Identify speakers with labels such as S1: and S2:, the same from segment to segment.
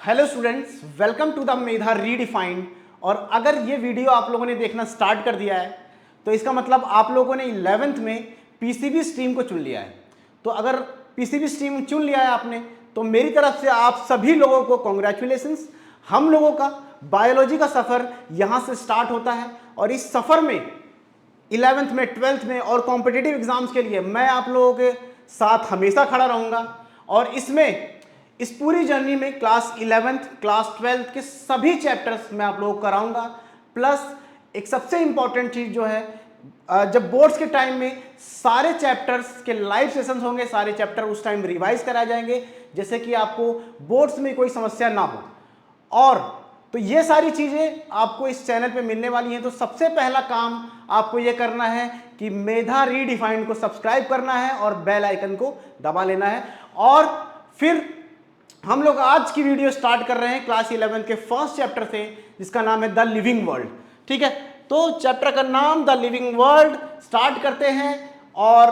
S1: Hello students, welcome to the Medha redefined. और अगर ये वीडियो आप लोगों ने देखना स्टार्ट कर दिया है तो इसका मतलब आप लोगों ने 11th में पीसीबी स्ट्रीम को चुन लिया है। तो अगर पीसीबी स्ट्रीम चुन लिया है आपने तो मेरी तरफ से आप सभी लोगों को कॉन्ग्रेचुलेशंस। हम लोगों का बायोलॉजी का सफ़र यहाँ से स्टार्ट होता है और इस सफ़र में 11th में 12th में और कॉम्पिटिटिव एग्जाम्स के लिए मैं आप लोगों के साथ हमेशा खड़ा रहूँगा। और इसमें इस पूरी जर्नी में क्लास 11th क्लास 12th के सभी चैप्टर्स मैं आप लोगों को कराऊंगा। प्लस एक सबसे इंपॉर्टेंट चीज़ जो है, जब बोर्ड्स के टाइम में सारे चैप्टर्स के लाइव सेशंस होंगे, सारे चैप्टर उस टाइम रिवाइज कराए जाएंगे जैसे कि आपको बोर्ड्स में कोई समस्या ना हो। और तो ये सारी चीज़ें आपको इस चैनल पे मिलने वाली हैं। तो सबसे पहला काम आपको ये करना है कि मेधा रीडिफाइंड को सब्सक्राइब करना है और बेल आइकन को दबा लेना है। और फिर हम लोग आज की वीडियो स्टार्ट कर रहे हैं क्लास 11 के फर्स्ट चैप्टर से, जिसका नाम है द लिविंग वर्ल्ड। ठीक है, तो चैप्टर का नाम द लिविंग वर्ल्ड। स्टार्ट करते हैं और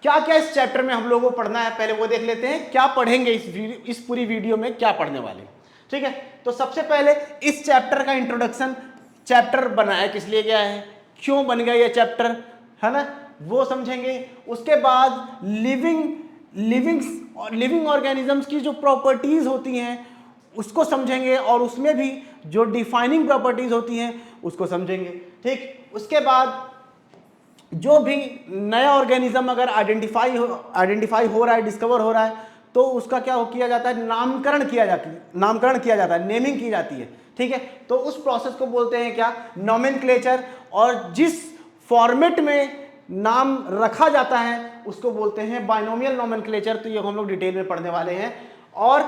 S1: क्या क्या इस चैप्टर में हम लोगों को पढ़ना है पहले वो देख लेते हैं। क्या पढ़ेंगे इस पूरी वीडियो में, क्या पढ़ने वाले। ठीक है, तो सबसे पहले इस चैप्टर का इंट्रोडक्शन, चैप्टर बनाया किस लिए गया है, क्यों बन गया ये चैप्टर, है ना, वो समझेंगे। उसके बाद लिविंग ऑर्गेनिजम्स की जो प्रॉपर्टीज होती हैं उसको समझेंगे और उसमें भी जो डिफाइनिंग प्रॉपर्टीज होती हैं उसको समझेंगे। ठीक, उसके बाद जो भी नया ऑर्गेनिज्म अगर आइडेंटिफाई हो रहा है, डिस्कवर हो रहा है, तो उसका क्या किया जाता है, नामकरण किया जाता है, नेमिंग की जाती है। ठीक है, तो उस प्रोसेस को बोलते हैं क्या, नोमेनक्लेचर। और जिस फॉर्मेट में नाम रखा जाता है उसको बोलते हैं बाइनोमियल नोमेनक्लेचर। तो ये हम लोग डिटेल में पढ़ने वाले हैं। और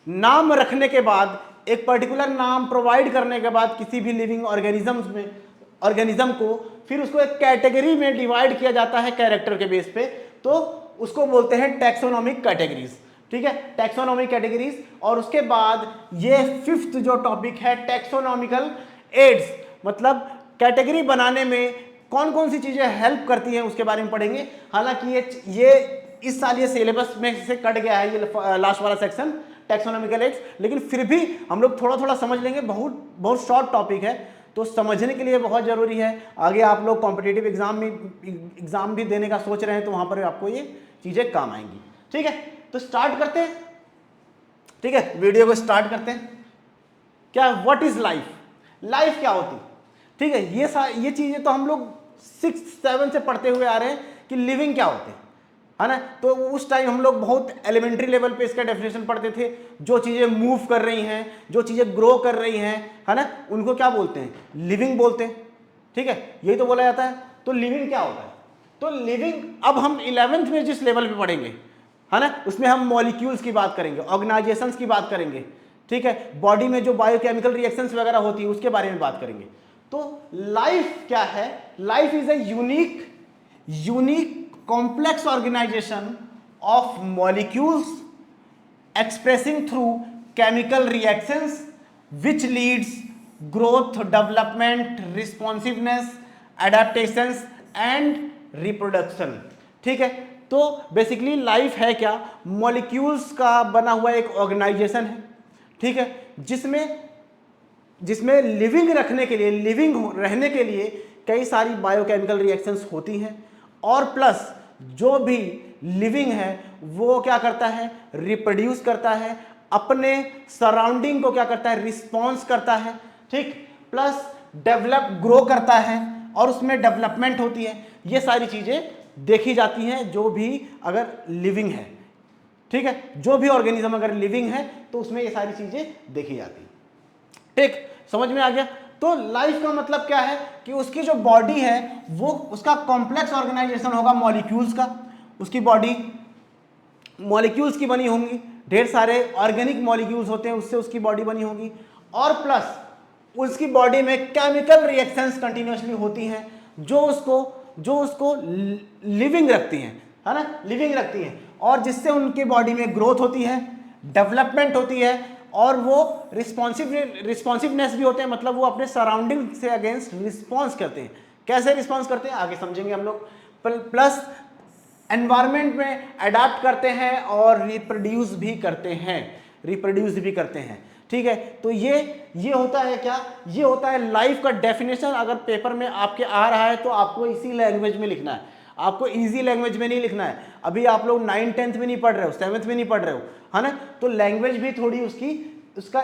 S1: नाम रखने के बाद, एक पर्टिकुलर नाम प्रोवाइड करने के बाद किसी भी लिविंग ऑर्गेनिज्म को फिर उसको एक कैटेगरी में डिवाइड किया जाता है कैरेक्टर के बेस पे, तो उसको बोलते हैं टैक्सोनॉमिक कैटेगरीज। ठीक है, टैक्सोनॉमिक कैटेगरीज। और उसके बाद ये फिफ्थ जो टॉपिक है, टैक्सोनॉमिकल एड्स, मतलब कैटेगरी बनाने में कौन कौन सी चीजें हेल्प करती हैं उसके बारे में पढ़ेंगे। हालांकि ये इस साल ये सिलेबस में से कट गया है, ये लास्ट वाला सेक्शन टैक्सोनॉमिकल एड्स, लेकिन फिर भी हम लोग थोड़ा थोड़ा समझ लेंगे। बहुत शॉर्ट टॉपिक है तो समझने के लिए बहुत जरूरी है। आगे आप लोग कॉम्पिटिटिव एग्जाम भी देने का सोच रहे हैं तो वहां पर आपको ये चीजें काम आएंगी। ठीक है, तो स्टार्ट करते हैं। ठीक है, वीडियो को स्टार्ट करते हैं। क्या, व्हाट इज लाइफ, लाइफ क्या होती। ठीक है, ये चीजें तो हम लोग 6-7 से पढ़ते हुए आ रहे हैं कि लिविंग क्या होते हैं, है ना। तो उस टाइम हम लोग बहुत एलिमेंट्री लेवल पे इसका डेफिनेशन पढ़ते थे। जो चीजें मूव कर रही हैं, जो चीजें ग्रो कर रही हैं, है ना, उनको क्या बोलते हैं, लिविंग बोलते हैं। ठीक है, यही तो बोला जाता है। तो लिविंग क्या होता है, तो लिविंग अब हम 11th में जिस लेवल पे पढ़ेंगे, है ना, उसमें हम मॉलिक्यूल्स की बात करेंगे, ऑर्गेनाइजेशंस की बात करेंगे। ठीक है, बॉडी में जो बायोकेमिकल रिएक्शंस वगैरह होती है उसके बारे में बात करेंगे। तो लाइफ क्या है, life is a unique complex organization of molecules expressing through chemical reactions which leads growth, development, responsiveness, adaptations and reproduction। ठीक है, तो बेसिकली लाइफ है क्या, मॉलिक्यूल्स का बना हुआ एक ऑर्गेनाइजेशन है। ठीक है, जिसमें लिविंग रहने के लिए कई सारी बायोकेमिकल रिएक्शंस होती हैं। और प्लस जो भी लिविंग है वो क्या करता है, रिप्रोड्यूस करता है, अपने सराउंडिंग को क्या करता है, रिस्पॉन्स करता है। ठीक, प्लस ग्रो करता है और उसमें डेवलपमेंट होती है। ये सारी चीजें देखी जाती हैं जो भी अगर लिविंग है। ठीक है, जो भी ऑर्गेनिज्म अगर लिविंग है तो उसमें ये सारी चीजें देखी जाती हैं। ठीक, समझ में आ गया। तो लाइफ का मतलब क्या है कि उसकी जो बॉडी है वो, उसका कॉम्प्लेक्स ऑर्गेनाइजेशन होगा मॉलिक्यूल्स का। उसकी बॉडी मॉलिक्यूल्स की बनी होंगी, ढेर सारे ऑर्गेनिक मॉलिक्यूल्स होते हैं, उससे उसकी बॉडी बनी होगी। और प्लस उसकी बॉडी में केमिकल रिएक्शंस कंटिन्यूसली होती हैं जो उसको लिविंग रखती हैं, है ना, लिविंग रखती हैं। और जिससे उनकी बॉडी में ग्रोथ होती है, डेवलपमेंट होती है और वो रिस्पॉन्सिवनेस भी होते हैं, मतलब वो अपने सराउंडिंग से अगेंस्ट रिस्पॉन्स करते हैं। कैसे रिस्पॉन्स करते हैं आगे समझेंगे हम लोग। प्लस एनवायरनमेंट में अडाप्ट करते हैं और रिप्रोड्यूस भी करते हैं, ठीक है। तो ये होता है क्या, ये होता है लाइफ का डेफिनेशन। अगर पेपर में आपके आ रहा है तो आपको इसी लैंग्वेज में लिखना है, आपको इजी लैंग्वेज में नहीं लिखना है। अभी आप लोग 9th 10th में नहीं पढ़ रहे हो, 7th में नहीं पढ़ रहे हो, है ना, तो लैंग्वेज भी थोड़ी उसका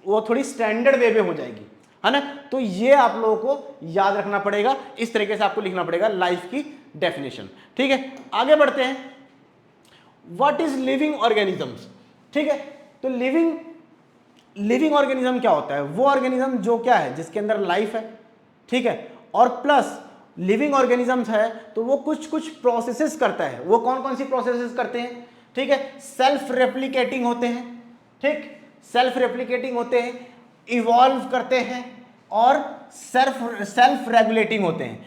S1: वो थोड़ी स्टैंडर्ड वे में हो जाएगी, है ना। तो ये आप लोगों को याद रखना पड़ेगा, इस तरीके से आपको लिखना पड़ेगा लाइफ की डेफिनेशन, ठीक है। आगे बढ़ते हैं, व्हाट इज लिविंग ऑर्गेनिजम्स, ठीक है। तो लिविंग ऑर्गेनिज्म क्या होता है, वो ऑर्गेनिज्म जो क्या है, जिसके अंदर लाइफ है, ठीक है, और प्लस लिविंग ऑर्गेनिजम्स है तो वो कुछ प्रोसेसेस करता है। वो कौन कौन सी प्रोसेसेस करते हैं, ठीक है। सेल्फ रेप्लिकेटिंग होते हैं, ठीक, सेल्फ रेप्लिकेटिंग होते हैं, इवॉल्व करते हैं और सेल्फ रेगुलेटिंग होते हैं।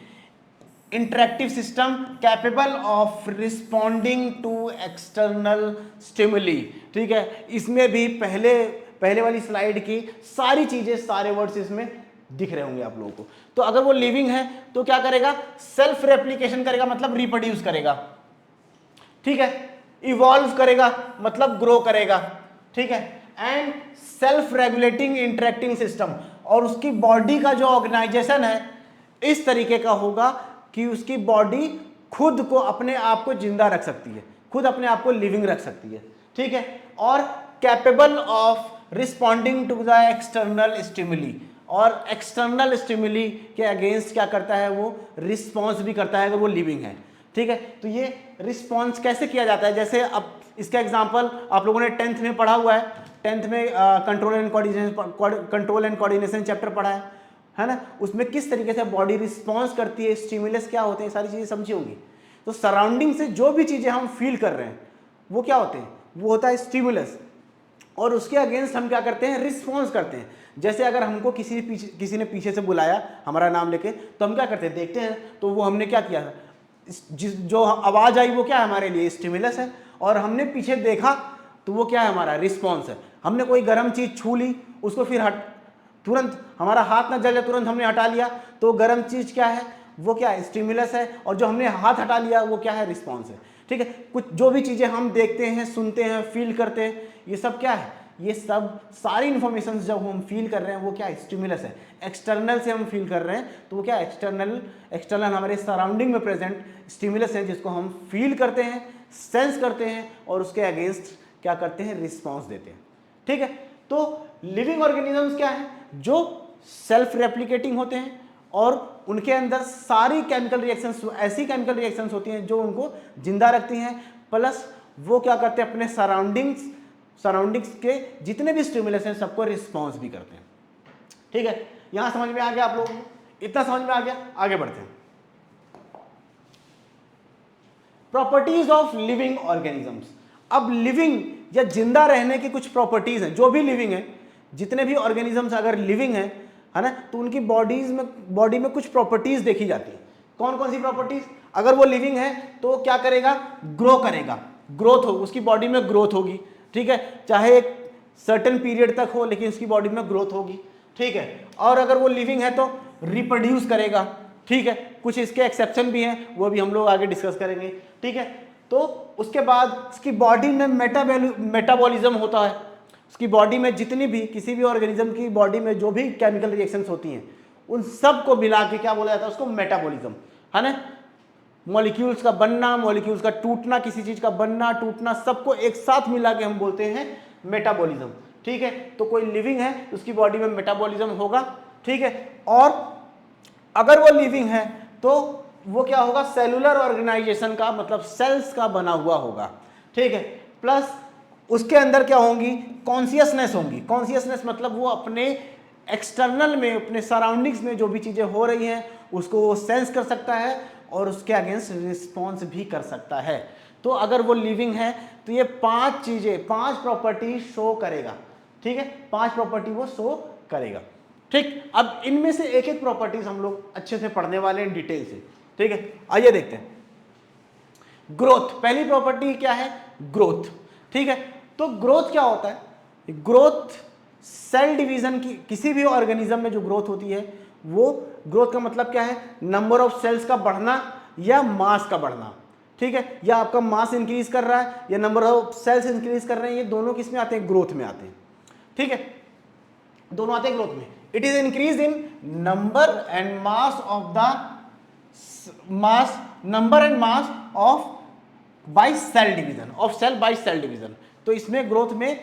S1: Interactive system capable of responding to external stimuli, ठीक है। इसमें भी पहले वाली स्लाइड की सारी चीजें, सारे वर्ड्स इसमें दिख रहे होंगे आप लोगों को। तो अगर वो लिविंग है तो क्या करेगा, सेल्फ रेप्लिकेशन करेगा, मतलब रिप्रोड्यूस करेगा, ठीक है। इवॉल्व करेगा मतलब ग्रो करेगा, ठीक है। And self regulating interacting system, और उसकी बॉडी का जो ऑर्गेनाइजेशन है इस तरीके का होगा कि उसकी बॉडी खुद को, अपने आप को जिंदा रख सकती है, खुद अपने आप को लिविंग रख सकती है, ठीक है। और capable of responding to the external stimuli, और एक्सटर्नल स्टिमुली के अगेंस्ट क्या करता है, वो रिस्पॉन्स भी करता है अगर वो लिविंग है, ठीक है। तो ये रिस्पॉन्स कैसे किया जाता है, जैसे अब इसका एग्जांपल आप लोगों ने 10th में पढ़ा हुआ है, 10th में कंट्रोल एंड कोऑर्डिनेशन चैप्टर पढ़ा है ना। उसमें किस तरीके से बॉडी रिस्पॉन्स करती है, स्टिमुलस क्या होते हैं, सारी चीजें समझी होंगी। तो सराउंडिंग से जो भी चीजें हम फील कर रहे हैं वो क्या होते हैं, वो होता है स्टिमुलस, और उसके अगेंस्ट हम क्या करते हैं, रिस्पॉन्स करते हैं। जैसे अगर हमको किसी ने पीछे से बुलाया हमारा नाम लेके, तो हम क्या करते हैं, देखते हैं, तो वो हमने क्या किया, जो आवाज आई वो क्या है, हमारे लिए स्टिमुलस है, और हमने पीछे देखा तो वो क्या है, हमारा रिस्पॉन्स है। हमने कोई गर्म चीज छू ली, उसको फिर तुरंत हमारा हाथ ना जल जाए, तुरंत हमने हटा लिया, तो गर्म चीज क्या है, वो क्या है, स्टिमुलस है, और जो हमने हाथ हटा लिया वो क्या है, रिस्पॉन्स है, ठीक है। कुछ जो भी चीजें हम देखते हैं, सुनते हैं, फील करते हैं, ये सब क्या है, ये सब सारी इंफॉर्मेशन जब हम फील कर रहे हैं वो क्या है, स्टिमुलस है। एक्सटर्नल से हम फील कर रहे हैं तो वो क्या है, एक्सटर्नल हमारे सराउंडिंग में प्रेजेंट स्टिमुलस है, जिसको हम फील करते हैं, सेंस करते हैं, और उसके अगेंस्ट क्या करते हैं, रिस्पॉन्स देते हैं, ठीक है। तो लिविंग ऑर्गेनिजम्स क्या है, जो सेल्फ रेप्लिकेटिंग होते हैं, और उनके अंदर सारी केमिकल रिएक्शंस, ऐसी केमिकल रिएक्शंस होती हैं जो उनको जिंदा रखती हैं, प्लस वो क्या करते हैं, अपने सराउंडिंग्स के जितने भी स्टिमुलस हैं सबको रिस्पॉन्स भी करते हैं, ठीक है। यहां समझ में आ गया आप लोगों को, इतना समझ में आ गया, आगे बढ़ते हैं। Properties of living organisms. अब लिविंग या जिंदा रहने की कुछ प्रॉपर्टीज हैं, जो भी लिविंग है, जितने भी ऑर्गेनिजम्स अगर लिविंग है ना, तो उनकी बॉडी में कुछ प्रॉपर्टीज देखी जाती है। कौन कौन सी प्रॉपर्टीज, अगर वो लिविंग है तो क्या करेगा, ग्रो करेगा, ग्रोथ हो, उसकी बॉडी में ग्रोथ होगी, ठीक है, चाहे एक सर्टेन पीरियड तक हो लेकिन उसकी बॉडी में ग्रोथ होगी, ठीक है। और अगर वो लिविंग है तो रिप्रोड्यूस करेगा, ठीक है। कुछ इसके एक्सेप्शन भी हैं, वो भी हम लोग आगे डिस्कस करेंगे, ठीक है। तो उसके बाद उसकी बॉडी में मेटाबॉलिज्म होता है, उसकी बॉडी में जितनी भी, किसी भी ऑर्गेनिज्म की बॉडी में जो भी केमिकल रिएक्शंस होती हैं उन सब को मिला के क्या बोला जाता है, उसको मेटाबॉलिज्म, है ना। मॉलिक्यूल्स का बनना, मॉलिक्यूल्स का टूटना, किसी चीज का बनना टूटना, सबको एक साथ मिला के हम बोलते हैं मेटाबॉलिज्म, ठीक है। तो कोई लिविंग है उसकी बॉडी में मेटाबॉलिज्म होगा, ठीक है। और अगर वो लिविंग है तो वो क्या होगा, सेलुलर ऑर्गेनाइजेशन का, मतलब सेल्स का बना हुआ होगा, ठीक है। प्लस उसके अंदर क्या होंगी, कॉन्शियसनेस होंगी। कॉन्शियसनेस मतलब वो अपने एक्सटर्नल में, अपने सराउंडिंग्स में जो भी चीजें हो रही हैं उसको वो सेंस कर सकता है और उसके अगेंस्ट रिस्पॉन्स भी कर सकता है। तो अगर वो लिविंग है तो ये 5 चीजें, 5 प्रॉपर्टी शो करेगा, ठीक है, 5 प्रॉपर्टी वो शो करेगा, ठीक। अब इनमें से एक एक प्रॉपर्टीज हम लोग अच्छे से पढ़ने वाले हैं डिटेल से, ठीक है। आइए देखते हैं। ग्रोथ, पहली प्रॉपर्टी क्या है, ग्रोथ, ठीक है। तो ग्रोथ क्या होता है, ग्रोथ सेल डिवीजन की, किसी भी ऑर्गेनिज्म में जो ग्रोथ होती है, वो ग्रोथ का मतलब क्या है, नंबर ऑफ सेल्स का बढ़ना या मास का बढ़ना, ठीक है, या आपका मास इंक्रीज कर रहा है या नंबर ऑफ सेल्स इंक्रीज कर रहे हैं, ये दोनों किस में आते हैं, ग्रोथ में आते हैं। ठीक है, दोनों आते हैं ग्रोथ में। It is increase in number and mass of the mass, number and mass of by cell division, of cell by cell division. तो इसमें ग्रोथ में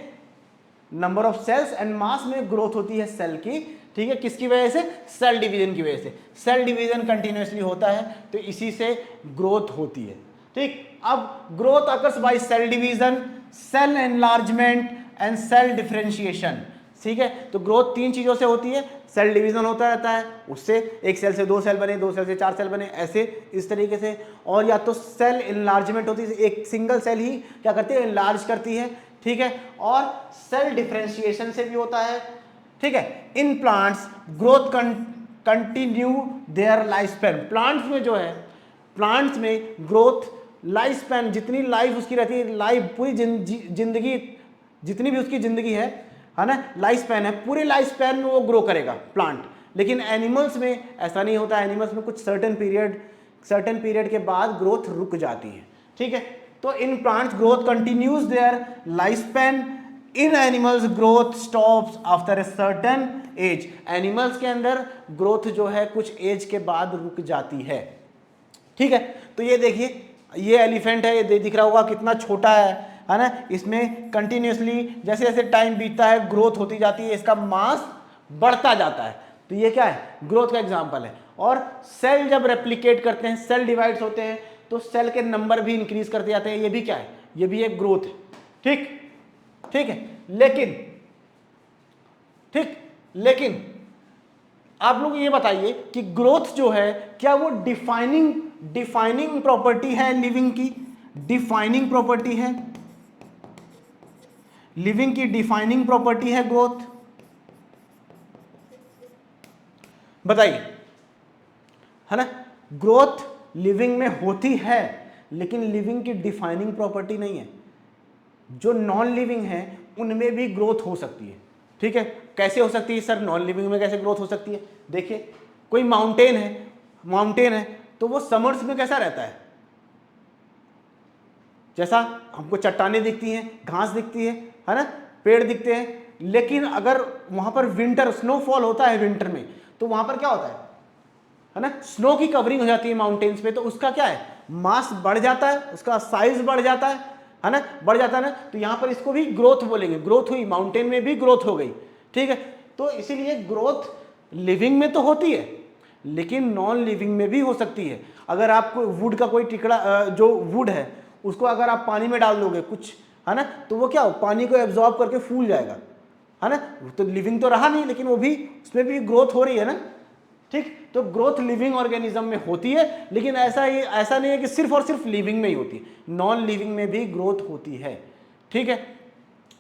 S1: number of cells and mass में ग्रोथ होती है सेल की। ठीक है, किसकी वजह से, सेल डिवीजन की वजह से। सेल डिवीजन कंटिन्यूअसली होता है तो इसी से ग्रोथ होती है। ठीक, अब growth occurs by cell division, cell enlargement and cell differentiation. ठीक है, तो ग्रोथ तीन चीजों से होती है, सेल डिवीजन होता रहता है, उससे एक सेल से दो सेल बने, दो सेल से चार सेल बने, ऐसे इस तरीके से। और या तो सेल इनलार्जमेंट होती है, एक सिंगल सेल ही क्या करती है, इनलार्ज करती है। ठीक है, और सेल डिफरेंशिएशन से भी होता है। ठीक है, in plants growth continue their life span. Plants में जो है, प्लांट्स में ग्रोथ लाइफ स्पैन, जितनी लाइफ उसकी रहती है, लाइफ पूरी जिंदगी, जितनी भी उसकी जिंदगी है ना, लाइफ स्पैन है, पूरे लाइफ स्पैन में वो ग्रो करेगा प्लांट। लेकिन एनिमल्स में ऐसा नहीं होता, एनिमल्स में कुछ सर्टेन पीरियड के बाद ग्रोथ रुक जाती है। ठीक है, तो in plants growth continues their life span, in animals growth stops after a certain age. Animals के अंदर ग्रोथ जो है कुछ एज के बाद रुक जाती है। ठीक है, तो ये देखिए, ये एलिफेंट है, ये दिख रहा होगा कितना छोटा है ना, इसमें कंटिन्यूसली जैसे जैसे टाइम बीतता है ग्रोथ होती जाती है, इसका मास बढ़ता जाता है। तो ये क्या है, ग्रोथ का एग्जांपल है। और सेल जब रेप्लिकेट करते हैं, सेल डिवाइड्स होते हैं, तो सेल के नंबर भी इंक्रीज करते जाते हैं, ये भी क्या है, ये भी एक ग्रोथ है। ठीक, ठीक है, लेकिन आप लोग ये बताइए कि ग्रोथ जो है क्या वो डिफाइनिंग प्रॉपर्टी है लिविंग की, डिफाइनिंग प्रॉपर्टी है लिविंग की, डिफाइनिंग प्रॉपर्टी है ग्रोथ, बताइए, है ना। ग्रोथ लिविंग में होती है लेकिन लिविंग की डिफाइनिंग प्रॉपर्टी नहीं है। जो नॉन लिविंग है उनमें भी ग्रोथ हो सकती है। ठीक है, कैसे हो सकती है सर, नॉन लिविंग में कैसे ग्रोथ हो सकती है? देखिए, कोई माउंटेन है तो वो समर्स में कैसा रहता है, जैसा हमको चट्टानें दिखती हैं, घास दिखती है ना, पेड़ दिखते हैं, लेकिन अगर वहां पर विंटर स्नोफॉल होता है विंटर में, तो वहां पर क्या होता है ना, स्नो की कवरिंग हो जाती है माउंटेन्स पे, तो उसका क्या है, मास बढ़ जाता है, उसका साइज बढ़ जाता है ना, बढ़ जाता है ना। तो यहां पर इसको भी ग्रोथ बोलेंगे, ग्रोथ हुई, माउंटेन में भी ग्रोथ हो गई। ठीक है, तो इसीलिए ग्रोथ लिविंग में तो होती है लेकिन नॉन लिविंग में भी हो सकती है। अगर आपको वुड का कोई टिकड़ा, जो वुड है उसको अगर आप पानी में डाल दोगे कुछ, है ना, तो वो क्या हो, पानी को एब्जॉर्ब करके फूल जाएगा, है ना, तो लिविंग तो रहा नहीं लेकिन वो भी, उसमें भी ग्रोथ हो रही है ना। ठीक, तो ग्रोथ लिविंग ऑर्गेनिज्म में होती है, लेकिन ऐसा नहीं है कि सिर्फ और सिर्फ लिविंग में ही होती है, नॉन लिविंग में भी ग्रोथ होती है। ठीक है,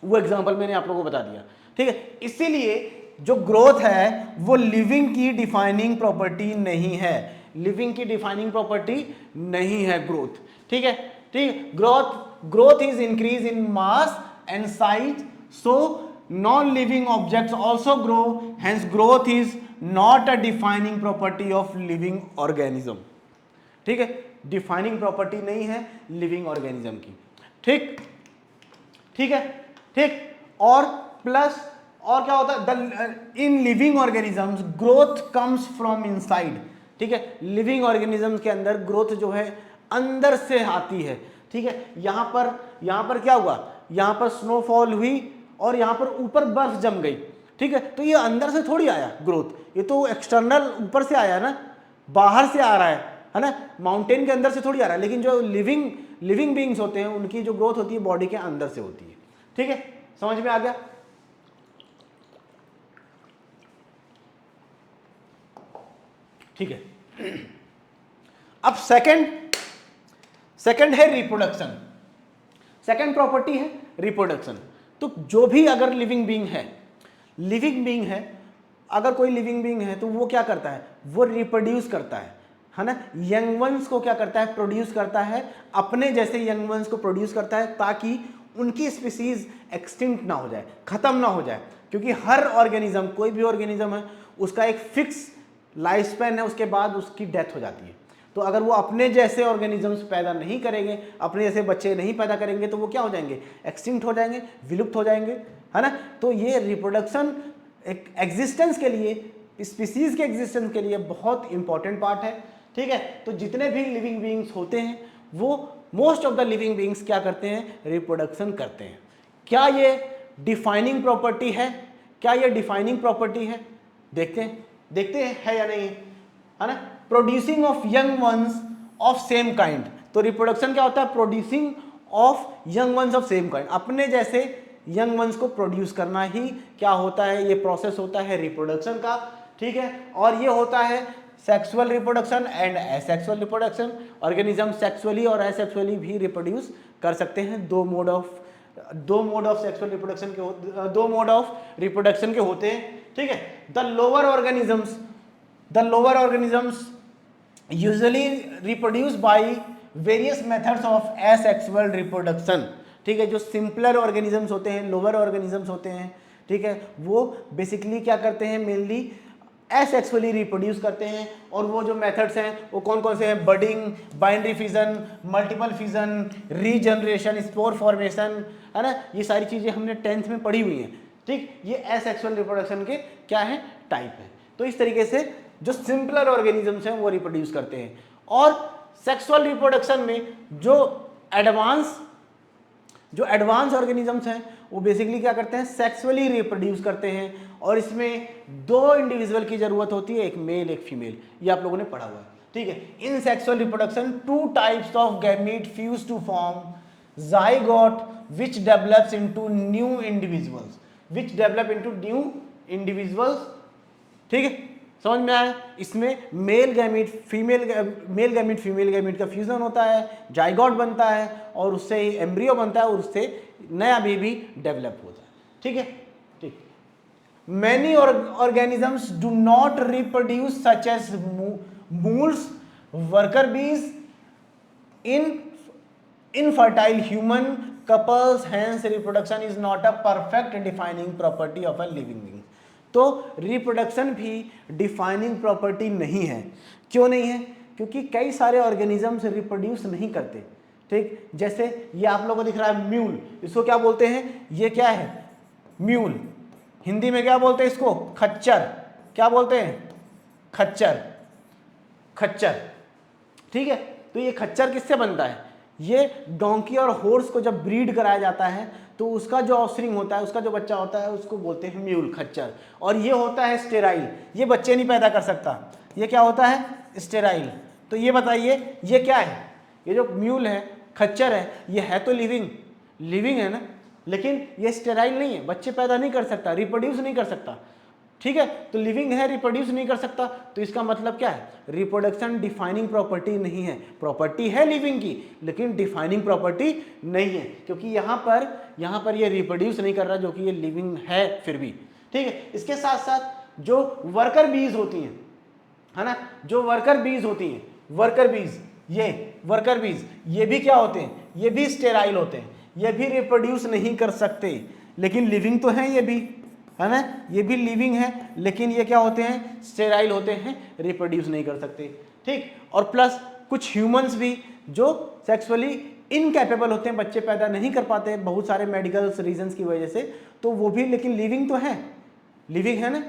S1: वो एग्जांपल मैंने आप लोगों को बता दिया। ठीक है, इसीलिए जो ग्रोथ है वो लिविंग की डिफाइनिंग प्रॉपर्टी नहीं है, लिविंग की डिफाइनिंग प्रॉपर्टी नहीं है ग्रोथ। ठीक है, ठीक, growth is increase in mass and size, so non living objects also grow, hence growth is not a defining property of living organism. ठीक है, डिफाइनिंग प्रॉपर्टी नहीं है लिविंग ऑर्गेनिज्म की। ठीक, ठीक है, ठीक, और प्लस और क्या होता है, in living organisms growth comes from inside. ठीक है, लिविंग ऑर्गेनिजम्स के अंदर ग्रोथ जो है अंदर से आती है। ठीक है, यहां पर क्या हुआ, यहां पर स्नोफॉल हुई और यहां पर ऊपर बर्फ जम गई। ठीक है, तो ये अंदर से थोड़ी आया ग्रोथ, ये तो एक्सटर्नल ऊपर से आया ना, बाहर से आ रहा है ना, माउंटेन के अंदर से थोड़ी आ रहा है। लेकिन जो लिविंग बीइंग्स होते हैं उनकी जो ग्रोथ होती है बॉडी के अंदर से होती है। ठीक है, समझ में आ गया। ठीक है, अब सेकंड है रिप्रोडक्शन, सेकंड प्रॉपर्टी है रिप्रोडक्शन। तो जो भी अगर लिविंग बीइंग है, अगर कोई लिविंग बीइंग है तो वो क्या करता है, वो रिप्रोड्यूस करता है ना, यंग वंस को क्या करता है, प्रोड्यूस करता है, अपने जैसे यंग वंस को प्रोड्यूस करता है ताकि उनकी स्पीसीज एक्सटिंक्ट ना हो जाए, खत्म ना हो जाए। क्योंकि हर ऑर्गेनिज्म, कोई भी ऑर्गेनिज्म है, उसका एक फिक्स लाइफ स्पैन है, उसके बाद उसकी डेथ हो जाती है। तो अगर वो अपने जैसे ऑर्गेनिजम्स पैदा नहीं करेंगे, अपने जैसे बच्चे नहीं पैदा करेंगे, तो वो क्या हो जाएंगे, एक्सटिंक्ट हो जाएंगे, विलुप्त हो जाएंगे, है ना। तो ये रिप्रोडक्शन एक एग्जिस्टेंस के लिए, स्पीसीज के एग्जिस्टेंस के लिए बहुत इंपॉर्टेंट पार्ट है, ठीक है। तो जितने भी लिविंग बीइंग्स होते हैं वो most of the living beings क्या करते हैं, रिप्रोडक्शन करते हैं। क्या ये डिफाइनिंग प्रॉपर्टी है, क्या ये डिफाइनिंग प्रॉपर्टी है, देखते हैं है या नहीं, है ना। Producing of young ones of same kind, तो रिप्रोडक्शन क्या होता है, producing of young ones of same kind, अपने जैसे यंग वंस को प्रोड्यूस करना ही क्या होता है, ये प्रोसेस होता है रिप्रोडक्शन का, ठीक है। और ये होता है sexual reproduction and asexual reproduction. Organism sexually और एसेक्सुअली भी रिप्रोड्यूस कर सकते हैं। दो मोड ऑफ सेक्सुअल रिप्रोडक्शन के दो मोड ऑफ रिप्रोडक्शन के होते हैं, ठीक है। The lower organisms usually reproduce by various methods of asexual reproduction, ठीक है। जो सिंपलर ऑर्गेनिजम्स होते हैं, लोअर ऑर्गेनिजम्स होते हैं, ठीक है, वो बेसिकली क्या करते हैं, मेनली एसेक्सुअली रिप्रोड्यूस करते हैं। और वो जो मेथड्स हैं वो कौन कौन से हैं, budding, binary fission, multiple fission, regeneration, spore formation, है ना। ये सारी चीज़ें हमने 10th में पढ़ी हुई हैं, ठीक। ये एसेक्सुअल रिप्रोडक्शन के क्या है, टाइप है। तो इस तरीके से जो सिंपलर ऑर्गेनिजम्स हैं वो रिप्रोड्यूस करते हैं। और सेक्सुअल रिप्रोडक्शन में जो एडवांस ऑर्गेनिजम्स हैं वो बेसिकली क्या करते हैं, सेक्सुअली रिप्रोड्यूस करते हैं। और इसमें दो इंडिविजुअल की जरूरत होती है, एक मेल एक फीमेल, ये आप लोगों ने पढ़ा हुआ है, ठीक है। In sexual reproduction 2 types of gamete fuse to form zygote which develops into new individuals, ठीक है। समझ में आया। इसमें मेल गैमीट फीमेल गैमीट का फ्यूजन होता है, जाइगोट बनता है और उससे एम्ब्रियो बनता है और उससे नया बेबी डेवलप होता है, ठीक है, ठीक। Many organisms do not reproduce such as moles, worker bees, infertile human couples, hence reproduction is not a perfect defining property of a living being। तो रिप्रोडक्शन भी डिफाइनिंग प्रॉपर्टी नहीं है। क्यों नहीं है, क्योंकि कई सारे ऑर्गेनिजम्स रिप्रोड्यूस नहीं करते, ठीक। जैसे ये आप लोगों को दिख रहा है म्यूल, इसको क्या बोलते हैं, ये क्या है, म्यूल। हिंदी में क्या बोलते हैं इसको, खच्चर। क्या बोलते हैं, खच्चर, ठीक है। तो ये खच्चर किससे बनता है, ये डोंकी और हॉर्स को जब ब्रीड कराया जाता है तो उसका जो ऑफस्प्रिंग होता है, उसका जो बच्चा होता है, उसको बोलते हैं म्यूल, खच्चर। और ये होता है स्टेराइल, ये बच्चे नहीं पैदा कर सकता, ये क्या होता है, स्टेराइल। तो ये बताइए ये क्या है, ये जो म्यूल है, खच्चर है, ये है तो लिविंग है ना, लेकिन ये स्टेराइल नहीं है, बच्चे पैदा नहीं कर सकता, रिप्रोड्यूस नहीं कर सकता, ठीक है। तो लिविंग है, रिप्रोड्यूस नहीं कर सकता, तो इसका मतलब क्या है, रिप्रोडक्शन डिफाइनिंग प्रॉपर्टी नहीं है। प्रॉपर्टी है लिविंग की, लेकिन डिफाइनिंग प्रॉपर्टी नहीं है, क्योंकि यहाँ पर ये रिप्रोड्यूस नहीं कर रहा, जो कि ये लिविंग है फिर भी, ठीक है। इसके साथ साथ जो वर्कर बीज होती हैं, है ना, जो वर्कर बीज होती हैं, वर्कर बीज ये भी क्या होते हैं, ये भी स्टेराइल होते हैं, ये भी रिप्रोड्यूस नहीं कर सकते, लेकिन लिविंग तो है, ये भी है ना, ये भी लिविंग है, लेकिन ये क्या होते हैं, स्टेराइल होते हैं, रिप्रोड्यूस नहीं कर सकते, ठीक। और प्लस कुछ ह्यूमंस भी जो सेक्सुअली इनकैपेबल होते हैं, बच्चे पैदा नहीं कर पाते बहुत सारे मेडिकल रीजंस की वजह से, तो वो भी लेकिन लिविंग तो है, लिविंग है ना।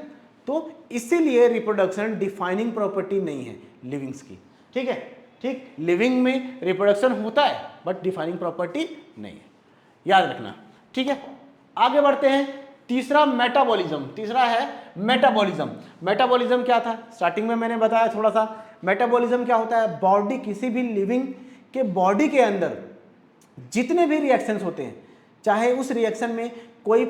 S1: तो इसीलिए रिप्रोडक्शन डिफाइनिंग प्रॉपर्टी नहीं है लिविंग्स की, ठीक है, ठीक। लिविंग में रिप्रोडक्शन होता है बट डिफाइनिंग प्रॉपर्टी नहीं है, याद रखना, ठीक है। आगे बढ़ते हैं, तीसरा है मेटाबॉलिज्म क्या था, स्टार्टिंग में मैंने बताया थोड़ा सा। मेटाबॉलिज्म क्या होता है, बॉडी, किसी भी लिविंग के बॉडी के अंदर जितने भी रिएक्शंस होते हैं, चाहे उस रिएक्शन में कोई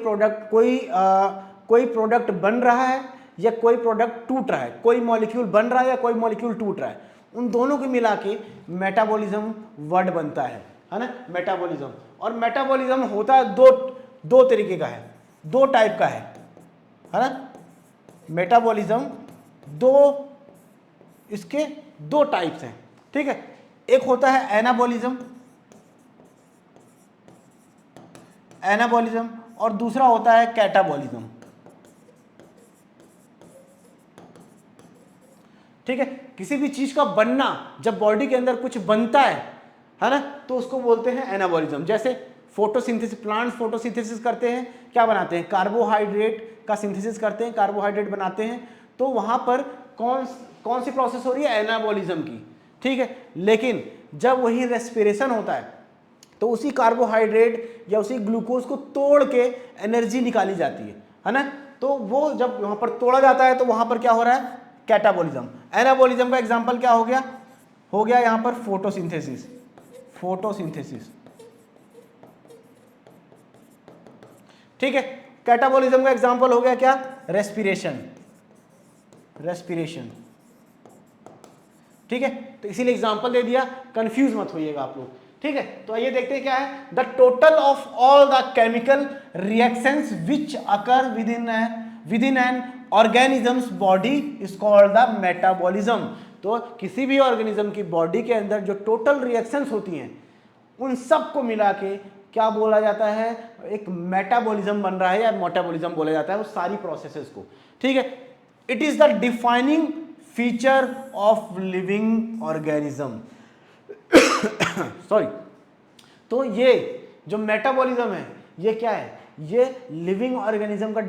S1: प्रोडक्ट बन रहा है या कोई प्रोडक्ट टूट रहा है, कोई मॉलिक्यूल बन रहा है या कोई मॉलिक्यूल टूट रहा है, उन दोनों को मिला के मेटाबॉलिज्म वर्ड बनता है ना, मेटाबॉलिज्म। और मेटाबॉलिज्म होता है दो तरीके का है, दो टाइप का है ना। मेटाबॉलिज्म इसके दो टाइप्स हैं, ठीक है। एक होता है एनाबॉलिज्म और दूसरा होता है कैटाबॉलिज्म, ठीक है। किसी भी चीज का बनना, जब बॉडी के अंदर कुछ बनता है ना, तो उसको बोलते हैं एनाबॉलिज्म। जैसे फोटोसिंथेसिस, प्लांट्स फोटोसिंथेसिस करते हैं, क्या बनाते हैं, कार्बोहाइड्रेट का सिंथेसिस करते हैं, कार्बोहाइड्रेट बनाते हैं, तो वहां पर कौन सी प्रोसेस हो रही है, एनाबॉलिज्म की, ठीक है। लेकिन जब वही रेस्पिरेशन होता है तो उसी कार्बोहाइड्रेट या उसी ग्लूकोज को तोड़ के एनर्जी निकाली जाती है ना, तो वो जब वहां पर तोड़ा जाता है तो वहां पर क्या हो रहा है, कैटाबॉलिज्म। एनाबॉलिज्म का एग्जांपल क्या हो गया यहां पर फोटोसिंथेसिस, ठीक है। कैटाबॉलिज्म का एग्जांपल हो गया क्या, रेस्पिरेशन, ठीक है। तो इसीलिए एग्जांपल दे दिया, कंफ्यूज मत होइएगा आप लोग, ठीक है। तो आइए देखते हैं क्या है, the total of all the chemical reactions which occur with in an organisms body is called the metabolism. तो किसी भी ऑर्गेनिज्म की बॉडी के अंदर जो टोटल रिएक्शंस होती हैं उन सब को मिला के क्या बोला जाता है, एक मेटाबॉलिज्म बन रहा है या मेटाबॉलिज्म बोला जाता है, वो सारी प्रोसेसेस को, ठीक है। It is the defining feature of living organism sorry. तो ये जो मेटाबॉलिज्म है ये क्या है, ये लिविंग ऑर्गेनिज्म का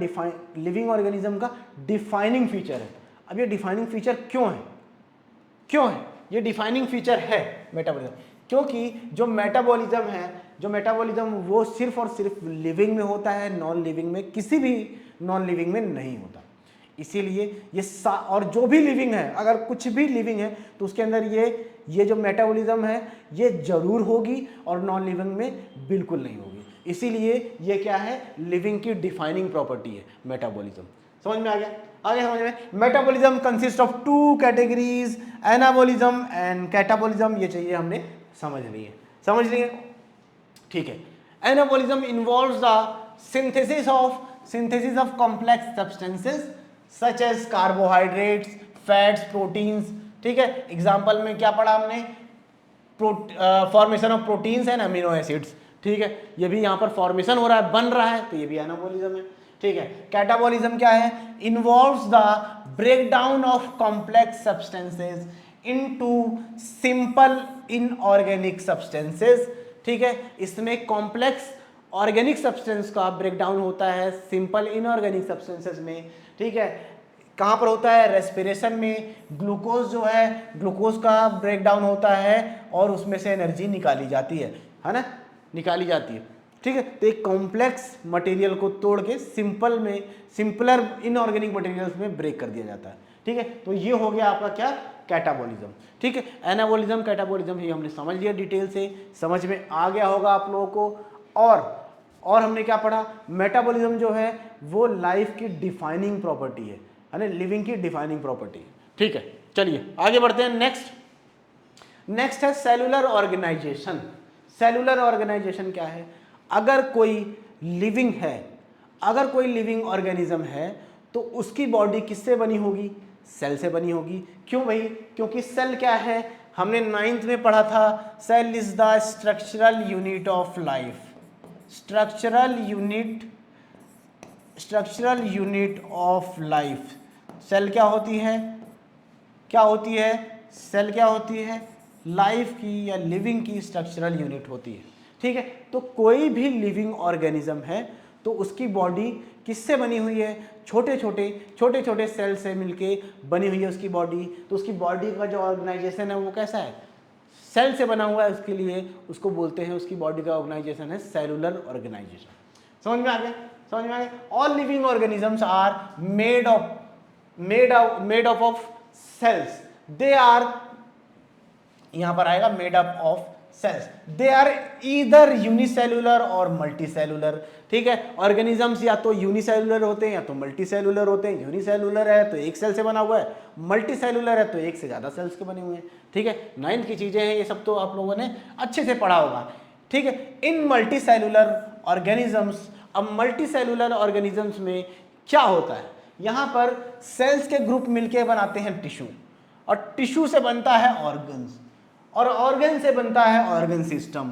S1: डिफाइनिंग फीचर है। अब ये डिफाइनिंग फीचर क्यों है, ये डिफाइनिंग फीचर है मेटाबॉलिज्म, क्योंकि जो मेटाबॉलिज्म वो सिर्फ और सिर्फ लिविंग में होता है, नॉन लिविंग में, किसी भी नॉन लिविंग में नहीं होता। इसीलिए ये और जो भी लिविंग है, अगर कुछ भी लिविंग है तो उसके अंदर ये जो मेटाबॉलिज्म है ये जरूर होगी और नॉन लिविंग में बिल्कुल नहीं होगी। इसीलिए ये क्या है, लिविंग की डिफाइनिंग प्रॉपर्टी है मेटाबॉलिज्म। समझ में आ गया समझ में। Metabolism consist of 2 categories, anabolism and catabolism. ये चाहिए हमने समझ लिए, ठीक है। Anabolism involves the synthesis of complex substances such as carbohydrates, fats, proteins, ठीक है। एग्जाम्पल में क्या पढ़ा हमने, formation of proteins and amino acids, ठीक है। ये भी यहाँ पर फॉर्मेशन हो रहा है, बन रहा है, तो ये भी एनाबॉलिज्म है, ठीक है। कैटाबॉलिज्म क्या है, involves the breakdown of complex substances into simple inorganic substances, ठीक है। इसमें कॉम्प्लेक्स ऑर्गेनिक सब्सटेंस का ब्रेकडाउन होता है सिंपल इनऑर्गेनिक सब्सटेंसेस में, ठीक है। कहाँ पर होता है, रेस्पिरेशन में। ग्लूकोज जो है, ग्लूकोज का ब्रेकडाउन होता है और उसमें से एनर्जी निकाली जाती है ना, ठीक है। तो एक कॉम्प्लेक्स मटेरियल को तोड़ के सिंपलर इनऑर्गेनिक मटेरियल्स में ब्रेक कर दिया जाता है, ठीक है। तो ये हो गया आपका क्या, कैटाबॉलिज्म, ठीक है। एनाबॉलिज्म, कैटाबॉलिज्म ये हमने समझ लिया, डिटेल से समझ में आ गया होगा आप लोगों को। और हमने क्या पढ़ा, मेटाबॉलिज्म जो है वो लाइफ की डिफाइनिंग प्रॉपर्टी है ना, लिविंग की डिफाइनिंग प्रॉपर्टी, ठीक है। चलिए आगे बढ़ते हैं। नेक्स्ट है सेलुलर ऑर्गेनाइजेशन। सेलुलर ऑर्गेनाइजेशन क्या है, अगर कोई लिविंग ऑर्गेनिज्म है तो उसकी बॉडी किससे बनी होगी, सेल से बनी होगी। क्यों भाई, क्योंकि सेल क्या है, हमने 9th में पढ़ा था, cell is the structural unit of life. Structural unit of life. Cell क्या होती है, लाइफ की या लिविंग की स्ट्रक्चरल यूनिट होती है, ठीक है। तो कोई भी लिविंग ऑर्गेनिज्म है तो उसकी बॉडी किससे बनी हुई है, छोटे छोटे सेल से मिलके बनी हुई है उसकी बॉडी। तो उसकी बॉडी का जो ऑर्गेनाइजेशन है वो कैसा है, सेल से बना हुआ है, उसके लिए उसको बोलते हैं, उसकी बॉडी का ऑर्गेनाइजेशन है सेलुलर ऑर्गेनाइजेशन। समझ में आ गया। All living organisms are made of cells. They are, यहां पर आएगा made up of cells. They are either unicellular और मल्टीसेलुलर, ठीक है। ऑर्गेनिजम्स या तो यूनिसेलुलर होते हैं या तो मल्टीसेलुलर होते हैं। यूनिसेलुलर है तो एक सेल से बना हुआ है, मल्टीसेलुलर है तो एक से ज्यादा सेल्स के बने हुए हैं, ठीक है। 9th की चीजें हैं ये सब, तो आप लोगों ने अच्छे से पढ़ा होगा, ठीक है। इन मल्टीसेलुलर ऑर्गेनिजम्स, अब मल्टीसेलुलर ऑर्गेनिजम्स में क्या होता है, यहां पर सेल्स के ग्रुप मिलके बनाते हैं टिश्यू, और टिश्यू से बनता है ऑर्गन्स, और ऑर्गन से बनता है ऑर्गन सिस्टम,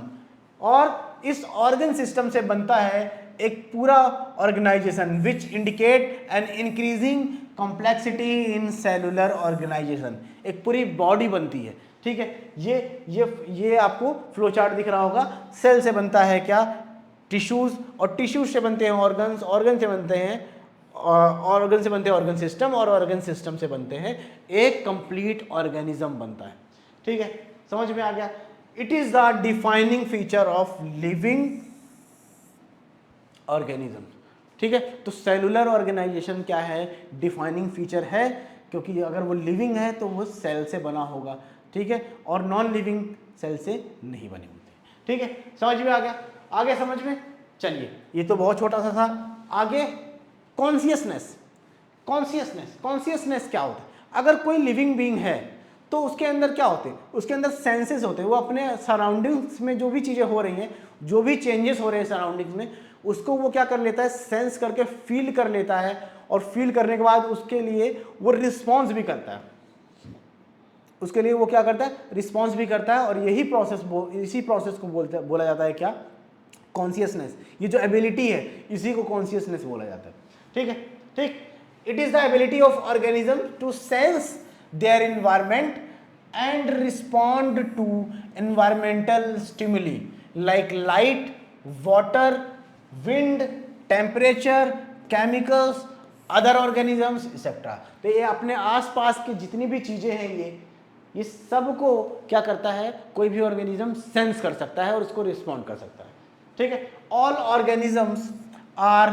S1: और इस ऑर्गन सिस्टम से बनता है एक पूरा organisation which indicate an increasing complexity in cellular organisation. एक पूरी बॉडी बनती है, ठीक है। ये आपको फ्लो चार्ट दिख रहा होगा। सेल से बनता है क्या, टिश्यूज, और टिश्यूज से बनते हैं ऑर्गन्स, ऑर्गन से बनते हैं ऑर्गन सिस्टम, और ऑर्गन सिस्टम से बनते हैं एक कंप्लीट ऑर्गेनिज्म बनता है, ठीक है। समझ में आ गया। It is the defining feature of living organism, ठीक है। तो सेलुलर ऑर्गेनाइजेशन क्या है, डिफाइनिंग फीचर है, क्योंकि अगर वो लिविंग है तो वो सेल से बना होगा, ठीक है, और नॉन लिविंग सेल से नहीं बने होते, ठीक है। समझ में आ गया, आगे समझ में। चलिए, ये तो बहुत छोटा सा था। आगे कॉन्शियसनेस। कॉन्शियसनेस क्या होता है? अगर कोई लिविंग बीइंग है तो उसके अंदर क्या होते हैं, उसके अंदर सेंसेस होते हैं। वो अपने सराउंडिंग्स में जो भी चीज़ें हो रही हैं, जो भी चेंजेस हो रहे हैं सराउंडिंग्स में, उसको वो क्या कर लेता है, सेंस करके फील कर लेता है, और फील करने के बाद उसके लिए वो रिस्पॉन्स भी करता है। उसके लिए वो क्या करता है, रिस्पॉन्स भी करता है। और इसी प्रोसेस को बोला जाता है क्या, कॉन्शियसनेस। ये जो एबिलिटी है इसी को कॉन्शियसनेस बोला जाता है, ठीक है। ठीक, it is the ability of organism to sense their environment and respond to environmental stimuli like light, water, wind, temperature, chemicals, other organisms etcetera. तो ये अपने आसपास की जितनी भी चीजें हैं, ये सब को क्या करता है, कोई भी ऑर्गेनिज्म सेंस कर सकता है और उसको रिस्पॉन्ड कर सकता है, ठीक है। All organisms are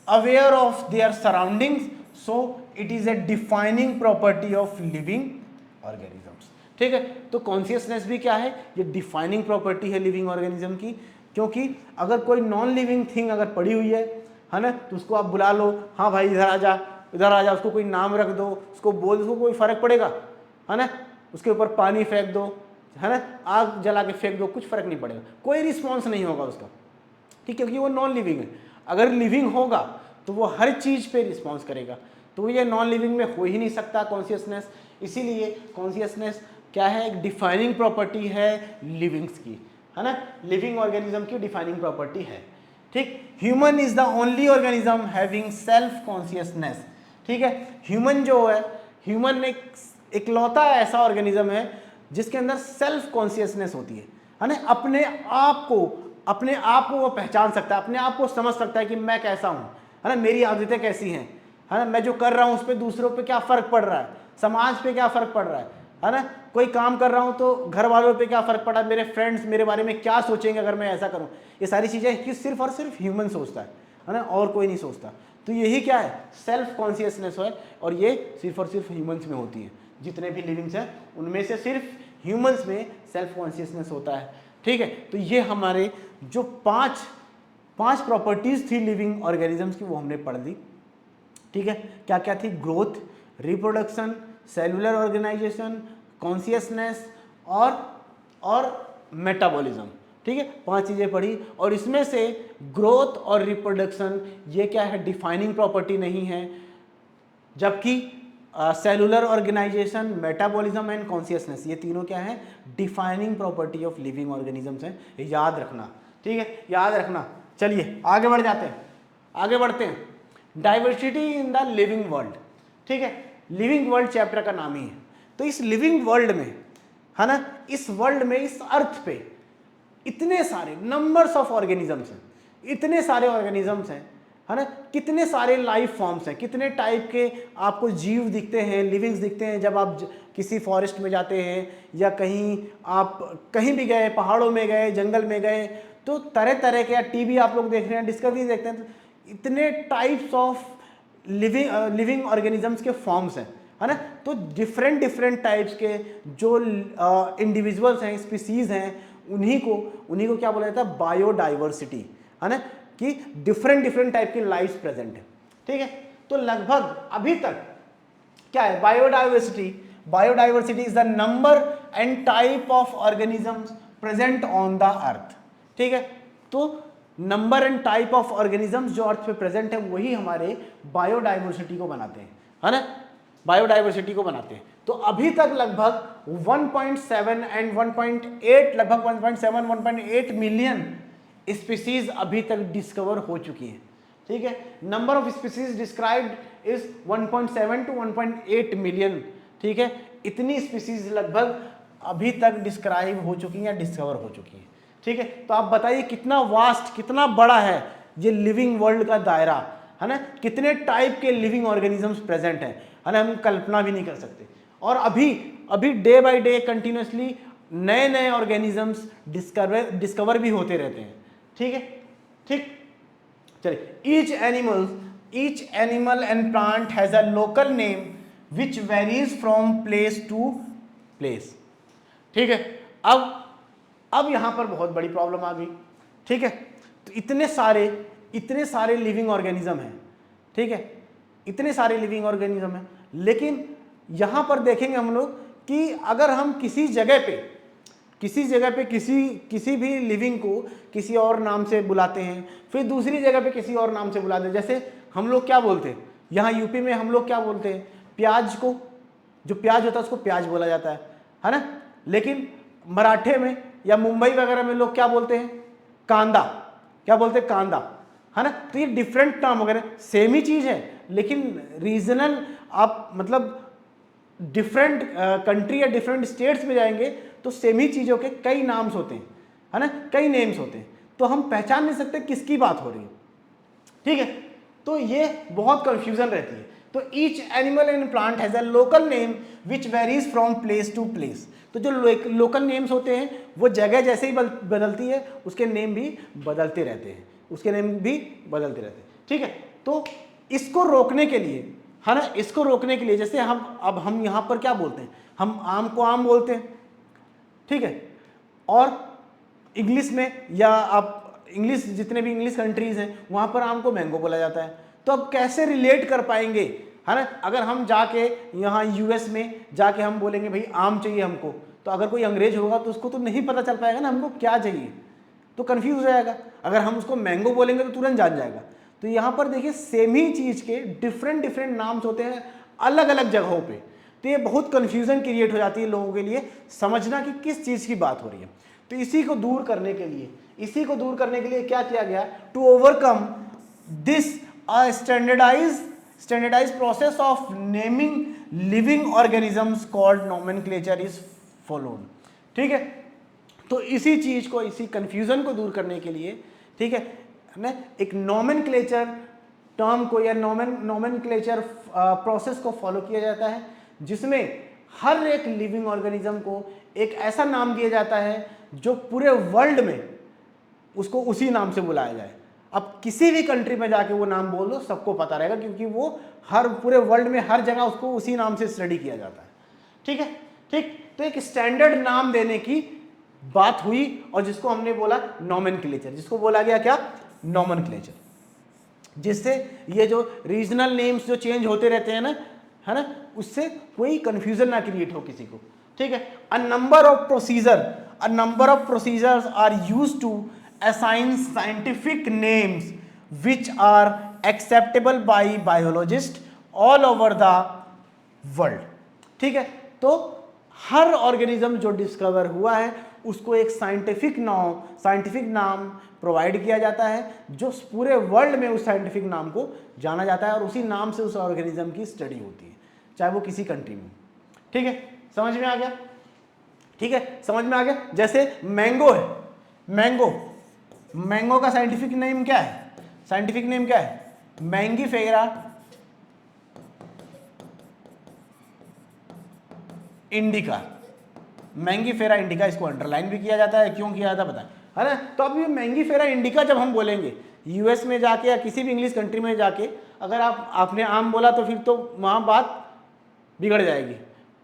S1: aware of their surroundings, so it is a defining property of living organisms, ठीक है। तो कॉन्शियसनेस भी क्या है, ये डिफाइनिंग प्रॉपर्टी है लिविंग ऑर्गेनिज्म की। क्योंकि अगर कोई नॉन लिविंग थिंग अगर पड़ी हुई है ना, तो उसको आप बुला लो, हाँ भाई इधर आ जा, इधर आ जा, उसको कोई नाम रख दो, उसको बोल दो, उसको कोई फर्क पड़ेगा, है ना। उसके ऊपर पानी फेंक दो, है ना, आग जला के फेंक दो, कुछ फर्क नहीं पड़ेगा, कोई रिस्पॉन्स नहीं होगा उसका, ठीक, क्योंकि वो नॉन लिविंग है। अगर लिविंग होगा तो वो हर चीज़ पे रिस्पॉन्स करेगा, तो ये नॉन लिविंग में हो ही नहीं सकता कॉन्शियसनेस। इसीलिए कॉन्शियसनेस क्या है, एक डिफाइनिंग प्रॉपर्टी है लिविंग्स की, है ना, लिविंग ऑर्गेनिज्म की डिफाइनिंग प्रॉपर्टी है, ठीक। Human is the only organism having self consciousness, ठीक है। ह्यूमन जो है, ह्यूमन एक इकलौता ऐसा ऑर्गेनिज्म है जिसके अंदर सेल्फ कॉन्शियसनेस होती है ना। अपने आप को वो पहचान सकता है, अपने आप को समझ सकता है कि मैं कैसा हूँ, है ना, मेरी आदतें कैसी हैं, है ना, मैं जो कर रहा हूँ उस पर दूसरों पे क्या फ़र्क पड़ रहा है, समाज पे क्या फ़र्क पड़ रहा है ना, कोई काम कर रहा हूँ तो घर वालों पे क्या फ़र्क पड़ा, मेरे फ्रेंड्स मेरे बारे में क्या सोचेंगे अगर मैं ऐसा करूँ। ये सारी चीज़ें कि सिर्फ और सिर्फ ह्यूमन सोचता है ना, और कोई नहीं सोचता। तो यही क्या है, सेल्फ कॉन्शियसनेस है, और ये सिर्फ और सिर्फ ह्यूमंस में होती है। जितने भी लिविंग्स हैं उनमें से सिर्फ ह्यूमंस में सेल्फ कॉन्शियसनेस होता है, ठीक है। तो ये हमारे जो पांच प्रॉपर्टीज थी लिविंग ऑर्गेनिजम्स की, वो हमने पढ़ ली, ठीक है। क्या क्या थी, growth, reproduction, cellular organisation, consciousness और मेटाबॉलिज्म, ठीक है। 5 चीज़ें पढ़ी, और इसमें से ग्रोथ और रिप्रोडक्शन ये क्या है, डिफाइनिंग प्रॉपर्टी नहीं है, जबकि cellular organisation, metabolism and consciousness ये तीनों क्या है, defining property of living organisms हैं। याद रखना, ठीक है, याद रखना। चलिए आगे बढ़ जाते हैं, आगे बढ़ते हैं। Diversity in the living world, ठीक है, लिविंग वर्ल्ड चैप्टर का नाम ही है। तो इस लिविंग वर्ल्ड में, है ना, इस वर्ल्ड में, इस अर्थ पे इतने सारे नंबर्स ऑफ ऑर्गेनिजम्स हैं, इतने सारे ऑर्गेनिजम्स हैं, है ना, कितने सारे लाइफ फॉर्म्स हैं, कितने टाइप के आपको जीव दिखते हैं, लिविंग्स दिखते हैं जब आप किसी फॉरेस्ट में जाते हैं, या कहीं आप कहीं भी गए, पहाड़ों में गए, जंगल में गए, तो तरह तरह के, या टीवी आप लोग देख रहे हैं, डिस्कवरी देखते हैं, तो इतने टाइप्स ऑफ लिविंग ऑर्गेनिजम्स के फॉर्म्स हैं, है ना। तो डिफरेंट टाइप्स के जो इंडिविजुअल्स हैं, स्पीसीज हैं, उन्हीं को क्या बोला जाता है, बायोडाइवर्सिटी, है ना, कि डिफरेंट टाइप की लाइफ्स प्रेजेंट है, ठीक है। तो लगभग अभी तक क्या है, biodiversity is the number and type of organisms present on the earth, ठीक है। तो number and type of organisms जो अर्थ पे प्रेजेंट है वही हमारे बायोडाइवर्सिटी को बनाते हैं, है ना, बायोडाइवर्सिटी को बनाते हैं। तो अभी तक लगभग 1.7 एंड 1.8, लगभग 1.7 1.8 मिलियन स्पीसीज अभी तक डिस्कवर हो चुकी हैं, ठीक है। Number of species described is 1.7 to 1.8 million, ठीक है। इतनी स्पीसीज लगभग अभी तक डिस्क्राइब हो चुकी हैं या डिस्कवर हो चुकी हैं, ठीक है। तो आप बताइए कितना वास्ट, कितना बड़ा है ये लिविंग वर्ल्ड का दायरा, है ना। कितने टाइप के लिविंग ऑर्गेनिजम्स प्रेजेंट हैं, है ना, हम कल्पना भी नहीं कर सकते। और अभी डे बाय डे कंटिन्यूसली नए नए ऑर्गेनिजम्स डिस्कवर भी होते रहते हैं, ठीक है। ठीक, चलिए। Each animal and plant has a local name which varies from place to place, ठीक है। अब यहां पर बहुत बड़ी प्रॉब्लम आ गई, ठीक है। तो इतने सारे लिविंग ऑर्गेनिज्म हैं, ठीक है, इतने सारे लिविंग ऑर्गेनिज्म हैं, लेकिन यहां पर देखेंगे हम लोग कि अगर हम किसी जगह पे किसी भी लिविंग को किसी और नाम से बुलाते हैं, फिर दूसरी जगह पे किसी और नाम से बुलाते हैं। जैसे हम लोग क्या बोलते हैं यहाँ यूपी में, हम लोग क्या बोलते हैं, प्याज को, जो प्याज होता है उसको प्याज बोला जाता है ना। लेकिन मराठे में या मुंबई वगैरह में लोग क्या बोलते हैं, कांदा, क्या बोलते हैं, कांदा, है ना। तो ये डिफरेंट नाम वगैरह, सेम ही चीज है, लेकिन रीजनल आप मतलब डिफरेंट कंट्री या डिफरेंट स्टेट्स में जाएंगे तो सेम ही चीज़ों के कई नाम्स होते हैं, है ना, कई नेम्स होते हैं, तो हम पहचान नहीं सकते किसकी बात हो रही है, ठीक है। तो ये बहुत कंफ्यूजन रहती है। तो each animal and plant has a local name which varies from place to place. तो जो लोकल नेम्स होते हैं वो जगह जैसे ही बदलती है उसके नेम भी बदलते रहते हैं, ठीक है। तो इसको रोकने के लिए, है ना, इसको रोकने के लिए जैसे हम यहाँ पर क्या बोलते हैं, हम आम को आम बोलते हैं, ठीक है। और इंग्लिश में या आप इंग्लिश, जितने भी इंग्लिश कंट्रीज हैं वहाँ पर आम को मैंगो बोला जाता है। तो अब कैसे रिलेट कर पाएंगे, है ना। अगर हम जाके यहाँ यूएस में जाके हम बोलेंगे भाई आम चाहिए हमको, तो अगर कोई अंग्रेज होगा तो उसको तो नहीं पता चल पाएगा ना हमको क्या चाहिए, तो कंफ्यूज हो जाएगा। अगर हम उसको मैंगो बोलेंगे तो तुरंत जान जाएगा। तो यहाँ पर देखिए सेम ही चीज़ के डिफरेंट नाम्स होते हैं अलग अलग जगहों पे, तो ये बहुत कन्फ्यूज़न क्रिएट हो जाती है लोगों के लिए समझना कि किस चीज़ की बात हो रही है। तो इसी को दूर करने के लिए क्या किया गया, to overcome this standardise process of naming living organisms called nomenclature is followed, ठीक है। तो इसी चीज़ को, इसी कन्फ्यूज़न को दूर करने के लिए, ठीक है ना, एक नोमेनक्लेचर टर्म को या नोमेनक्लेचर प्रोसेस को फॉलो किया जाता है, जिसमें हर एक लिविंग ऑर्गेनिज्म को एक ऐसा नाम दिया जाता है जो पूरे वर्ल्ड में उसको उसी नाम से बुलाया जाए। अब किसी भी कंट्री में जाके वो नाम बोल दो, सबको पता रहेगा, क्योंकि वो हर पूरे वर्ल्ड में हर जगह उसको उसी नाम से स्टडी किया जाता है, ठीक है। ठीक, तो एक स्टैंडर्ड नाम देने की बात हुई और जिसको हमने बोला नोमेनक्लेचर, जिसको बोला गया क्या, नोमेनक्लेचर, जिससे ये जो रीजनल नेम्स जो चेंज होते रहते हैं ना, है ना, उससे कोई कंफ्यूजन ना क्रिएट हो किसी को, ठीक है। A number of procedures are used to assign scientific names which are acceptable by biologist all over the world, ठीक है। तो हर ऑर्गेनिज्म जो डिस्कवर हुआ है उसको एक साइंटिफिक नाम प्रोवाइड किया जाता है, जो पूरे वर्ल्ड में उस साइंटिफिक नाम को जाना जाता है और उसी नाम से उस ऑर्गेनिज्म की स्टडी होती है, चाहे वो किसी कंट्री में, ठीक है। समझ में आ गया, ठीक है, समझ में आ गया। जैसे मैंगो है, मैंगो का साइंटिफिक नेम क्या है, मैंगीफेरा इंडिका, इसको अंडरलाइन भी किया जाता है, क्यों किया जाता है बताएं, है ना। तो अब ये मैंगीफेरा इंडिका जब हम बोलेंगे यूएस में जाके या किसी भी इंग्लिश कंट्री में जाके, अगर आपने आम बोला तो फिर तो वहाँ बात बिगड़ जाएगी,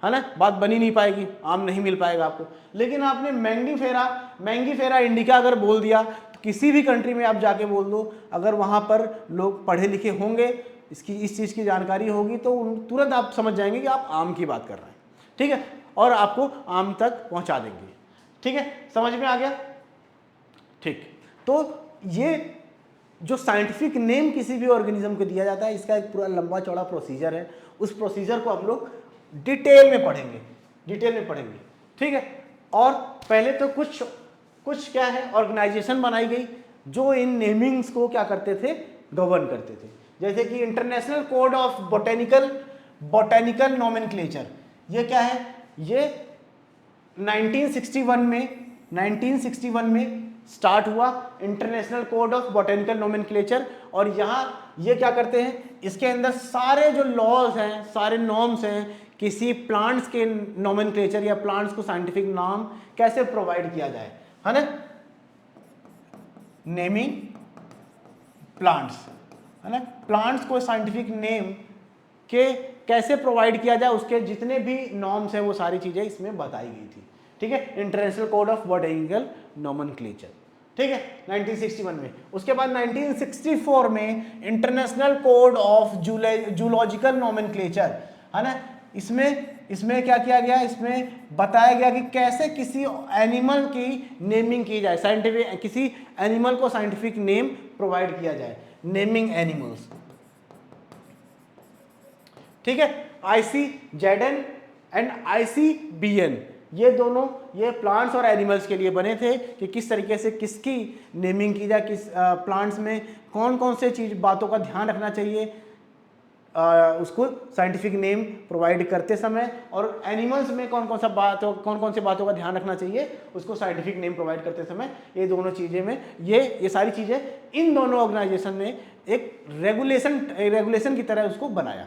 S1: है ना, बात बनी नहीं पाएगी, आम नहीं मिल पाएगा आपको। लेकिन आपने मैंगीफेरा इंडिका अगर बोल दिया तो किसी भी कंट्री में आप जाके बोल दो, अगर वहाँ पर लोग पढ़े लिखे होंगे, इस चीज़ की जानकारी होगी, तो तुरंत आप समझ जाएंगे कि आप आम की बात कर रहे हैं, ठीक है, और आपको आम तक पहुँचा देंगे, ठीक है। समझ में आ गया, ठीक। तो ये जो साइंटिफिक नेम किसी भी ऑर्गेनिज्म को दिया जाता है, इसका एक पूरा लंबा चौड़ा प्रोसीजर है, उस प्रोसीजर को हम लोग डिटेल में पढ़ेंगे, ठीक है। और पहले तो कुछ क्या है, ऑर्गेनाइजेशन बनाई गई, जो इन नेमिंग्स को क्या करते थे, गवर्न करते थे। जैसे कि international code of botanical nomenclature, ये क्या है, ये 1961 में स्टार्ट हुआ international code of botanical nomenclature. और यहाँ ये क्या करते हैं, इसके अंदर सारे जो लॉज हैं, सारे नॉर्म्स हैं, किसी प्लांट्स के नोमेनक्लेचर या प्लांट्स को साइंटिफिक नाम कैसे प्रोवाइड किया जाए, है ना, नेमिंग प्लांट्स, है ना, प्लांट्स को साइंटिफिक नेम के कैसे प्रोवाइड किया जाए, उसके जितने भी नॉर्म्स हैं वो सारी चीजें इसमें बताई गई थी। ठीक है, international code of botanical nomenclature, ठीक है, 1961 में। उसके बाद 1964 में international code of zoological nomenclature, है ना, इसमें क्या किया गया, इसमें बताया गया कि कैसे किसी एनिमल की नेमिंग की जाए, साइंटिफिक किसी एनिमल को साइंटिफिक नेम प्रोवाइड किया जाए, नेमिंग एनिमल्स। ठीक है, ICZN एंड ICBN, ये दोनों ये प्लांट्स और एनिमल्स के लिए बने थे कि किस तरीके से किसकी नेमिंग की जाए, किस प्लांट्स में कौन कौन से चीज बातों का ध्यान रखना चाहिए उसको साइंटिफिक नेम प्रोवाइड करते समय, और एनिमल्स में कौन कौन सी बातों का ध्यान रखना चाहिए उसको साइंटिफिक नेम प्रोवाइड करते समय। ये दोनों चीज़ें में ये सारी चीज़ें इन दोनों ऑर्गेनाइजेशन ने एक रेगुलेशन की तरह उसको बनाया।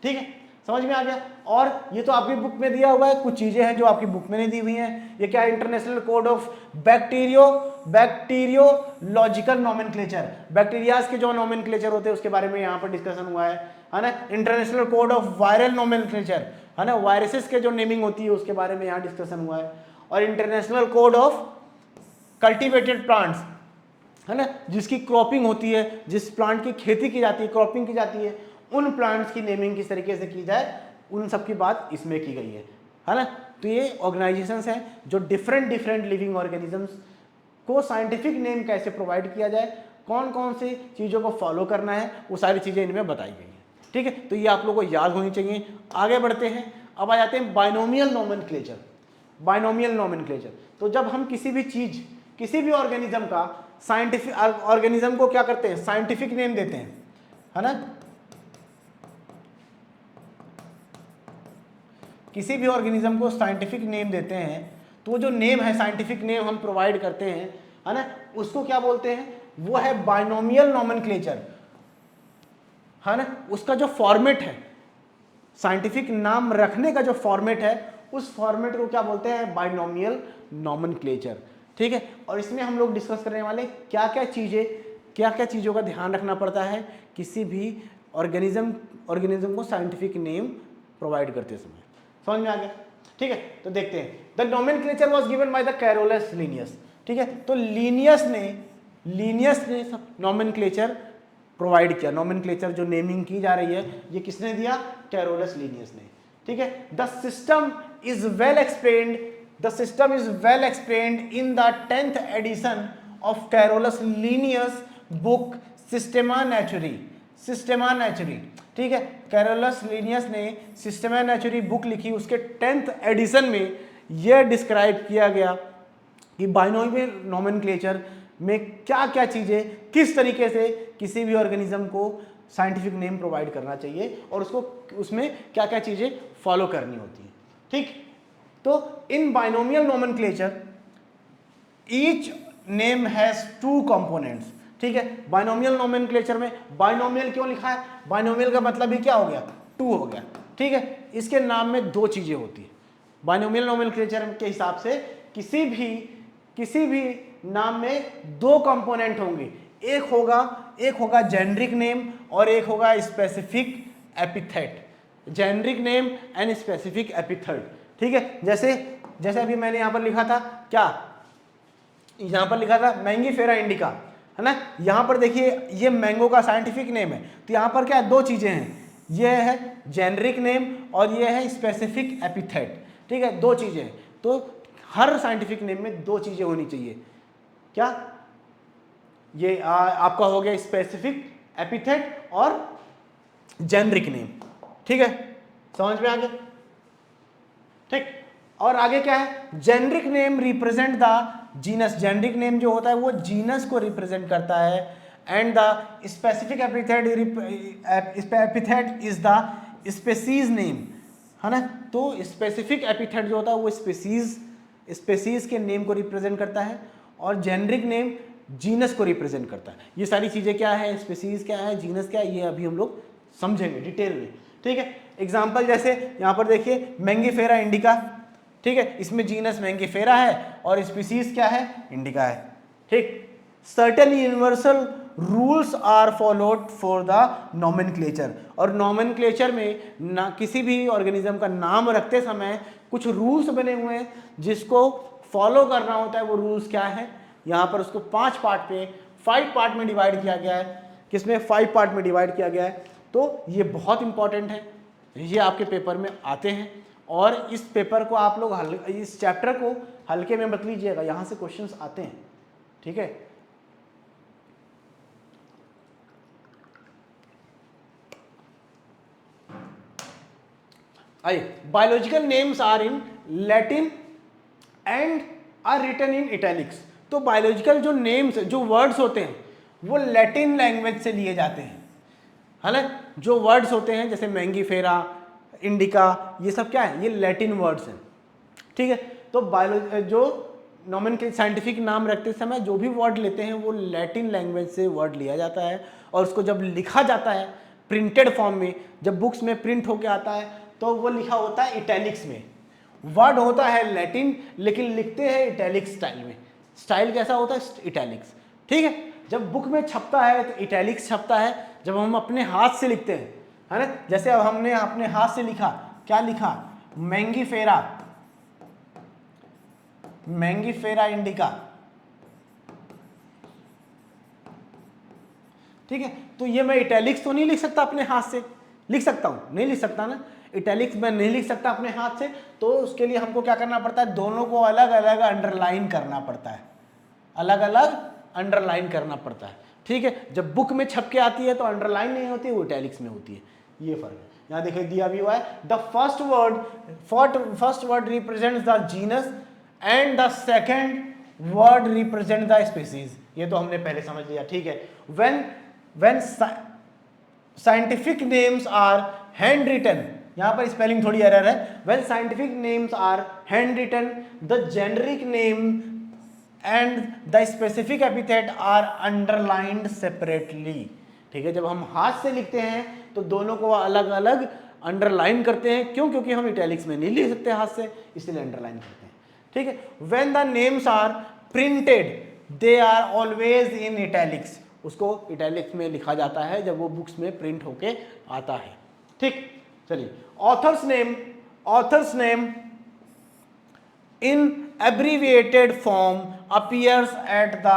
S1: ठीक है, समझ में आ गया। और ये तो आपकी बुक में दिया हुआ है, कुछ चीज़ें हैं जो आपकी बुक में नहीं दी हुई हैं। ये क्या है, international code of bacteriological nomenclature, bacterias के जो नोमेनक्लेचर होते हैं उसके बारे में यहाँ पर डिस्कशन हुआ है ना। International code of viral nomenclature, है ना, वायरसेस के जो नेमिंग होती है उसके बारे में यहाँ डिस्कशन हुआ है। और international code of cultivated plants, है ना, जिसकी क्रॉपिंग होती है, जिस प्लांट की खेती की जाती है, क्रॉपिंग की जाती है, उन प्लांट्स की नेमिंग किस तरीके से की जाए, उन सब की बात इसमें की गई है ना। तो ये ऑर्गेनाइजेशंस हैं जो डिफरेंट लिविंग ऑर्गेनिजम्स को साइंटिफिक नेम कैसे प्रोवाइड किया जाए, कौन कौन सी चीज़ों को फॉलो करना है, वो सारी चीज़ें इनमें बताई गई हैं। ठीक है, तो ये आप लोगों को याद होनी चाहिए। आगे बढ़ते हैं, अब आ जाते हैं बाइनोमियल नोमेनक्लेचर। बाइनोमियल नोमेनक्लेचर, तो जब हम किसी भी चीज़, किसी भी ऑर्गेनिज्म का साइंटिफिक ऑर्गेनिज्म को क्या करते हैं, साइंटिफिक नेम देते हैं, है ना। किसी भी ऑर्गेनिज्म को साइंटिफिक नेम देते हैं तो जो नेम है, साइंटिफिक नेम हम प्रोवाइड करते हैं, है ना, उसको क्या बोलते हैं, वो है बाइनोमियल नोमेनक्लेचर, है ना। उसका जो फॉर्मेट है, साइंटिफिक नाम रखने का जो फॉर्मेट है, उस फॉर्मेट को क्या बोलते हैं, बाइनोमियल नोमेनक्लेचर। ठीक है, और इसमें हम लोग डिस्कस करने वाले क्या क्या चीज़ों का ध्यान रखना पड़ता है किसी भी ऑर्गेनिज्म को साइंटिफिक नेम प्रोवाइड करते समय। समझ में आ गया। ठीक है, तो देखते हैं। The nomenclature was given by the Carolus Linnaeus. ठीक है, तो लीनियस ने नोमेनक्लेचर प्रोवाइड किया। नोमेनक्लेचर जो नेमिंग की जा रही है, ये किसने दिया, कैरोलस लीनियस ने। ठीक है, the system is well explained in the 10th edition of Carolus Linnaeus book Systema Naturae. ठीक है, कैरोलस लीनियस ने सिस्टेमा नेचुरी बुक लिखी, उसके 10th एडिशन में यह डिस्क्राइब किया गया कि बाइनोमियल नोमेनक्लेचर में क्या क्या चीज़ें, किस तरीके से किसी भी ऑर्गेनिज्म को साइंटिफिक नेम प्रोवाइड करना चाहिए और उसको उसमें क्या क्या चीज़ें फॉलो करनी होती हैं। ठीक, तो in binomial nomenclature each name has 2 components. ठीक है, बाइनोमियल नोमेनक्लेचर में बाइनोमियल क्यों लिखा है, बाइनोमियल का मतलब ही क्या हो गया, 2 हो गया। ठीक है, इसके नाम में 2 चीज़ें होती है। बाइनोमियल नोमेनक्लेचर के हिसाब से किसी भी नाम में 2 कंपोनेंट होंगे, एक होगा जेनरिक नेम और एक होगा specific epithet. Generic name and specific epithet. ठीक है, जैसे अभी मैंने यहाँ पर लिखा था, क्या यहाँ पर लिखा था, मैंगीफेरा इंडिका, है ना। यहाँ पर देखिए ये मैंगो का साइंटिफिक नेम है, तो यहाँ पर क्या 2 चीज़ें हैं, ये है जेनरिक नेम और ये है स्पेसिफिक एपिथेट। ठीक है, 2 चीज़ें हैं, तो हर साइंटिफिक नेम में 2 चीज़ें होनी चाहिए। क्या ये आपका हो गया स्पेसिफिक एपिथेट और जेनरिक नेम। ठीक है, समझ में आ गया। ठीक, और आगे क्या है, generic name represent the genus, generic name जो होता है वो जीनस को रिप्रेजेंट करता है, and the specific epithet is the species name, है ना। तो स्पेसिफिक एपिथेट जो होता है वो स्पेसीज के नेम को रिप्रेजेंट करता है, और जेनरिक नेम जीनस को रिप्रेजेंट करता है। ये सारी चीजें क्या है, स्पेसीज क्या है, जीनस क्या है, ये अभी हम लोग समझेंगे डिटेल में, ठीक है। एग्जाम्पल जैसे यहाँ पर देखिए मैंगीफेरा इंडिका, ठीक है, इसमें जीनस मैंगीफेरा है और स्पीसीज क्या है, इंडिका है, ठीक। Certain universal rules are followed for the nomenclature, और नॉमेनक्लेचर में ना किसी भी ऑर्गेनिज्म का नाम रखते समय कुछ रूल्स बने हुए हैं जिसको फॉलो करना होता है। वो रूल्स क्या है, यहाँ पर उसको 5 पार्ट में डिवाइड किया गया है। किसमें, 5 पार्ट में डिवाइड किया गया है। तो ये बहुत इंपॉर्टेंट है, ये आपके पेपर में आते हैं, और इस पेपर को आप लोग इस चैप्टर को हल्के में मत लीजिएगा, यहाँ से क्वेश्चंस आते हैं, ठीक है। आइए, biological names are in Latin and are written in italics. तो बायोलॉजिकल जो नेम्स, जो वर्ड्स होते हैं वो लैटिन लैंग्वेज से लिए जाते हैं, है ना। जो वर्ड्स होते हैं जैसे मैंगीफेरा, इंडिका, ये सब क्या है, ये लैटिन वर्ड्स हैं, ठीक है। तो जो नॉमेनक्लेचर साइंटिफिक नाम रखते समय जो भी वर्ड लेते हैं वो लैटिन लैंग्वेज से वर्ड लिया जाता है, और उसको जब लिखा जाता है प्रिंटेड फॉर्म में, जब बुक्स में प्रिंट होके आता है तो वो लिखा होता है इटैलिक्स में। वर्ड होता है लैटिन लेकिन लिखते हैं इटैलिक्स स्टाइल में। स्टाइल कैसा होता है, इटैलिक्स, ठीक है। जब बुक में छपता है तो इटैलिक्स छपता है, जब हम अपने हाथ से लिखते हैं, है ना। जैसे अब हमने अपने हाथ से लिखा, क्या लिखा, मैंगीफेरा, मैंगीफेरा इंडिका, ठीक है। तो ये मैं इटैलिक्स तो नहीं लिख सकता अपने हाथ से, लिख सकता हूं, नहीं लिख सकता ना, इटैलिक्स मैं नहीं लिख सकता अपने हाथ से। तो उसके लिए हमको क्या करना पड़ता है, दोनों को अलग अलग अंडरलाइन करना पड़ता है, अलग अलग अंडरलाइन करना पड़ता है, ठीक है। जब बुक में छप के आती है तो अंडरलाइन नहीं होती, वो इटैलिक्स में होती है, ये फर्क है। यहाँ देखिए दिया भी हुआ है, the first word represents the genus and the second word represent the species. ये तो हमने पहले समझ लिया, ठीक है। When scientific names are handwritten, यहाँ पर स्पेलिंग थोड़ी एरर है, when scientific names are handwritten the generic name and the specific epithet are underlined separately, ठीक है। जब हम हाथ से लिखते हैं तो दोनों को अलग अलग अंडरलाइन करते हैं, क्यों, क्योंकि हम इटैलिक्स में नहीं लिख सकते हाथ से, इसलिए अंडरलाइन करते हैं, ठीक है। When the names are printed they are always in italics, उसको इटैलिक्स में लिखा जाता है जब वो बुक्स में प्रिंट होके आता है, ठीक। चलिए, author's name in abbreviated form appears at the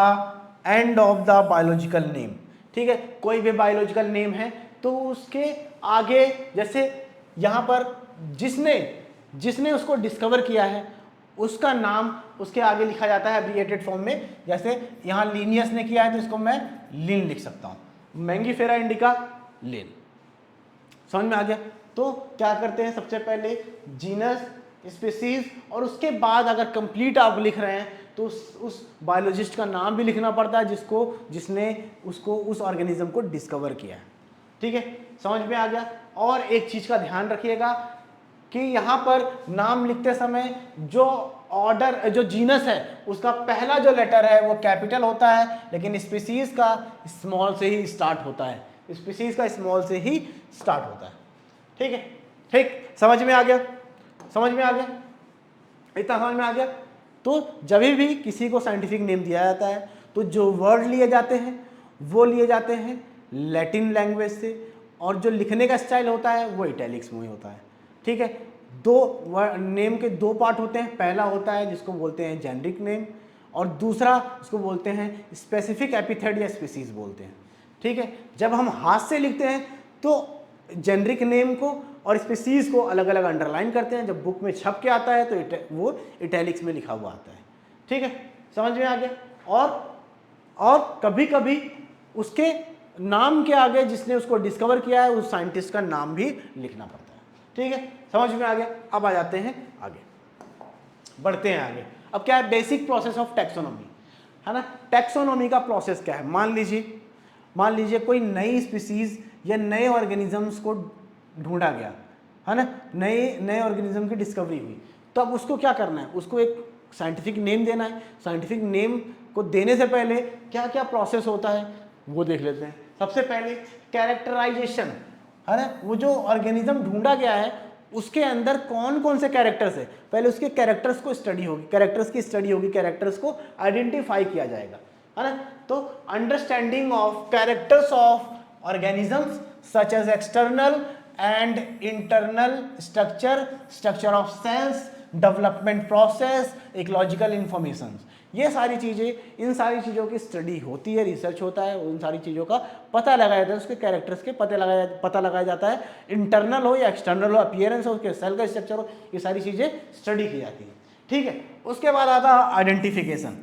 S1: end of the biological name, ठीक है। कोई भी बायोलॉजिकल नेम है तो उसके आगे, जैसे यहाँ पर जिसने उसको डिस्कवर किया है उसका नाम उसके आगे लिखा जाता है एब्रिविएटेड फॉर्म में। जैसे यहाँ लीनियस ने किया है तो इसको मैं लिन लिख सकता हूँ, मैंगीफेरा इंडिका लिन, समझ में आ गया। तो क्या करते हैं, सबसे पहले जीनस, स्पीसीज, और उसके बाद अगर कंप्लीट आप लिख रहे हैं तो उस बायोलॉजिस्ट का नाम भी लिखना पड़ता है जिसने उस ऑर्गेनिज्म को डिस्कवर किया है, ठीक है। समझ में आ गया। और एक चीज का ध्यान रखिएगा कि यहाँ पर नाम लिखते समय जो जीनस है उसका पहला जो लेटर है वो कैपिटल होता है, लेकिन स्पीसीज का स्मॉल से ही स्टार्ट होता है, स्पीसीज का स्मॉल से ही स्टार्ट होता है, ठीक है। ठीक, समझ में आ गया, समझ में आ गया, इतना समझ में आ गया। तो जब भी किसी को साइंटिफिक नेम दिया जाता है तो जो वर्ड लिए जाते हैं वो लिए जाते हैं लैटिन लैंग्वेज से, और जो लिखने का स्टाइल होता है वो इटैलिक्स में होता है, ठीक है। नेम के 2 पार्ट होते हैं, पहला होता है जिसको बोलते हैं जेनरिक नेम, और दूसरा इसको बोलते हैं स्पेसिफिक एपिथेट या स्पीसीज बोलते हैं, ठीक है। जब हम हाथ से लिखते हैं तो जेनरिक नेम को और स्पीसीज को अलग अलग अंडरलाइन करते हैं, जब बुक में छप के आता है तो वो इटैलिक्स में लिखा हुआ आता है, ठीक है। समझ में आ गया। और कभी कभी उसके नाम के आगे जिसने उसको डिस्कवर किया है उस साइंटिस्ट का नाम भी लिखना पड़ता है, ठीक है। समझ में आ गया। अब आ जाते हैं आगे। बढ़ते हैं आगे। अब क्या है बेसिक प्रोसेस ऑफ टैक्सोनॉमी, है ना। टैक्सोनॉमी का प्रोसेस क्या है, मान लीजिए कोई नई स्पीसीज या नए ऑर्गेनिजम्स को ढूंढा गया, है ना, नए ऑर्गेनिज्म की डिस्कवरी हुई, तो अब उसको क्या करना है, उसको एक साइंटिफिक नेम देना है। साइंटिफिक नेम को देने से पहले क्या क्या प्रोसेस होता है वो देख लेते हैं। सबसे पहले कैरेक्टराइजेशन, है ना, वो जो ऑर्गेनिज्म ढूंढा गया है उसके अंदर कौन कौन से कैरेक्टर्स है, पहले उसके कैरेक्टर्स को स्टडी होगी, कैरेक्टर्स को आइडेंटिफाई किया जाएगा, है ना। तो understanding of characters of organisms such as external and internal structure of cells, development process, ecological information, ये सारी चीज़ें, इन सारी चीज़ों की स्टडी होती है, रिसर्च होता है, उन सारी चीज़ों का पता लगाया जाता है, उसके कैरेक्टर्स के पता लगाया जाता है, इंटरनल हो या एक्सटर्नल हो, अपीयरेंस हो, उसके सेल का स्ट्रक्चर हो, ये सारी चीज़ें स्टडी की जाती है, ठीक है। उसके बाद आता है आइडेंटिफिकेशन।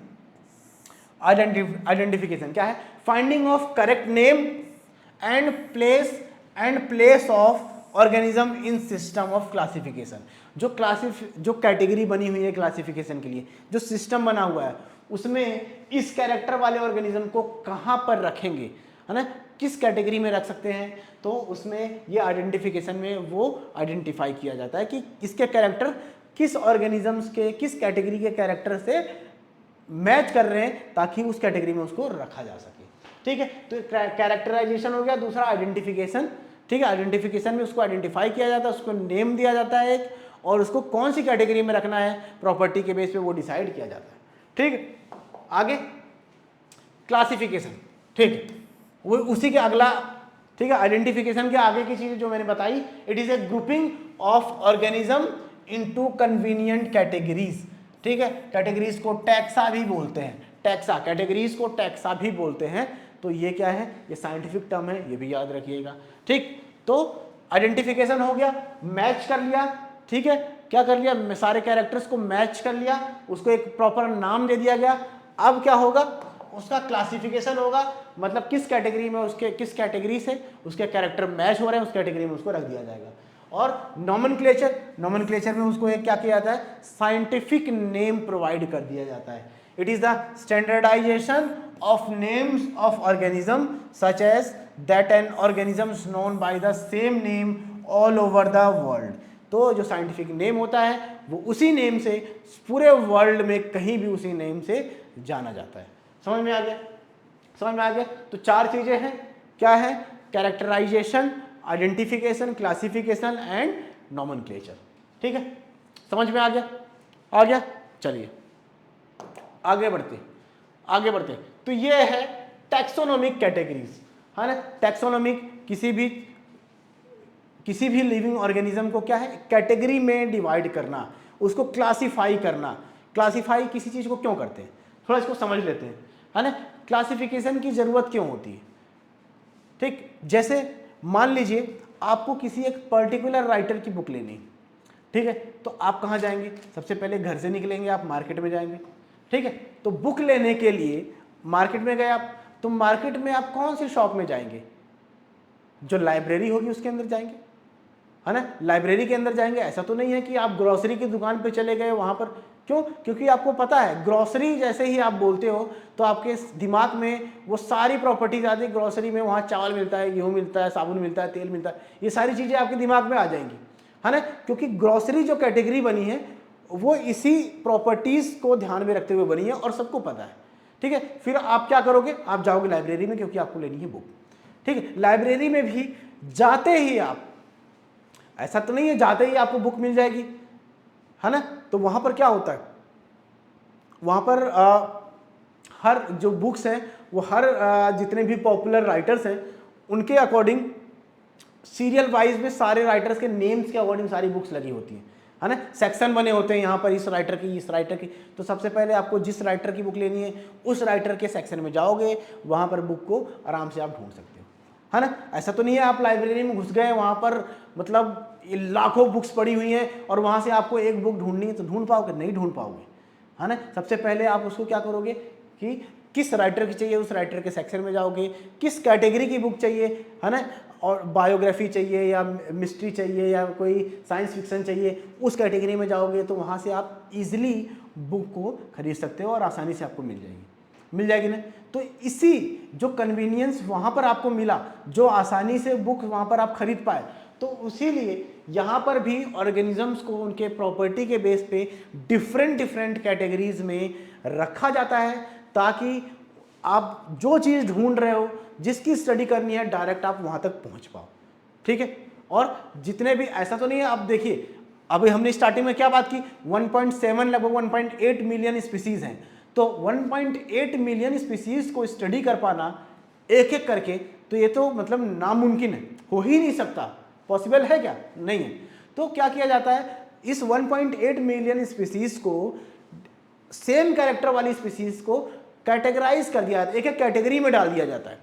S1: आइडेंटिफिकेशन क्या है, finding of correct name and place of organism in system of classification. जो कैटेगरी बनी हुई है क्लासिफिकेशन के लिए, जो सिस्टम बना हुआ है, उसमें इस कैरेक्टर वाले ऑर्गेनिज्म को कहाँ पर रखेंगे, है ना, किस कैटेगरी में रख सकते हैं, तो उसमें ये आइडेंटिफिकेशन में वो आइडेंटिफाई किया जाता है कि इसके कैरेक्टर किस ऑर्गेनिजम्स के, किस कैटेगरी के कैरेक्टर से मैच कर रहे हैं, ताकि उस कैटेगरी में उसको रखा जा सके, ठीक है। तो कैरेक्टराइजेशन हो गया, दूसरा आइडेंटिफिकेशन, ठीक है। आइडेंटिफिकेशन में उसको आइडेंटिफाई किया जाता है, उसको नेम दिया जाता है एक, और उसको कौन सी कैटेगरी में रखना है प्रॉपर्टी के बेस पे वो डिसाइड किया जाता है, ठीक है। आगे क्लासिफिकेशन, ठीक है, वो उसी के अगला, ठीक है। आइडेंटिफिकेशन के आगे की चीज जो मैंने बताई, it is A grouping of organism into convenient categories, ठीक है। कैटेगरीज को टैक्सा भी बोलते हैं, कैटेगरीज को टैक्सा भी बोलते हैं। तो ये क्या है, ये साइंटिफिक टर्म है, ये भी याद रखिएगा, ठीक। तो आइडेंटिफिकेशन हो गया, मैच कर लिया, ठीक है, क्या कर लिया, सारे कैरेक्टर्स को मैच कर लिया, उसको एक प्रॉपर नाम दे दिया गया। अब क्या होगा, उसका क्लासिफिकेशन होगा, मतलब किस कैटेगरी में किस कैटेगरी से उसके कैरेक्टर मैच हो रहे हैं, उस कैटेगरी में उसको रख दिया जाएगा। और नॉमेनक्लेचर में उसको एक क्या किया जाता है, साइंटिफिक नेम प्रोवाइड कर दिया जाता है। It is the standardization of names of organism such as that an organism is known by the same name all over the world. तो जो साइंटिफिक नेम होता है वो उसी नेम से पूरे वर्ल्ड में कहीं भी उसी नेम से जाना जाता है। समझ में आ गया। तो चार चीजें हैं, क्या है, characterization, identification, classification and nomenclature, ठीक है। समझ में आ गया। चलिए आगे बढ़ते। तो ये है टैक्सोनॉमिक कैटेगरीज, है ना। टैक्सोनॉमिक किसी भी लिविंग ऑर्गेनिज्म को क्या है, कैटेगरी में डिवाइड करना, उसको क्लासिफाई करना। क्लासिफाई किसी चीज को क्यों करते हैं, थोड़ा इसको समझ लेते हैं, है ना। क्लासिफिकेशन की जरूरत क्यों होती है, ठीक। जैसे मान लीजिए आपको किसी एक पर्टिकुलर राइटर की बुक लेनी, ठीक है, तो आप कहाँ जाएंगे, सबसे पहले घर से निकलेंगे, आप मार्केट में जाएंगे, ठीक है। तो बुक लेने के लिए मार्केट में गए आप, तो मार्केट में आप कौन सी शॉप में जाएंगे, जो लाइब्रेरी होगी उसके अंदर जाएंगे, है ना। लाइब्रेरी के अंदर जाएंगे, ऐसा तो नहीं है कि आप ग्रोसरी की दुकान पे चले गए वहां पर, क्यों, क्योंकि आपको पता है ग्रोसरी जैसे ही आप बोलते हो तो आपके दिमाग में वो सारी प्रॉपर्टीज आती है। ग्रोसरी में वहाँ चावल मिलता है, गेहूँ मिलता है, साबुन मिलता है, तेल मिलता है, ये सारी चीज़ें आपके दिमाग में आ जाएंगी, है ना। क्योंकि ग्रोसरी जो कैटेगरी बनी है वो इसी प्रॉपर्टीज़ को ध्यान में रखते हुए बनी है और सबको पता है, ठीक है। फिर आप क्या करोगे, आप जाओगे लाइब्रेरी में, क्योंकि आपको लेनी है बुक, ठीक है। लाइब्रेरी में भी जाते ही आप, ऐसा तो नहीं है जाते ही आपको बुक मिल जाएगी, है ना। तो वहां पर क्या होता है, वहां पर हर जो बुक्स हैं वो हर जितने भी पॉपुलर राइटर्स हैं उनके अकॉर्डिंग सीरियल वाइज में सारे राइटर्स के नेम्स के अकॉर्डिंग सारी बुक्स लगी होती हैं, है ना। सेक्शन बने होते हैं यहाँ पर, इस राइटर की, तो सबसे पहले आपको जिस राइटर की बुक लेनी है उस राइटर के सेक्शन में जाओगे, वहां पर बुक को आराम से आप ढूंढ सकते हो, है ना। ऐसा तो नहीं है आप लाइब्रेरी में घुस गए, वहां पर मतलब लाखों बुक्स पड़ी हुई हैं और वहां से आपको एक बुक ढूंढनी है तो ढूंढ पाओगे, नहीं ढूंढ पाओगे, है ना। सबसे पहले आप उसको क्या करोगे कि किस राइटर की चाहिए उस राइटर के सेक्शन में जाओगे, किस कैटेगरी की बुक चाहिए, है ना, और बायोग्राफी चाहिए या मिस्ट्री चाहिए या कोई साइंस फिक्शन चाहिए, उस कैटेगरी में जाओगे तो वहाँ से आप इजीली बुक को खरीद सकते हो और आसानी से आपको मिल जाएगी ना। तो इसी जो कन्वीनियंस वहाँ पर आपको मिला, जो आसानी से बुक वहाँ पर आप खरीद पाए, तो इसीलिए यहाँ पर भी ऑर्गेनिजम्स को उनके प्रॉपर्टी के बेस पे डिफरेंट कैटेगरीज में रखा जाता है, ताकि आप जो चीज़ ढूंढ रहे हो, जिसकी स्टडी करनी है, डायरेक्ट आप वहाँ तक पहुँच पाओ। ठीक है, और जितने भी, ऐसा तो नहीं है, अब देखिए अभी हमने स्टार्टिंग में क्या बात की, 1.7 लगभग 1.8 मिलियन स्पीसीज हैं, तो 1.8 मिलियन स्पीसीज को स्टडी कर पाना एक एक करके, तो ये तो मतलब नामुमकिन है, हो ही नहीं सकता। पॉसिबल है क्या? नहीं है। तो क्या किया जाता है, इस 1.8 मिलियन स्पीसीज को, सेम कैरेक्टर वाली स्पीसीज को कैटेगराइज कर दिया जाता है, एक एक कैटेगरी में डाल दिया जाता है।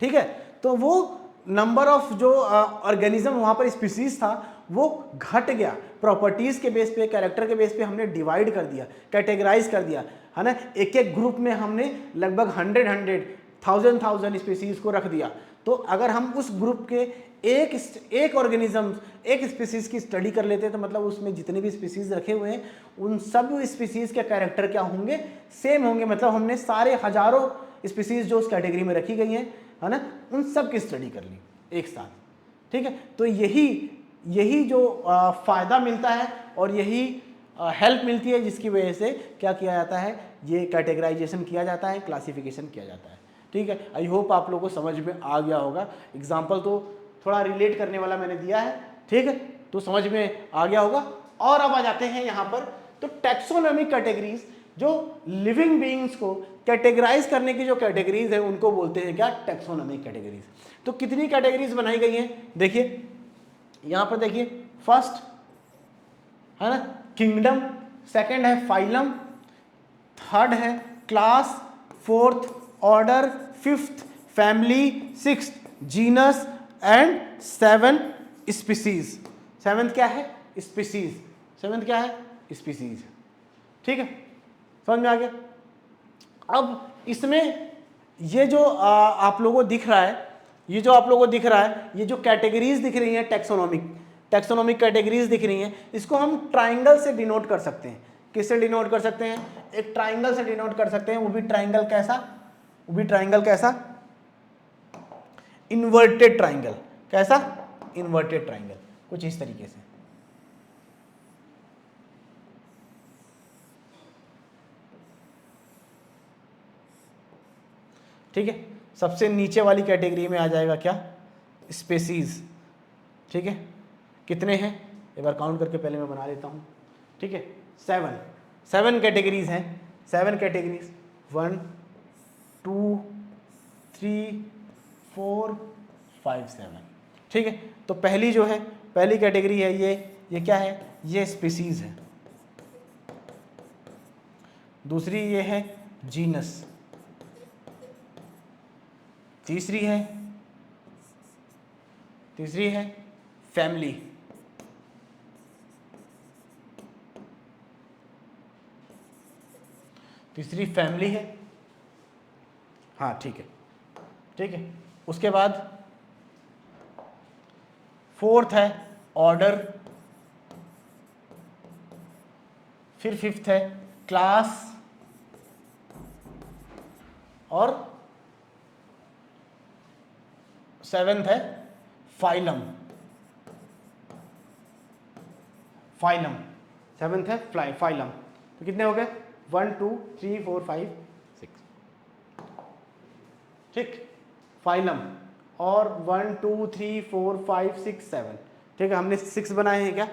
S1: ठीक है, तो वो नंबर ऑफ जो ऑर्गेनिज्म वहां पर स्पीसीज था वो घट गया, प्रॉपर्टीज के बेस पे, कैरेक्टर के बेस पे हमने डिवाइड कर दिया, कैटेगराइज कर दिया, है ना। एक एक ग्रुप में हमने लगभग 100,000 स्पीसीज को रख दिया। तो अगर हम उस ग्रुप के एक ऑर्गेनिज्म, एक स्पीसीज की स्टडी कर लेते हैं, तो मतलब उसमें जितने भी स्पीसीज रखे हुए हैं उन सब स्पीसीज के कैरेक्टर क्या होंगे, सेम होंगे। मतलब हमने सारे हजारों स्पीसीज जो उस कैटेगरी में रखी गई हैं, है ना, उन सब की स्टडी कर ली एक साथ। ठीक है, तो यही जो फायदा मिलता है और यही हेल्प मिलती है, जिसकी वजह से क्या किया जाता है, ये कैटेगराइजेशन किया जाता है, क्लासिफिकेशन किया जाता है। ठीक है, आई होप आप लोगों को समझ में आ गया होगा। एग्जाम्पल तो थोड़ा रिलेट करने वाला मैंने दिया है, ठीक है, तो समझ में आ गया होगा। और अब आ जाते हैं यहाँ पर, तो टैक्सोनॉमिक कैटेगरीज, जो लिविंग बीइंग्स को कैटेगराइज करने की जो कैटेगरीज है उनको बोलते हैं क्या, टैक्सोनॉमिक कैटेगरीज। तो कितनी कैटेगरीज बनाई गई हैं, देखिए यहाँ पर देखिए, फर्स्ट है ना किंगडम, सेकंड है फाइलम, थर्ड है class, fourth order, fifth family, sixth genus and seven species. Seventh क्या है, स्पीसीज। सेवेंथ क्या है, स्पीसीज। ठीक है, समझ में आ गया। अब इसमें ये जो आप लोगों को दिख रहा है, ये जो आप लोगों को दिख रहा है, ये जो कैटेगरीज दिख रही हैं टैक्सोनॉमिक कैटेगरीज दिख रही हैं, इसको हम ट्राइंगल से डिनोट कर सकते हैं। किससे डिनोट कर सकते हैं, एक ट्राइंगल से डिनोट कर सकते हैं। वो भी ट्राइंगल कैसा, इन्वर्टेड ट्राइंगल। कैसा, इन्वर्टेड ट्राइंगल, कुछ इस तरीके से। ठीक है, सबसे नीचे वाली कैटेगरी में आ जाएगा क्या, स्पेसीज। ठीक है, कितने हैं एक बार काउंट करके पहले मैं बना लेता हूँ। ठीक है, 7 कैटेगरीज हैं, 7 कैटेगरीज, 1 2 3 4 5 7। ठीक है, तो पहली जो है, पहली कैटेगरी है ये क्या है, ये स्पीसीज है। दूसरी ये है जीनस, तीसरी है फैमिली, तीसरी फैमिली है। हाँ ठीक है, उसके बाद फोर्थ है ऑर्डर, फिर फिफ्थ है क्लास, और सेवेंथ है फाइलम। सेवेंथ है फाइलम। तो कितने हो गए, 1 2 3 4 5 6। ठीक, फाइलम और 1 2 3 4 5 6 7। ठीक है, हमने 6 बनाए हैं क्या,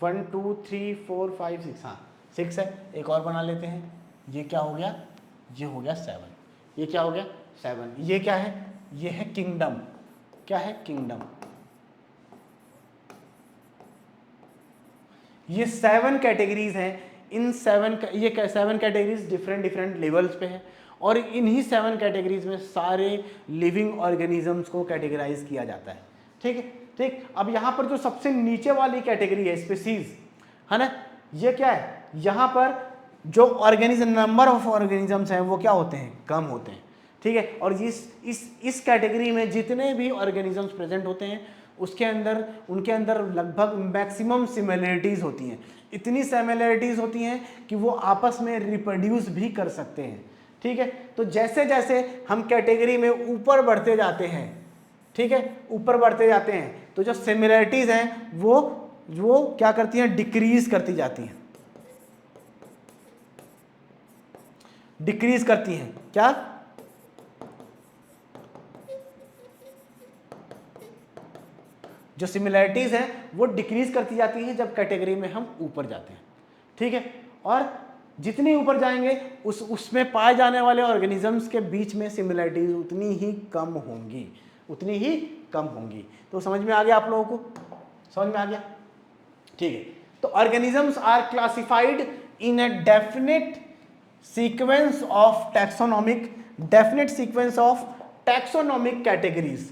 S1: 1 2 3 4 5 6, हाँ 6 है। एक और बना लेते हैं, ये क्या हो गया, ये हो गया 7। ये क्या हो गया, 7। ये क्या है, ये है किंगडम। क्या है, किंगडम। ये 7 कैटेगरीज हैं। इन 7 कैटेगरीज डिफरेंट लेवल्स पे है, और इन्हीं 7 कैटेगरीज में सारे लिविंग ऑर्गेनिजम्स को कैटेगराइज किया जाता है। ठीक है, ठीक। अब यहाँ पर जो सबसे नीचे वाली कैटेगरी है स्पीसीज, है ना, ये क्या है, यहाँ पर जो ऑर्गेनिज्म, नंबर ऑफ ऑर्गेनिजम्स हैं वो क्या होते हैं, कम होते हैं, ठीक है। और इस कैटेगरी में जितने भी ऑर्गेनिजम्स प्रेजेंट होते हैं उसके अंदर, उनके अंदर लगभग मैक्सिमम सिमिलरिटीज होती हैं। इतनी सिमिलरिटीज होती हैं कि वो आपस में रिप्रोड्यूस भी कर सकते हैं, ठीक है। तो जैसे जैसे हम कैटेगरी में ऊपर बढ़ते जाते हैं, ठीक है, ऊपर बढ़ते जाते हैं, तो जो सिमिलरिटीज हैं वो क्या करती हैं, डिक्रीज करती जाती हैं, डिक्रीज करती हैं। क्या? जो सिमिलरिटीज हैं वो डिक्रीज करती जाती हैं जब कैटेगरी में हम ऊपर जाते हैं, ठीक है। और जितनी ऊपर जाएंगे उसमें पाए जाने वाले ऑर्गेनिजम्स के बीच में सिमिलरिटीज उतनी ही कम होंगी, उतनी ही कम होंगी। तो समझ में आ गया आप लोगों को? समझ में आ गया, ठीक है। तो organisms are classified in a definite sequence of taxonomic, definite sequence of taxonomic categories,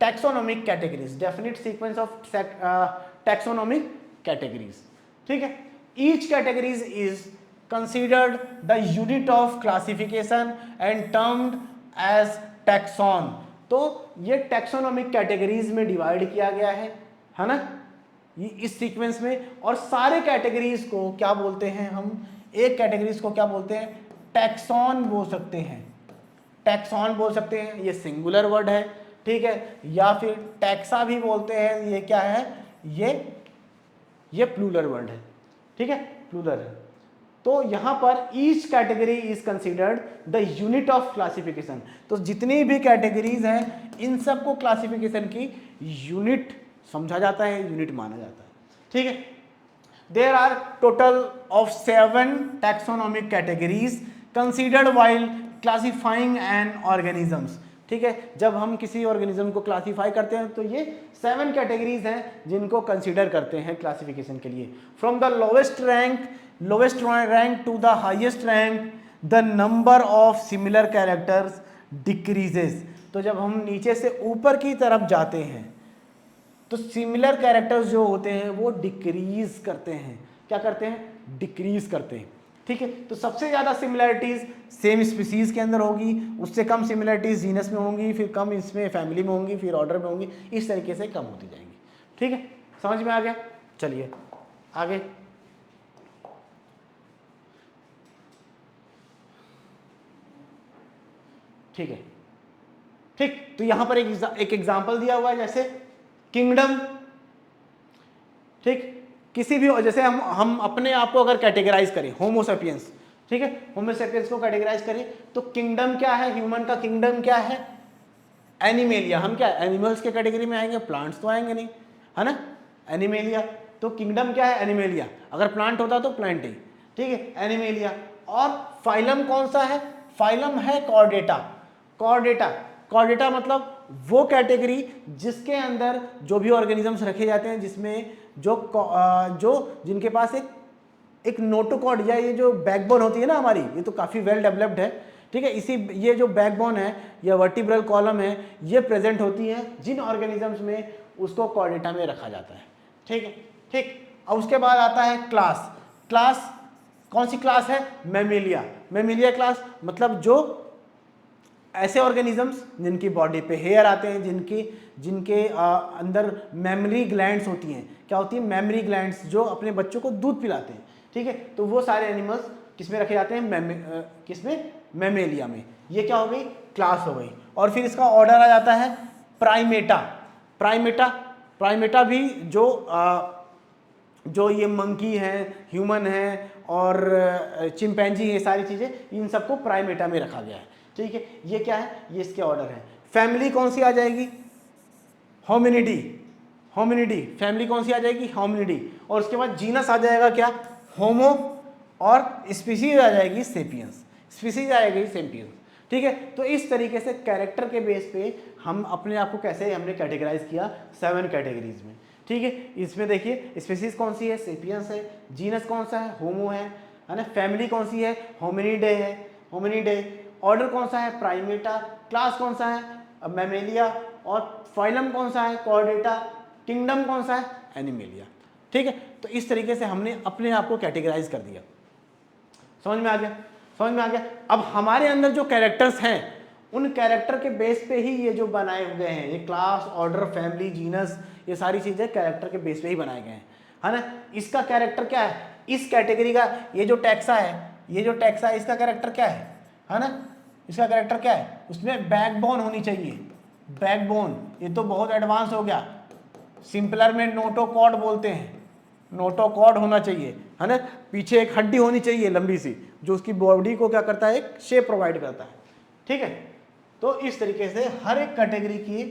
S1: taxonomic categories, definite sequence of taxonomic categories, ठीक है। Each categories is considered the unit of classification and termed as taxon. तो ये taxonomic categories में divide किया गया है ना, ये इस सीक्वेंस में। और सारे कैटेगरीज को क्या बोलते हैं हम, एक कैटेगरीज को क्या बोलते हैं, टैक्सॉन बोल सकते हैं, टैक्सॉन बोल सकते हैं, ये सिंगुलर वर्ड है, ठीक है। या फिर टैक्सा भी बोलते हैं, ये क्या है, ये प्लूरल वर्ड है, ठीक है, प्लूरल है। तो यहां पर each category is considered the unit of classification. तो जितनी भी कैटेगरीज हैं इन सबको क्लासिफिकेशन की यूनिट समझा जाता है, यूनिट माना जाता है, ठीक है। There are total of 7 taxonomic categories considered while classifying an organisms, ठीक है। जब हम किसी ऑर्गेनिज्म को क्लासीफाई करते हैं तो ये 7 कैटेगरीज हैं जिनको कंसीडर करते हैं क्लासिफिकेशन के लिए। From the lowest rank to the highest rank the number of similar characters decreases. तो जब हम नीचे से ऊपर की तरफ जाते हैं तो सिमिलर कैरेक्टर्स जो होते हैं वो डिक्रीज करते हैं, क्या करते हैं, डिक्रीज करते हैं, ठीक है। तो सबसे ज़्यादा सिमिलरिटीज सेम स्पीसीज के अंदर होगी, उससे कम सिमिलरिटीज जीनस में होंगी, फिर कम इसमें फैमिली में होंगी, फिर ऑर्डर में होंगी, इस तरीके से कम होती जाएंगी, ठीक है। समझ में आ गया? चलिए आगे। ठीक है, ठीक। तो यहां पर एक एग्जांपल दिया हुआ है, जैसे किंगडम, ठीक। किसी भी, जैसे हम अपने आप को अगर कैटेगराइज करें, होमोसेपियंस, ठीक है, होमोसेपियंस को कैटेगराइज करें तो किंगडम क्या है, ह्यूमन का किंगडम क्या है, एनिमेलिया। हम क्या एनिमल्स के कैटेगरी में आएंगे, प्लांट्स तो आएंगे नहीं, है ना, एनिमेलिया। तो किंगडम क्या है, एनिमेलिया। अगर प्लांट होता तो प्लांट ही, ठीक है, एनिमेलिया। और फाइलम कौन सा है, फाइलम है कॉर्डेटा। कॉर्डेटा मतलब वो कैटेगरी जिसके अंदर जो भी ऑर्गेनिजम्स रखे जाते हैं जिसमें जिनके पास एक नोटोकॉर्ड या ये जो बैकबोन होती है ना हमारी, ये तो काफ़ी वेल डेवलप्ड है, ठीक है। ये जो बैकबोन है या वर्टिब्रल कॉलम है ये प्रेजेंट होती है जिन ऑर्गेनिजम्स में, उसको कॉर्डेटा में रखा जाता है, ठीक है, ठीक। अब उसके बाद आता है क्लास कौन सी क्लास है, मैमेलिया क्लास, मतलब जो ऐसे ऑर्गेनिजम्स जिनकी बॉडी पे हेयर आते हैं, जिनके अंदर मेमरी ग्लैंड्स होती हैं, क्या होती है, मेमरी ग्लैंड्स, जो अपने बच्चों को दूध पिलाते हैं, ठीक है। तो वो सारे एनिमल्स किसमें रखे जाते हैं, किसमें, मैमेलिया में। ये क्या हो गई, क्लास हो गई। और फिर इसका ऑर्डर आ जाता है प्राइमेटा भी जो ये मंकी है, ह्यूमन है और चिंपैंजी, ये सारी चीज़ें, इन सबको प्राइमेटा में रखा गया है, ठीक है। ये क्या है, ये इसके ऑर्डर है। फैमिली कौन सी आ जाएगी, होमिनिडी, फैमिली कौन सी आ जाएगी, होमिनिडी। और उसके बाद जीनस आ जाएगा क्या, होमो, और स्पीसीज आ जाएगी सेपियंस, ठीक है। तो इस तरीके से कैरेक्टर के बेस पे हम अपने आप को कैसे हमने कैटेगराइज किया 7 कैटेगरीज में, ठीक है। इसमें देखिए स्पीसीज कौन सी है, सेपियंस है, जीनस कौन सा है, होमो है ना, फैमिली कौन सी है, होमिनिडे, ऑर्डर कौन सा है, प्राइमेटा, क्लास कौन सा है, मैमेलिया, और फाइलम कौन सा है, कॉर्डेटा, किंगडम कौन सा है, एनिमेलिया, ठीक है। तो इस तरीके से हमने अपने आप को कैटेगराइज कर दिया, समझ में आ गया, समझ में आ गया। अब हमारे अंदर जो कैरेक्टर्स हैं उन कैरेक्टर के बेस पे ही ये जो बनाए हुए हैं, ये क्लास, ऑर्डर, फैमिली, जीनस, ये सारी चीजें कैरेक्टर के बेस पे ही बनाए गए हैं, है ना। इसका कैरेक्टर क्या है, इस कैटेगरी का ये जो टैक्सा है, ये जो टैक्सा है इसका कैरेक्टर क्या है ना, इसका कैरेक्टर क्या है, उसमें बैकबोन होनी चाहिए, बैकबोन। ये तो बहुत एडवांस हो गया, सिंपलर में नोटोकॉर्ड बोलते हैं, नोटोकॉर्ड होना चाहिए, है ना। पीछे एक हड्डी होनी चाहिए लंबी सी, जो उसकी बॉडी को क्या करता है, एक शेप प्रोवाइड करता है, ठीक है। तो इस तरीके से हर एक कैटेगरी की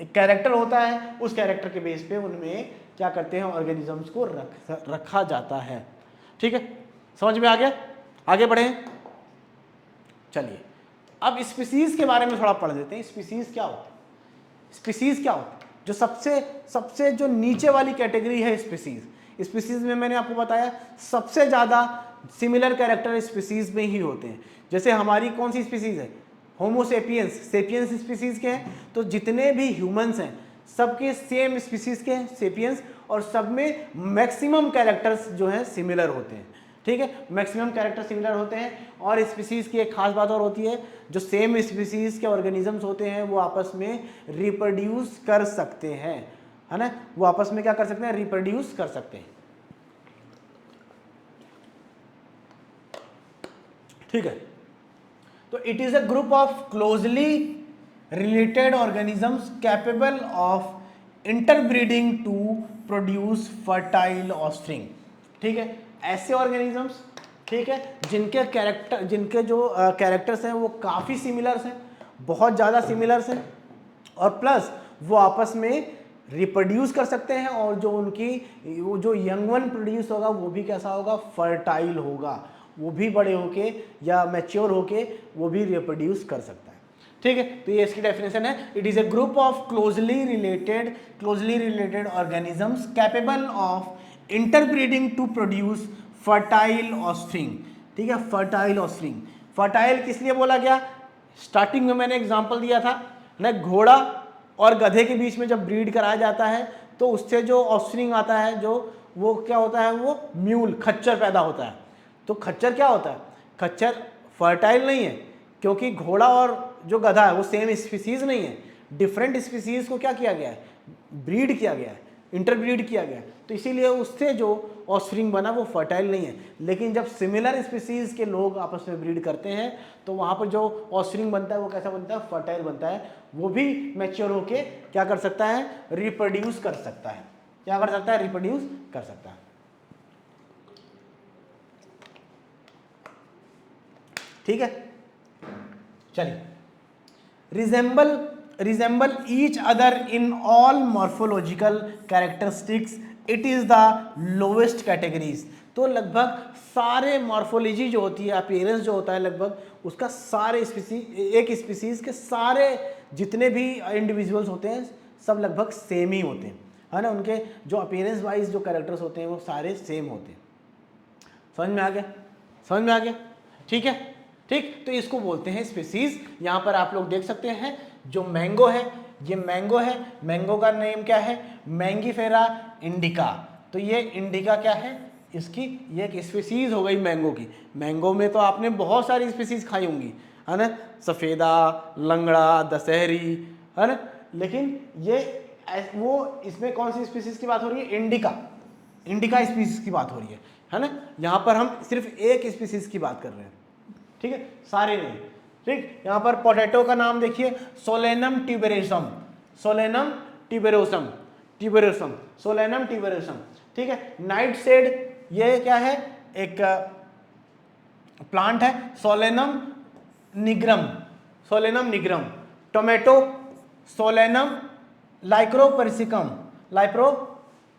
S1: एक कैरेक्टर होता है, उस कैरेक्टर के बेस पे उनमें क्या करते हैं, ऑर्गेनिजम्स को रखा जाता है, ठीक है। समझ में आ गया, आगे बढ़े। चलिए अब स्पीसीज के बारे में थोड़ा पढ़ लेते हैं। स्पीसीज क्या होता है, स्पीसीज क्या होता है, जो सबसे जो नीचे वाली कैटेगरी है स्पीसीज। स्पीसीज में मैंने आपको बताया सबसे ज्यादा सिमिलर कैरेक्टर स्पीसीज में ही होते हैं। जैसे हमारी कौन सी स्पीसीज है, होमो सेपियंस, सेपियंस स्पीसीज के हैं, तो जितने भी ह्यूमंस हैं सबके सेम स्पीसीज के हैं सेपियंस, और सब में मैक्सिमम कैरेक्टर्स जो हैं सिमिलर होते हैं, ठीक है, मैक्सिमम कैरेक्टर सिमिलर होते हैं। और स्पीसीज की एक खास बात और होती है, जो सेम स्पीसीज के ऑर्गेनिजम्स होते हैं वो आपस में रिप्रोड्यूस कर सकते हैं, है ना, वो आपस में क्या कर सकते हैं, रिप्रोड्यूस कर सकते हैं, ठीक है। तो it is a group of closely related organisms capable of interbreeding to produce fertile offspring, ठीक है। ऐसे ऑर्गेनिजम्स, ठीक है, जिनके जो कैरेक्टर्स हैं वो काफ़ी सिमिलर्स हैं, बहुत ज़्यादा सिमिलर्स हैं, और प्लस वो आपस में रिप्रोड्यूस कर सकते हैं, और जो वो जो यंग वन प्रोड्यूस होगा वो भी कैसा होगा, फर्टाइल होगा, वो भी बड़े होके या मैच्योर होके वो भी रिप्रोड्यूस कर सकता है, ठीक है। तो ये इसकी डेफिनेशन है, it is a group of closely related organisms capable of interbreeding to produce fertile offspring, ठीक है। फर्टाइल ऑफस्प्रिंग, फर्टाइल किस लिए बोला गया, स्टार्टिंग में मैंने एग्जांपल दिया था ना, घोड़ा और गधे के बीच में जब ब्रीड कराया जाता है तो उससे जो ऑफस्प्रिंग आता है, जो वो क्या होता है, वो म्यूल, खच्चर पैदा होता है। तो खच्चर क्या होता है, खच्चर फर्टाइल नहीं है, क्योंकि घोड़ा और जो गधा है वो सेम स्पीसीज नहीं है, डिफरेंट स्पीसीज को क्या किया गया है, ब्रीड किया गया है, इंटरब्रीड किया गया है, तो इसीलिए उससे जो ऑफस्प्रिंग बना वो फर्टाइल नहीं है। लेकिन जब सिमिलर स्पीसीज के लोग आपस में ब्रीड करते हैं तो वहाँ पर जो ऑफस्प्रिंग बनता है वो कैसा बनता है, फर्टाइल बनता है, वो भी मैच्योर होके क्या कर सकता है, रिप्रोड्यूस कर सकता है, क्या कर सकता है, रिप्रोड्यूस कर सकता है, ठीक है। चलिए, resemble each other in all morphological characteristics, it is the lowest categories. तो लगभग सारे मॉर्फोलॉजी जो होती है, अपीयरेंस जो होता है, लगभग उसका सारे स्पीसीज, एक स्पीसीज के सारे जितने भी इंडिविजुअल्स होते हैं सब लगभग सेम ही होते हैं, है ना, उनके जो अपीयरेंस वाइज जो कैरेक्टर्स होते हैं वो सारे सेम होते हैं। समझ में आ गया, समझ में आ गया, ठीक है, ठीक। तो इसको बोलते हैं स्पीसीज। यहाँ पर आप लोग देख सकते हैं जो मैंगो है, ये मैंगो है, मैंगो का नेम क्या है, मैंगीफेरा इंडिका। तो ये इंडिका क्या है, इसकी ये एक स्पीसीज हो गई मैंगो की। मैंगो में तो आपने बहुत सारी स्पीसीज खाई होंगी, है ना, सफ़ेदा, लंगड़ा, दशहरी, है ना, लेकिन ये वो इसमें कौन सी स्पीसीज की बात हो रही है, इंडिका, इंडिका स्पीसीज की बात हो रही है ना। यहाँ पर हम सिर्फ एक स्पीसीज की बात कर रहे हैं, ठीक है, सारे नहीं, ठीक। यहाँ पर पोटैटो का नाम देखिए, Solanum tuberosum, Solanum tuberosum, tuberosum, Solanum tuberosum, ठीक है। नाइट शेड ये क्या है, एक प्लांट है, Solanum nigrum, Solanum nigrum. Tomato, Solanum lycopersicum,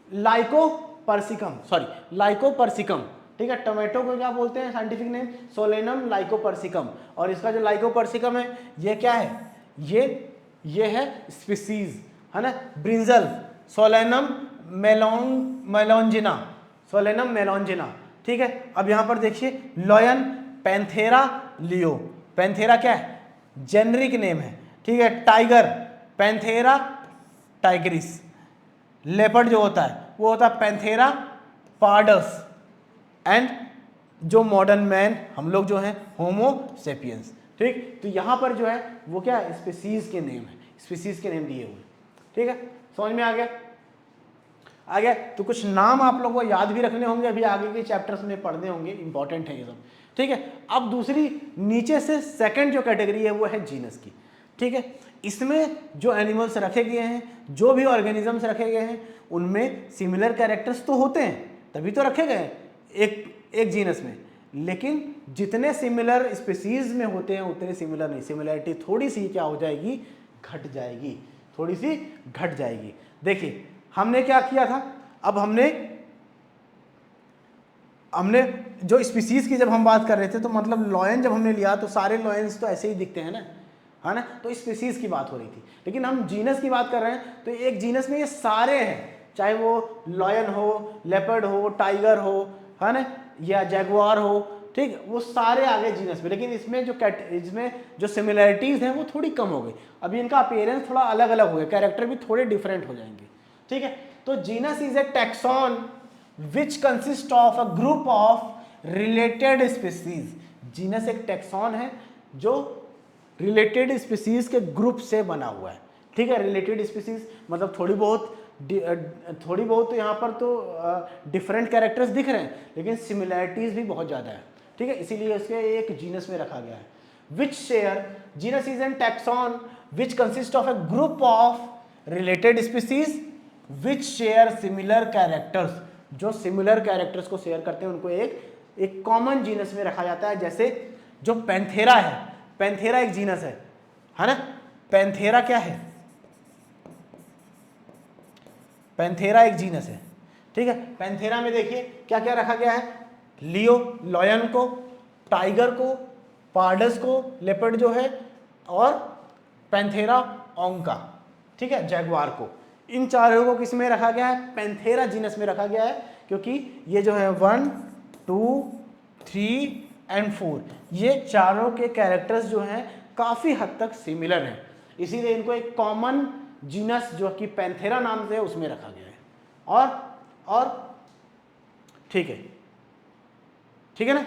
S1: lycopersicum, sorry lycopersicum, ठीक है। टोमेटो को क्या बोलते हैं साइंटिफिक नेम, सोलेनम लाइकोपर्सिकम। और इसका जो लाइकोपर्सिकम है ये क्या है, ये है स्पीसीज, है ना। ब्रिंजल, सोलेनम मेलोंजिना, सोलेनम मेलोंजिना, ठीक है। अब यहाँ पर देखिए लॉयन, पैंथेरा लियो, पैंथेरा क्या है, जेनरिक नेम है, ठीक है। Tiger, Panthera Tigris. लेपर्ड जो होता है वो होता है पैंथेरा पार्डस, एंड जो मॉडर्न मैन, हम लोग जो हैं होमो सेपियंस। ठीक, तो यहाँ पर जो है वो क्या स्पीसीज के नेम है, स्पीसीज के नेम दिए हुए। ठीक है, समझ में आ गया? आ गया? तो कुछ नाम आप लोगों को याद भी रखने होंगे, अभी आगे के चैप्टर्स में पढ़ने होंगे, इंपॉर्टेंट है ये सब। ठीक है, अब दूसरी नीचे से सेकंड जो कैटेगरी है वो है जीनस की। ठीक है, इसमें जो एनिमल्स रखे गए हैं, जो भी ऑर्गेनिजम्स रखे गए हैं, उनमें सिमिलर कैरेक्टर्स तो होते हैं, तभी तो रखे गए हैं एक जीनस में, लेकिन जितने सिमिलर स्पीसीज में होते हैं उतने सिमिलर नहीं, सिमिलरिटी थोड़ी सी क्या हो जाएगी, घट जाएगी, थोड़ी सी घट जाएगी। देखिए हमने क्या किया था, अब हमने जो स्पीसीज की जब हम बात कर रहे थे, तो मतलब लॉयन जब हमने लिया तो सारे लॉयंस तो ऐसे ही दिखते हैं ना, है ना, तो स्पीसीज की बात हो रही थी। लेकिन हम जीनस की बात कर रहे हैं, तो एक जीनस में ये सारे हैं, चाहे वो लॉयन हो, लेपर्ड हो, टाइगर हो, है ना, या जैगुआर हो, ठीक, वो सारे आ गए जीनस में। लेकिन इसमें जो सिमिलरिटीज हैं वो थोड़ी कम हो गई, अभी इनका अपीयरेंस थोड़ा अलग अलग हो गया, कैरेक्टर भी थोड़े डिफरेंट हो जाएंगे। ठीक है, तो genus is a taxon which consist of a group of related species. Genus एक टैक्सॉन है जो रिलेटेड स्पीसीज के ग्रुप से बना हुआ है। ठीक है, रिलेटेड स्पीसीज मतलब थोड़ी बहुत यहाँ पर तो डिफरेंट कैरेक्टर्स दिख रहे हैं, लेकिन सिमिलैरिटीज भी बहुत ज़्यादा है। ठीक है, इसीलिए इसके एक जीनस में रखा गया है। Which share, genus is an taxon which consist of a group of related species which share similar characters. जो सिमिलर कैरेक्टर्स को शेयर करते हैं उनको एक कॉमन जीनस में रखा जाता है। जैसे जो पैंथेरा है, पैंथेरा एक जीनस है ना, पैंथेरा क्या है, पैंथेरा एक जीनस है। ठीक है, पैंथेरा में देखिए क्या क्या रखा गया है, लियो लॉयन को, टाइगर को, पार्डस को, लेपर्ड जो है, और पैंथेरा ओंका, ठीक है, जैगुआर को। इन चारों को किस में रखा गया है, पैंथेरा जीनस में रखा गया है, क्योंकि ये जो है 1, 2, 3 एंड 4 ये चारों के कैरेक्टर्स जो हैं काफ़ी हद तक सिमिलर हैं, इसीलिए इनको एक कॉमन जीनस जो कि पैंथेरा नाम से है उसमें रखा गया है। और ठीक है ना,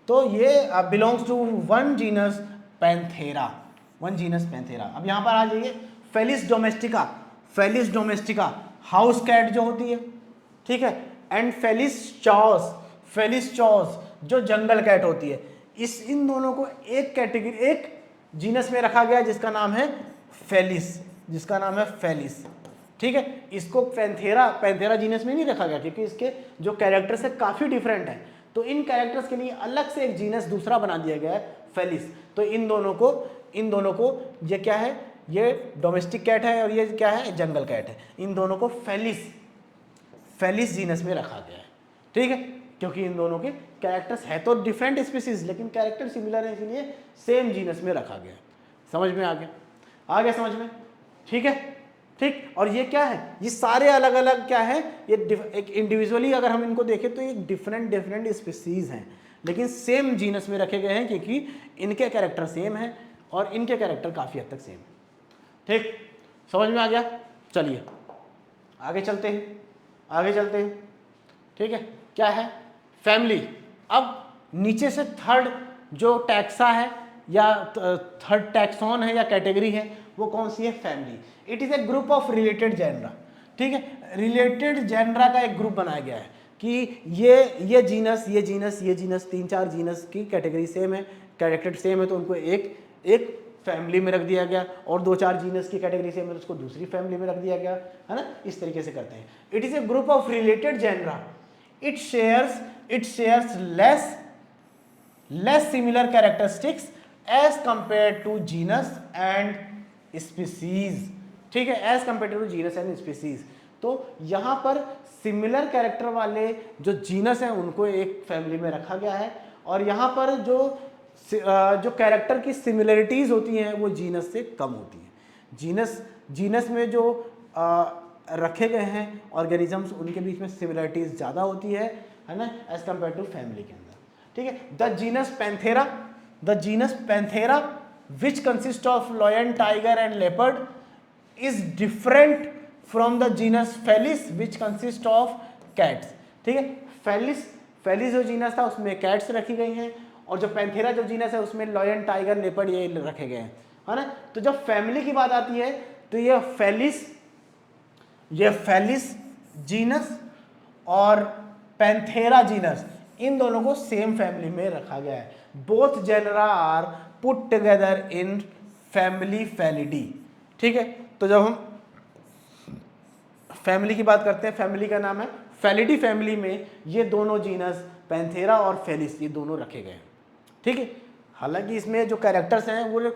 S1: तो ये belongs to one genus Panthera, one genus Panthera. अब यहाँ पर आ जाइए, Felis domestica, Felis domestica house cat जो होती है, ठीक है, and Felis chaus, Felis chaus जो जंगल कैट होती है। इन दोनों को एक कैटेगरी, एक जीनस में रखा गया जिसका नाम है फेलिस, जिसका नाम है फेलिस। ठीक है, इसको पैंथेरा जीनस में नहीं रखा गया क्योंकि इसके जो कैरेक्टर्स है काफ़ी डिफरेंट है, तो इन कैरेक्टर्स के लिए अलग से एक जीनस दूसरा बना दिया गया है फेलिस। तो इन दोनों को ये क्या है, ये डोमेस्टिक कैट है और ये क्या है, जंगल कैट है। इन दोनों को फेलिस जीनस में रखा गया है। ठीक है, क्योंकि इन दोनों के कैरेक्टर्स है तो डिफरेंट स्पीसीज लेकिन कैरेक्टर सिमिलर है, इसलिए सेम जीनस में रखा गया है। समझ में आ गया समझ में? ठीक है, ठीक। और ये क्या है, ये सारे अलग अलग क्या है, ये एक इंडिविजुअली अगर हम इनको देखें तो ये डिफरेंट स्पीसीज हैं, लेकिन सेम जीनस में रखे गए हैं क्योंकि इनके कैरेक्टर सेम हैं और इनके कैरेक्टर काफ़ी हद तक सेम है। ठीक, समझ में आ गया? चलिए आगे चलते हैं। ठीक है, क्या है, फैमिली। अब नीचे से थर्ड जो टैक्सा है या थर्ड टैक्सॉन है या कैटेगरी है वो कौन सी है, family. It is a group of related genre. ठीक है, रिलेटेड जेनरा का एक ग्रुप बनाया गया है कि ये जीनस 3-4 जीनस की कैटेगरी सेम है, कैरेक्टर सेम है, तो उनको एक फैमिली में रख दिया गया, और 2-4 जीनस की कैटेगरी सेम है तो उसको दूसरी फैमिली में रख दिया गया, है ना। इस तरीके से करते हैं। It is a group of related genera, it shares less similar characteristics as compare to genus and species. ठीक है, as compare to genus and species. तो यहाँ पर सिमिलर कैरेक्टर वाले जो जीनस हैं उनको एक फैमिली में रखा गया है, और यहाँ पर जो कैरेक्टर की सिमिलरिटीज होती हैं वो जीनस से कम होती हैं। जीनस में जो रखे गए हैं ऑर्गेनिजम्स उनके बीच में सिमिलरिटीज ज़्यादा होती है ना, एज कंपेयर टू फैमिली के अंदर। ठीक है, the genus Panthera which consists of lion, tiger and leopard is different from the genus Felis which consists of cats. ठीक है, फेलिस जो जीनस था उसमें कैट्स रखी गई हैं, और जो पैंथेरा जो जीनस है उसमें लॉयन, टाइगर, लेपर्ड ये रखे गए हैं, है ना। तो जब फैमिली की बात आती है तो ये फेलिस जीनस और पैंथेरा जीनस इन दोनों को सेम फैमिली में रखा गया है। Both genera are put together in family Felidae. ठीक है, तो जब हम फैमिली की बात करते हैं, फैमिली का नाम है फेलिडी, फैमिली में ये दोनों जीनस पैंथेरा और फेलिस ये दोनों रखे गए हैं। ठीक है, हालांकि इसमें जो कैरेक्टर्स हैं वो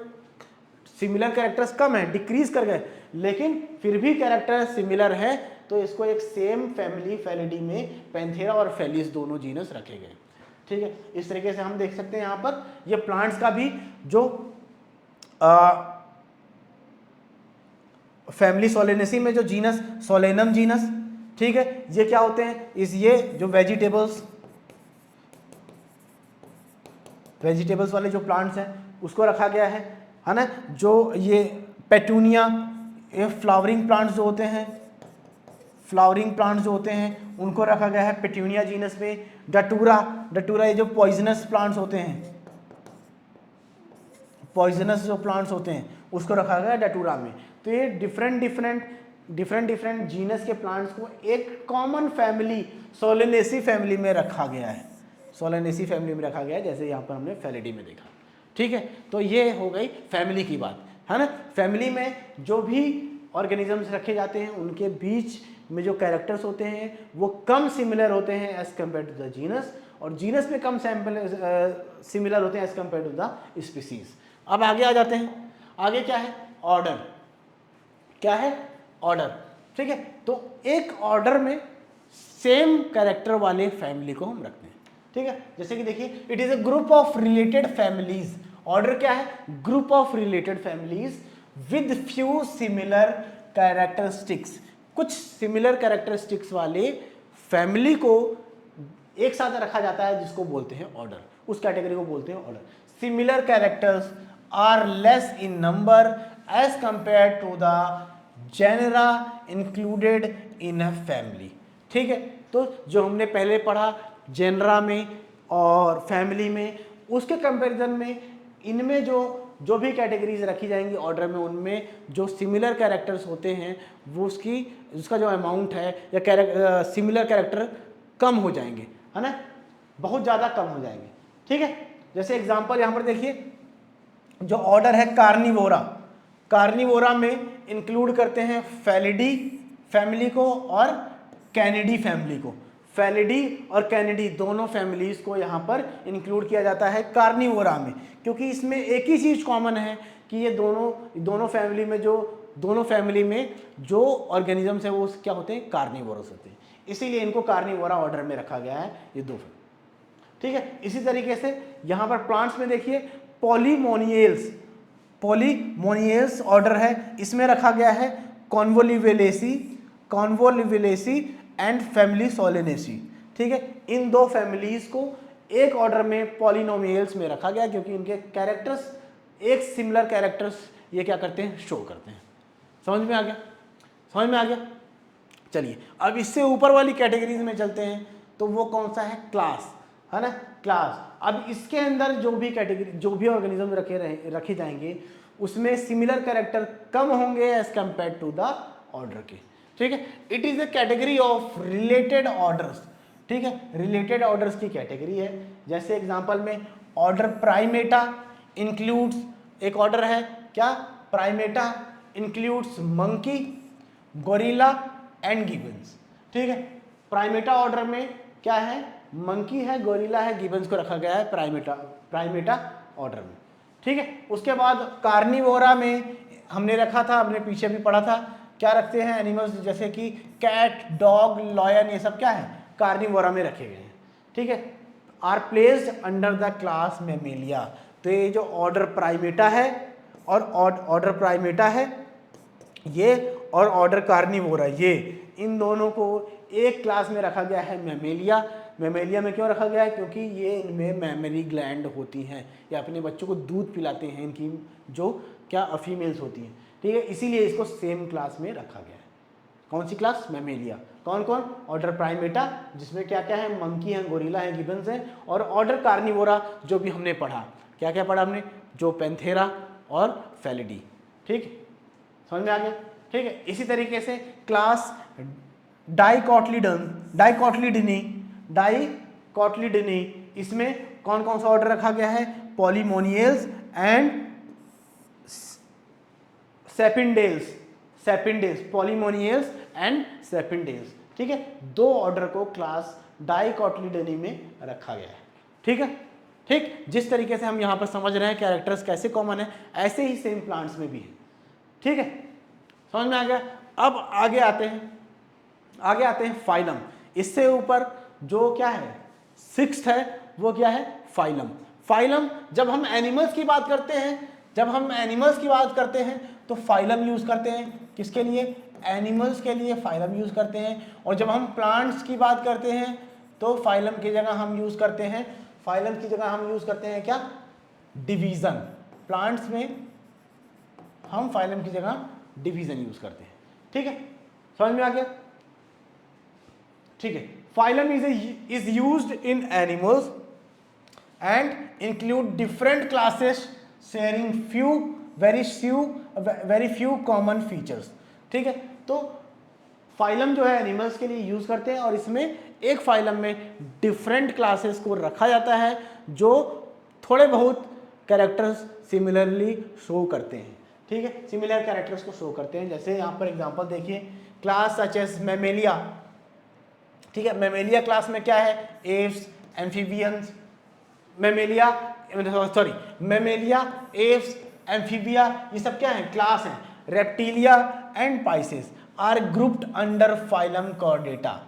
S1: सिमिलर कैरेक्टर्स कम है, डिक्रीज कर गए, लेकिन फिर भी कैरेक्टर सिमिलर है, तो इसको एक सेम फैमिली फेलिडी में पैंथेरा और फेलिस दोनों जीनस रखे गए। ठीक है, इस तरीके से हम देख सकते हैं यहाँ पर ये प्लांट्स का भी जो फैमिली सोलेनेसी में जो जीनस सोलेनम जीनस, ठीक है, ये क्या होते हैं, ये जो वेजिटेबल्स वाले जो प्लांट्स हैं उसको रखा गया है ना। जो ये पेटूनिया, ये फ्लावरिंग प्लांट्स जो होते हैं उनको रखा गया है पेटूनिया जीनस में। डटूरा ये जो पॉइजनस प्लांट्स होते हैं, पॉइजनस जो प्लांट्स होते हैं उसको रखा गया है डटूरा में। तो ये डिफरेंट जीनस के प्लांट्स को एक कॉमन फैमिली सोलेनेसी फैमिली में रखा गया है, जैसे यहाँ पर हमने फेलिडी में देखा। ठीक है, तो ये हो गई फैमिली की बात, है ना। फैमिली में जो भी ऑर्गेनिजम्स रखे जाते हैं उनके बीच में जो कैरेक्टर्स होते हैं वो कम सिमिलर होते हैं as compare to the genus, और जीनस में कम सिमिलर होते हैं as compare to the species. अब आगे आ जाते हैं, आगे क्या है, ऑर्डर। ठीक है, तो एक ऑर्डर में सेम कैरेक्टर वाले फैमिली को हम रखते हैं। ठीक है, जैसे कि देखिए, it is a group of related families. Order क्या है, group of related families with few similar characteristics. कुछ सिमिलर कैरेक्टरिस्टिक्स वाले फैमिली को एक साथ रखा जाता है जिसको बोलते हैं ऑर्डर, उस कैटेगरी को बोलते हैं order. Similar characters are less in number as compare to the genera included in a family. ठीक है, तो जो हमने पहले पढ़ा जेनरा में और फैमिली में, उसके कंपैरिजन में इनमें जो भी कैटेगरीज रखी जाएंगी ऑर्डर में, उनमें जो सिमिलर कैरेक्टर्स होते हैं वो उसका जो अमाउंट है या सिमिलर कैरेक्टर कम हो जाएंगे, है ना, बहुत ज़्यादा कम हो जाएंगे। ठीक है, जैसे एग्जांपल यहाँ पर देखिए, जो ऑर्डर है कार्निवोरा में इंक्लूड करते हैं फेलिडी फैमिली को और कैनिडी फैमिली को। फेलिडी और कैनिडी दोनों फैमिलीज को यहाँ पर इंक्लूड किया जाता है कार्निवोरा में, क्योंकि इसमें एक ही चीज़ कॉमन है कि ये दोनों फैमिली में जो ऑर्गेनिजम्स है वो क्या होते हैं, कार्निवोरस होते हैं, इसीलिए इनको कार्निवोरा ऑर्डर में रखा गया है ये दो। ठीक है, इसी तरीके से यहाँ पर प्लांट्स में देखिए पॉलीमोनियल्स ऑर्डर है, इसमें रखा गया है कॉन्वोल्यूलेसी एंड फैमिली सोलेनेसी। ठीक है, इन दो फैमिलीज को एक ऑर्डर में पॉलिनोमियल्स में रखा गया क्योंकि इनके कैरेक्टर्स एक सिमिलर कैरेक्टर्स ये क्या करते हैं, शो करते हैं। समझ में आ गया। चलिए अब इससे ऊपर वाली कैटेगरीज में चलते हैं, तो वो कौन सा है, क्लास, है ना, क्लास। अब इसके अंदर जो भी ऑर्गेनिज्म रखे जाएंगे उसमें सिमिलर कैरेक्टर कम होंगे as compare to the order के। ठीक है, it is a category of related orders. ठीक है, रिलेटेड ऑर्डर्स की कैटेगरी है। जैसे एग्जांपल में ऑर्डर प्राइमेटा इंक्लूड्स, एक ऑर्डर है क्या, Primata includes monkey, gorilla and Gibbons. ठीक है, प्राइमेटा ऑर्डर में क्या है, मंकी है, गोरिल्ला है, गिबन्स को रखा गया है प्राइमेटा ऑर्डर में। ठीक है, उसके बाद कार्निवोरा में हमने रखा था, हमने पीछे भी पढ़ा था, क्या रखते हैं एनिमल्स जैसे कि कैट, डॉग, लॉयन, ये सब क्या है, कार्निवोरा में रखे गए हैं। ठीक है, are placed under the class Mammalia. तो ये जो ऑर्डर प्राइमेटा है ये और ऑर्डर कार्निवोरा, ये इन दोनों को एक क्लास में रखा गया है मैमेलिया। मैमेलिया में क्यों रखा गया है, क्योंकि ये इनमें मैमरी ग्लैंड होती हैं, या अपने बच्चों को दूध पिलाते हैं, इनकी जो क्या फीमेल्स होती हैं। ठीक है, इसीलिए इसको सेम क्लास में रखा गया है। कौन सी क्लास, मैमेलिया। कौन कौन? ऑर्डर प्राइमेटा, जिसमें क्या क्या है? मंकी है, गोरिल्ला है, गिबन्स है, और ऑर्डर कार्निवोरा जो भी हमने पढ़ा, क्या क्या पढ़ा हमने? जो पैंथेरा और फेलिडी। ठीक, समझ में आ गया? ठीक है। इसी तरीके से क्लास डाइकोटिलिडनी, इसमें कौन कौन सा ऑर्डर रखा गया है? Polemoniales and Sapindales, Polemoniales and Sapindales. ठीक है, दो ऑर्डर को क्लास डाइकोटिलिडनी में रखा गया है। ठीक है, ठीक, जिस तरीके से हम यहाँ पर समझ रहे हैं कैरेक्टर्स कैसे कॉमन है, ऐसे ही सेम प्लांट्स में भी है। ठीक है, समझ में आ गया? अब आगे आते हैं फाइलम। इससे ऊपर जो क्या है? 6th है, वो क्या है? फाइलम। फाइलम जब हम एनिमल्स की बात करते हैं, तो फाइलम यूज करते हैं। किसके लिए? एनिमल्स के लिए फाइलम यूज करते हैं। और जब हम प्लांट्स की बात करते हैं तो फाइलम की जगह हम यूज करते हैं क्या? डिवीजन। प्लांट्स में हम फाइलम की जगह डिवीजन यूज करते हैं। ठीक है, समझ में आ गया? ठीक है, phylum is used in animals and include different classes sharing very few common features. ठीक है, तो फाइलम जो है एनिमल्स के लिए यूज करते हैं, और इसमें एक फाइलम में डिफरेंट क्लासेस को रखा जाता है जो थोड़े बहुत कैरेक्टर्स सिमिलरली शो करते हैं। ठीक है, सिमिलर कैरेक्टर्स को शो करते हैं। जैसे यहाँ पर एग्जांपल देखिए, क्लास सच एज मैमेलिया। ठीक है, मैमेलिया क्लास में क्या है? Aves, amphibians, Mammalia, Aves, Amphibia, ये सब क्या है? क्लास हैं। Reptilia and Pisces are grouped under phylum Chordata.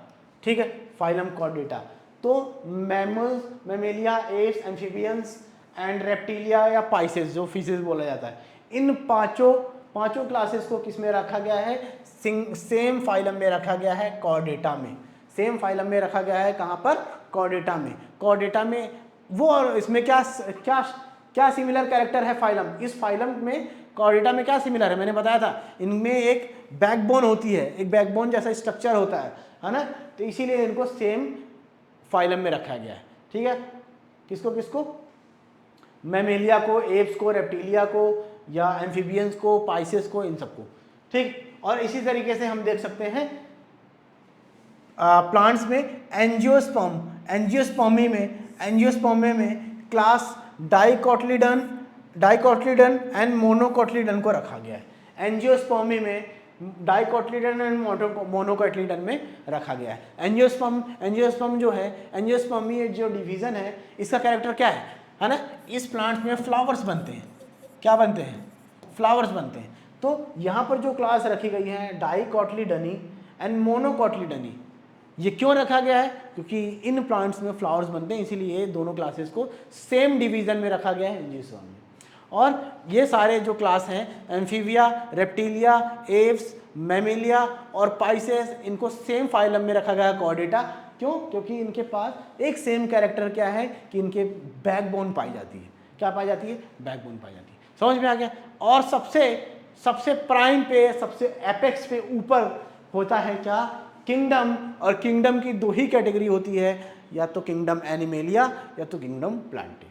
S1: ठीक है, फाइलम कॉर्डेटा। तो mammals, Mammalia, Aves, amphibians and Reptilia या पाइसेस, जो फिशेस बोला जाता है, इन पांचों क्लासेस को किस में रखा गया है? सेम फाइलम में रखा गया है, कॉर्डेटा में। सेम फाइलम में रखा गया है, कहां पर? कॉर्डेटा में। कॉर्डेटा में वो, और इसमें क्या सिमिलर कैरेक्टर है फाइलम? इस फाइलम में, कॉर्डेटा में क्या सिमिलर है? मैंने बताया था, इनमें एक बैकबोन होती है, एक बैकबोन जैसा स्ट्रक्चर होता है ना? तो इसीलिए इनको सेम फाइलम में रखा गया है। ठीक है, किसको? मैमेलिया को, एप्स को, रेप्टिलिया को, या एम्फीबियंस को, पाइसेस को, इन सबको। ठीक, और इसी तरीके से हम देख सकते हैं प्लांट्स में एंजियोस्पर्मी में क्लास डाइकोटिलिडन एंड मोनोकोटिलिडन को रखा गया है। एंजियोस्पर्मी में डाइकोटिलिडन एंड मोनोकोटिलिडन में रखा गया है। एंजियोस्पर्म जो है, एंजियोस्पर्मी जो डिवीजन है, इसका कैरेक्टर क्या है ना? इस प्लांट्स में फ्लावर्स बनते हैं। क्या बनते हैं? फ्लावर्स बनते हैं। तो यहाँ पर जो क्लास रखी गई है डाइकोटिलिडनी एंड मोनोकोटिलिडनी, ये क्यों रखा गया है? क्योंकि इन प्लांट्स में फ्लावर्स बनते हैं, इसीलिए दोनों क्लासेस को सेम डिवीजन में रखा गया है एंजियोस्पर्म में। और ये सारे जो क्लास हैं, एम्फीबिया, रेप्टिलिया, एव्स, मैमेलिया और पाइसेस, इनको सेम फाइलम में रखा गया है, कॉर्डेटा। क्यों? क्योंकि इनके पास एक सेम कैरेक्टर क्या है कि इनके बैकबोन पाई जाती है। क्या पाई जाती है? बैकबोन पाई जाती है। समझ में आ गया? और सबसे प्राइम पे, सबसे एपेक्स पे ऊपर होता है क्या? किंगडम। और किंगडम की दो ही कैटेगरी होती है, या तो किंगडम एनिमेलिया या तो किंगडम प्लांटे।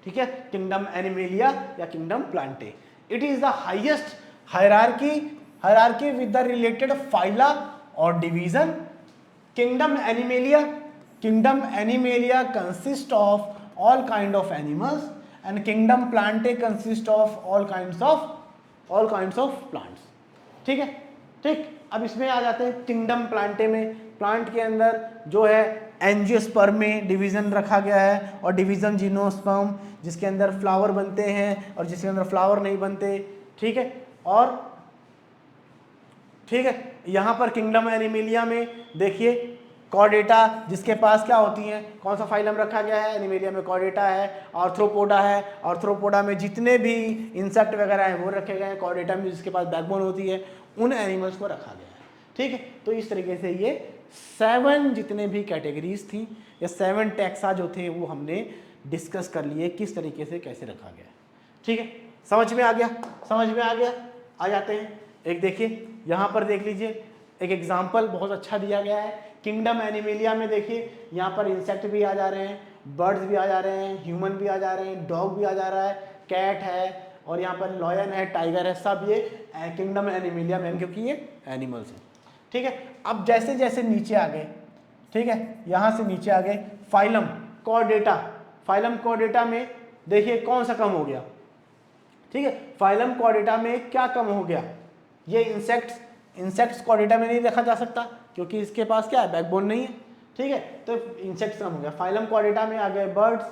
S1: ठीक है, किंगडम एनिमेलिया या kingdom Plantae. It is the highest hierarchy with the related phyla और division. Kingdom Animalia consist of all kind of animals and kingdom plantae consist of all kinds of plants। ठीक है, ठीक। अब इसमें आ जाते हैं kingdom Plantae में। Plant के अंदर जो है एंजियोस्पर्म में डिवीजन रखा गया है, और डिवीजन जिम्नोस्पर्म, जिसके अंदर फ्लावर बनते हैं और जिसके अंदर फ्लावर नहीं बनते। ठीक है, और ठीक है, यहाँ पर किंगडम एनिमेलिया में देखिए कॉर्डेटा, जिसके पास क्या होती हैं, कौन सा फाइलम रखा गया है? एनिमेलिया में कॉर्डेटा है, आर्थ्रोपोडा है। आर्थ्रोपोडा में जितने भी इंसेक्ट वगैरह हैं वो रखे गए हैं। कॉर्डेटा में जिसके पास बैकबोन होती है, उन एनिमल्स को रखा गया है। ठीक है, तो इस तरीके से ये 7 जितने भी कैटेगरीज थी, या 7 टैक्सा जो थे, वो हमने डिस्कस कर लिए किस तरीके से कैसे रखा गया है। ठीक है, समझ में आ गया? आ जाते हैं। एक देखिए यहाँ पर देख लीजिए, एक एग्जाम्पल बहुत अच्छा दिया गया है किंगडम एनिमेलिया में। देखिए यहाँ पर इंसेक्ट भी आ जा रहे हैं, बर्ड्स भी आ जा रहे हैं, ह्यूमन भी आ जा रहे हैं, डॉग भी आ जा रहा है, कैट है और यहाँ पर लॉयन है, टाइगर है, सब ये किंगडम एनिमेलिया में, क्योंकि ये एनिमल्स हैं। ठीक है, अब जैसे जैसे नीचे आ गए, ठीक है, यहाँ से नीचे आ गए फाइलम कॉर्डेटा। फाइलम कॉर्डेटा में देखिए कौन सा कम हो गया, ठीक है, फाइलम कॉर्डेटा में क्या कम हो गया, ये इंसेक्ट्स कॉर्डेटा में नहीं देखा जा सकता क्योंकि इसके पास क्या है, बैकबोन नहीं है। ठीक है, तो इंसेक्ट्स कम हो गया। फाइलम कॉर्डेटा में आ गए बर्ड्स,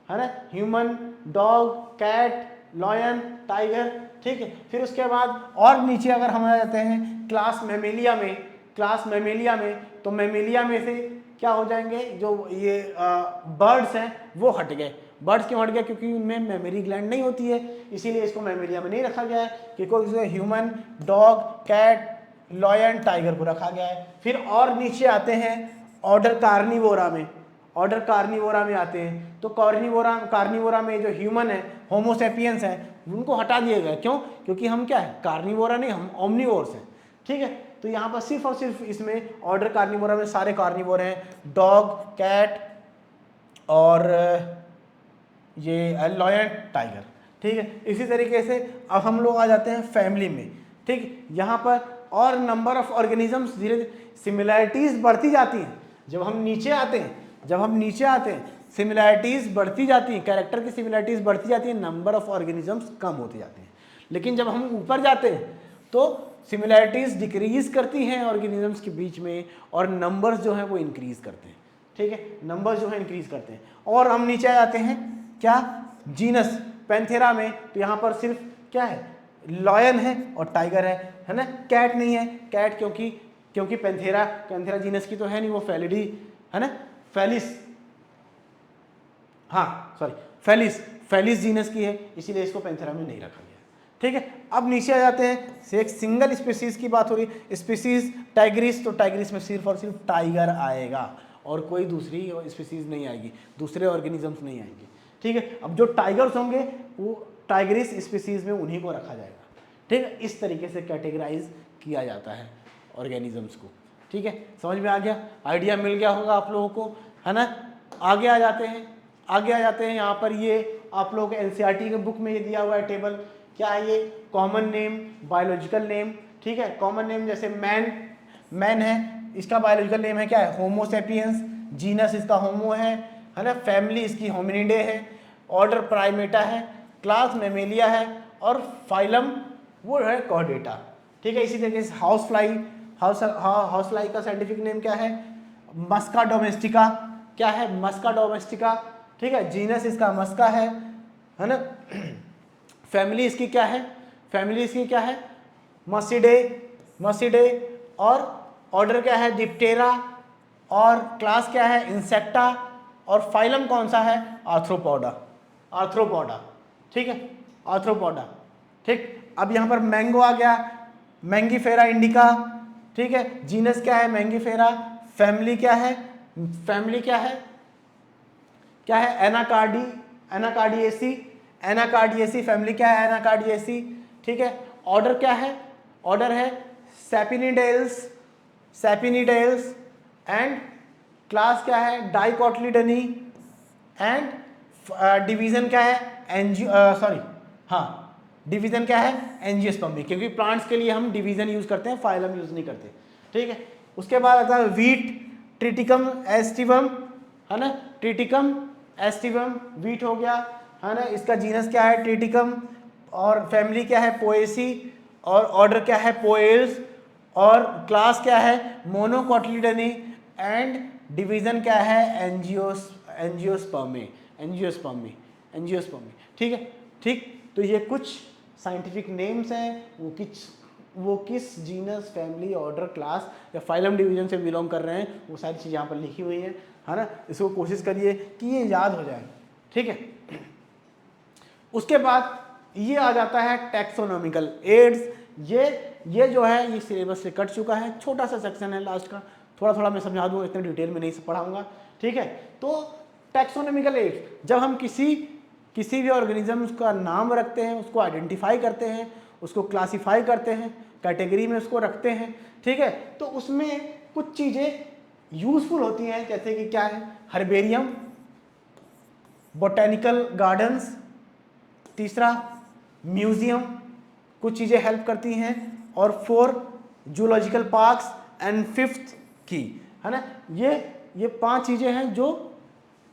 S1: है ना, human, dog, cat, lion, tiger. ठीक है, फिर उसके बाद और नीचे अगर हम आ जाते हैं क्लास मेमेलिया में, क्लास मेमेलिया में, तो मेमेलिया में से क्या हो जाएंगे, जो ये बर्ड्स हैं वो हट गए। बर्ड्स क्यों हट गए, क्योंकि उनमें मेमोरी ग्लैंड नहीं होती है, इसीलिए इसको मेमेलिया में नहीं रखा गया है, क्योंकि human, dog, cat, lion, tiger को रखा गया है। फिर और नीचे आते हैं ऑर्डर कार्निवोरा में, ऑर्डर कार्निवोरा में आते हैं, तो कार्निवोरा में जो ह्यूमन है, होमोसेपियंस है, उनको हटा दिया गया। क्यों, क्योंकि हम क्या है, कार्निवोरा नहीं, हम ओमनिवोर्स हैं। ठीक है, तो यहाँ पर सिर्फ और सिर्फ इसमें ऑर्डर कार्निवोरा में सारे कार्निवोर हैं, डॉग, कैट और ये लॉयन, टाइगर। ठीक है, इसी तरीके से अब हम लोग आ जाते हैं फैमिली में। ठीक, यहाँ पर और नंबर ऑफ ऑर्गेनिजम्स धीरे धीरे सिमिलैरिटीज बढ़ती जाती हैं। जब हम नीचे आते हैं सिमिलैरिटीज बढ़ती जाती हैं, कैरेक्टर की सिमिलैरिटीज बढ़ती जाती हैं, नंबर ऑफ ऑर्गेनिजम्स कम होती जाती हैं। लेकिन जब हम ऊपर जाते हैं तो सिमिलैरिटीज डिक्रीज करती हैं ऑर्गेनिजम्स के बीच में, और नंबर्स जो हैं वो इंक्रीज करते हैं। ठीक है, नंबर्स जो है इंक्रीज करते हैं। और हम नीचे आ जाते हैं क्या, जीनस पैंथेरा में, तो यहाँ पर सिर्फ क्या है, लॉयन है और टाइगर है ना, कैट नहीं है। कैट क्योंकि पैंथेरा जीनस की तो है नहीं, वो फेलिडी है ना, फेलिस जीनस की है, इसीलिए इसको पैंथेरा में नहीं रखा गया। ठीक है, अब नीचे आ जाते हैं, से एक सिंगल स्पीसीज की बात हो रही है, स्पीसीज टाइग्रिस, तो टाइग्रिस में सिर्फ और सिर्फ टाइगर आएगा और कोई दूसरी स्पीसीज नहीं आएगी, दूसरे ऑर्गेनिजम्स नहीं आएंगे। ठीक है, अब जो टाइगर्स होंगे वो टाइग्रिस स्पीसीज में उन्हीं को रखा जाएगा। ठीक है, इस तरीके से कैटेगराइज किया जाता है ऑर्गेनिजम्स को। ठीक है, समझ में आ गया, आइडिया मिल गया होगा आप लोगों को, है ना। आगे आ जाते हैं यहाँ पर, ये आप लोगों के एनसीईआरटी के बुक में ये दिया हुआ है टेबल। क्या है ये, कॉमन नेम, बायोलॉजिकल नेम। ठीक है, कॉमन नेम जैसे मैन है, इसका बायोलॉजिकल नेम है क्या है, होमो सेपियंस, जीनस इसका होमो है ना, फैमिली इसकी होमिनिडे है, ऑर्डर प्राइमेटा है, क्लास मेमेलिया है और फाइलम वो है कॉर्डेटा। ठीक है, इसी तरीके से हाउस फ्लाई का साइंटिफिक नेम क्या है, मस्का डोमेस्टिका। क्या है, मस्का डोमेस्टिका। ठीक है, जीनस इसका मस्का है ना। फैमिली इसकी क्या है, मसिडे और ऑर्डर क्या है, डिप्टेरा, और क्लास क्या है, इंसेक्टा, और फाइलम कौन सा है, आर्थ्रोपोडा। ठीक है, आर्थ्रोपोडा। ठीक, अब यहाँ पर मैंगो आ गया, मैंगीफेरा इंडिका। ठीक है, जीनस क्या है, मैंगीफेरा, फैमिली क्या है, एनाकार्डिएसी, फैमिली क्या है, एनाकार्डिएसी। ठीक है, ऑर्डर क्या है, ऑर्डर है सैपिनिडेल्स एंड क्लास क्या है, डाइकोटिलीडनी, एंड डिवीजन क्या है, डिवीजन क्या है, एंजियोस्पर्मी, क्योंकि प्लांट्स के लिए हम डिवीजन यूज करते हैं, फाइलम यूज नहीं करते। ठीक है, उसके बाद आता है वीट, ट्रिटिकम एस्टिवम, है ना, ट्रिटिकम एस्टिवम वीट हो गया, है ना, इसका जीनस क्या है, ट्रिटिकम, और फैमिली क्या है, पोएसी, और ऑर्डर क्या है, पोएल्स, और क्लास क्या है, मोनोकोटिलीडनी, एंड डिवीजन क्या है, एंजियोस्पर्मी। ठीक है, ठीक, तो ये कुछ साइंटिफिक नेम्स हैं, वो किस जीनस, फैमिली, ऑर्डर, क्लास या फाइलम डिवीजन से बिलोंग कर रहे हैं, वो सारी चीज़ यहाँ पर लिखी हुई हैं, है ना। इसको कोशिश करिए कि ये याद हो जाए। ठीक है, उसके बाद ये आ जाता है टैक्सोनॉमिकल एड्स। ये जो है ये सिलेबस से कट चुका है, छोटा सा सेक्शन है लास्ट का, थोड़ा मैं समझा दूंगा, इतने डिटेल में नहीं पढ़ाऊंगा। ठीक है, तो टैक्सोनॉमिकल एड्स, जब हम किसी किसी भी ऑर्गेनिज्म का नाम रखते हैं, उसको आइडेंटिफाई करते हैं, उसको क्लासीफाई करते हैं, कैटेगरी में उसको रखते हैं, ठीक है। तो उसमें कुछ चीज़ें यूजफुल होती हैं, जैसे कि क्या है, हर्बेरियम, बोटेनिकल गार्डन्स, तीसरा म्यूजियम, कुछ चीज़ें हेल्प करती हैं, और 4 जूलॉजिकल पार्क्स, एंड 5th की, है ना। ये 5 चीज़ें हैं जो